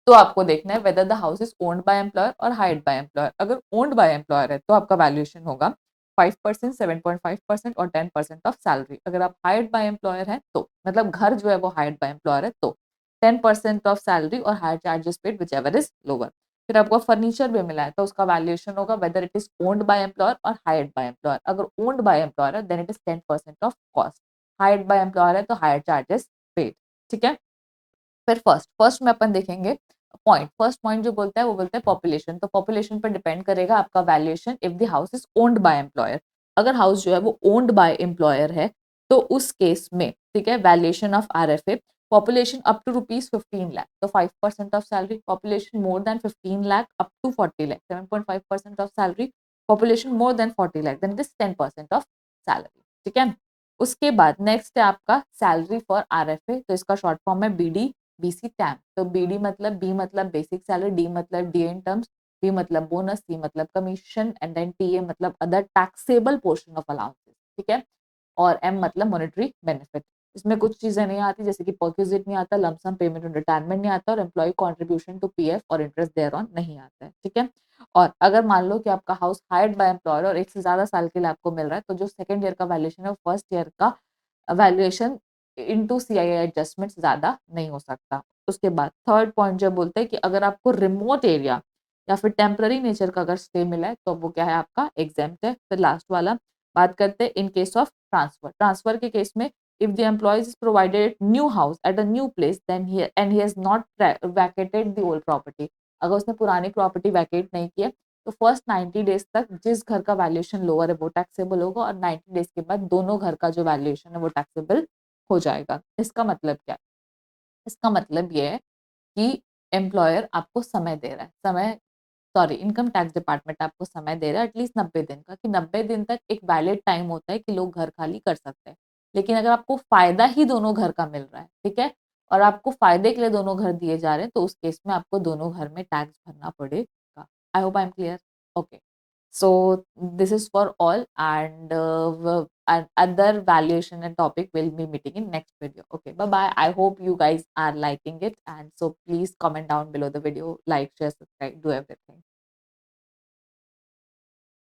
तो आपको देखना है whether the house is owned by employer और हायर्ड बाय एम्प्लॉयर। अगर ओन्ड बाय एम्प्लॉयर है तो आपका वैल्यूएशन होगा 5%, 7.5% और 10% ऑफ सैलरी। अगर आप हायर्ड बाय एम्प्लॉयर है तो मतलब घर जो है वो हायर्ड बाय एम्प्लॉयर है तो 10% ऑफ सैलरी और hire charges paid whichever is lower. फिर आपको फर्नीचर भी मिला है तो उसका वैल्यूएशन होगा whether it is owned by employer और हायर्ड बाय एम्प्लॉयर। अगर ओन्ड बाय एम्प्लॉयर है then it is 10% of cost, hired by employer है तो हायर चार्जेस पेड। ठीक है, फिर फर्स्ट फर्स्ट में अपन देखेंगे पॉइंट। फर्स्ट पॉइंट जो बोलता है वो बोलता है पॉपुलेशन। तो पॉपुलेशन पर डिपेंड करेगा आपका valuation if the house is owned by employer. अगर हाउस जो है वो ओन्ड बाय एम्प्लॉयर है तो उस केस में ठीक है valuation of RFA population up to ₹15 lakh तो 5% of salary, population more than 15 lakh up to 40 lakh 7.5% of salary, population more than 40 lakh then it is 10% of salary. ठीक है, उसके बाद नेक्स्ट है आपका सैलरी फॉर आरएफए। तो इसका शॉर्ट फॉर्म है बीडी बीसी टैम। तो बीडी मतलब बी मतलब बेसिक सैलरी, डी मतलब डी इन टर्म्स, बी मतलब बोनस, सी मतलब कमीशन एंड देन टीए मतलब other taxable portion of allowances. ठीक है, और एम मतलब मॉनेटरी बेनिफिट। इसमें कुछ चीजें नहीं आती जैसे कि परक्विजिट नहीं आता, लमसम पेमेंट और रिटायरमेंट नहीं आता और एम्प्लॉय कंट्रीब्यूशन टू पीएफ और इंटरेस्ट देयर ऑन नहीं आता है। ठीक है, और अगर मान लो कि आपका हाउस हायर्ड बाय एम्प्लॉयर और एक से ज्यादा साल के लिए आपको मिल रहा है तो जो सेकंड ईयर का वैल्यूएशन है फर्स्ट ईयर का वैल्यूएशन इनटू सीआईआई एडजस्टमेंट ज्यादा नहीं हो सकता। उसके बाद थर्ड पॉइंट जो बोलते हैं कि अगर आपको रिमोट एरिया या फिर टेम्पररी नेचर का अगर स्टे मिला है तो वो क्या है आपका एग्जेम्प्ट है। फिर लास्ट वाला बात करते हैं in case of transfer. Transfer के केस में if the employee is provided new house at a new place then he and he has not vacated the old property. अगर उसने पुरानी प्रॉपर्टी वैकेट नहीं किया तो फर्स्ट 90 डेज तक जिस घर का वैल्यूएशन लोअर है वो टैक्सेबल होगा और 90 डेज के बाद दोनों घर का जो वैल्यूएशन है वो टैक्सेबल हो जाएगा। इसका मतलब क्या है? इसका मतलब ये है कि एम्प्लॉयर आपको समय दे रहा है, समय सॉरी इनकम टैक्स डिपार्टमेंट आपको समय दे रहा है एटलीस्ट 90 दिन का, कि 90 दिन तक एक वैलिड टाइम होता है कि लोग घर खाली कर सकते हैं। लेकिन अगर आपको फायदा ही दोनों घर का मिल रहा है ठीक है, और आपको फायदे के लिए दोनों घर दिए जा रहे हैं तो उस केस में आपको दोनों घर में टैक्स भरना पड़ेगा। आई hope I am clear. Okay, so this is for all and other valuation and topic will be meeting in next video. Okay, bye bye. I hope you guys are liking it and so please comment down below the video, like, share, subscribe, do everything.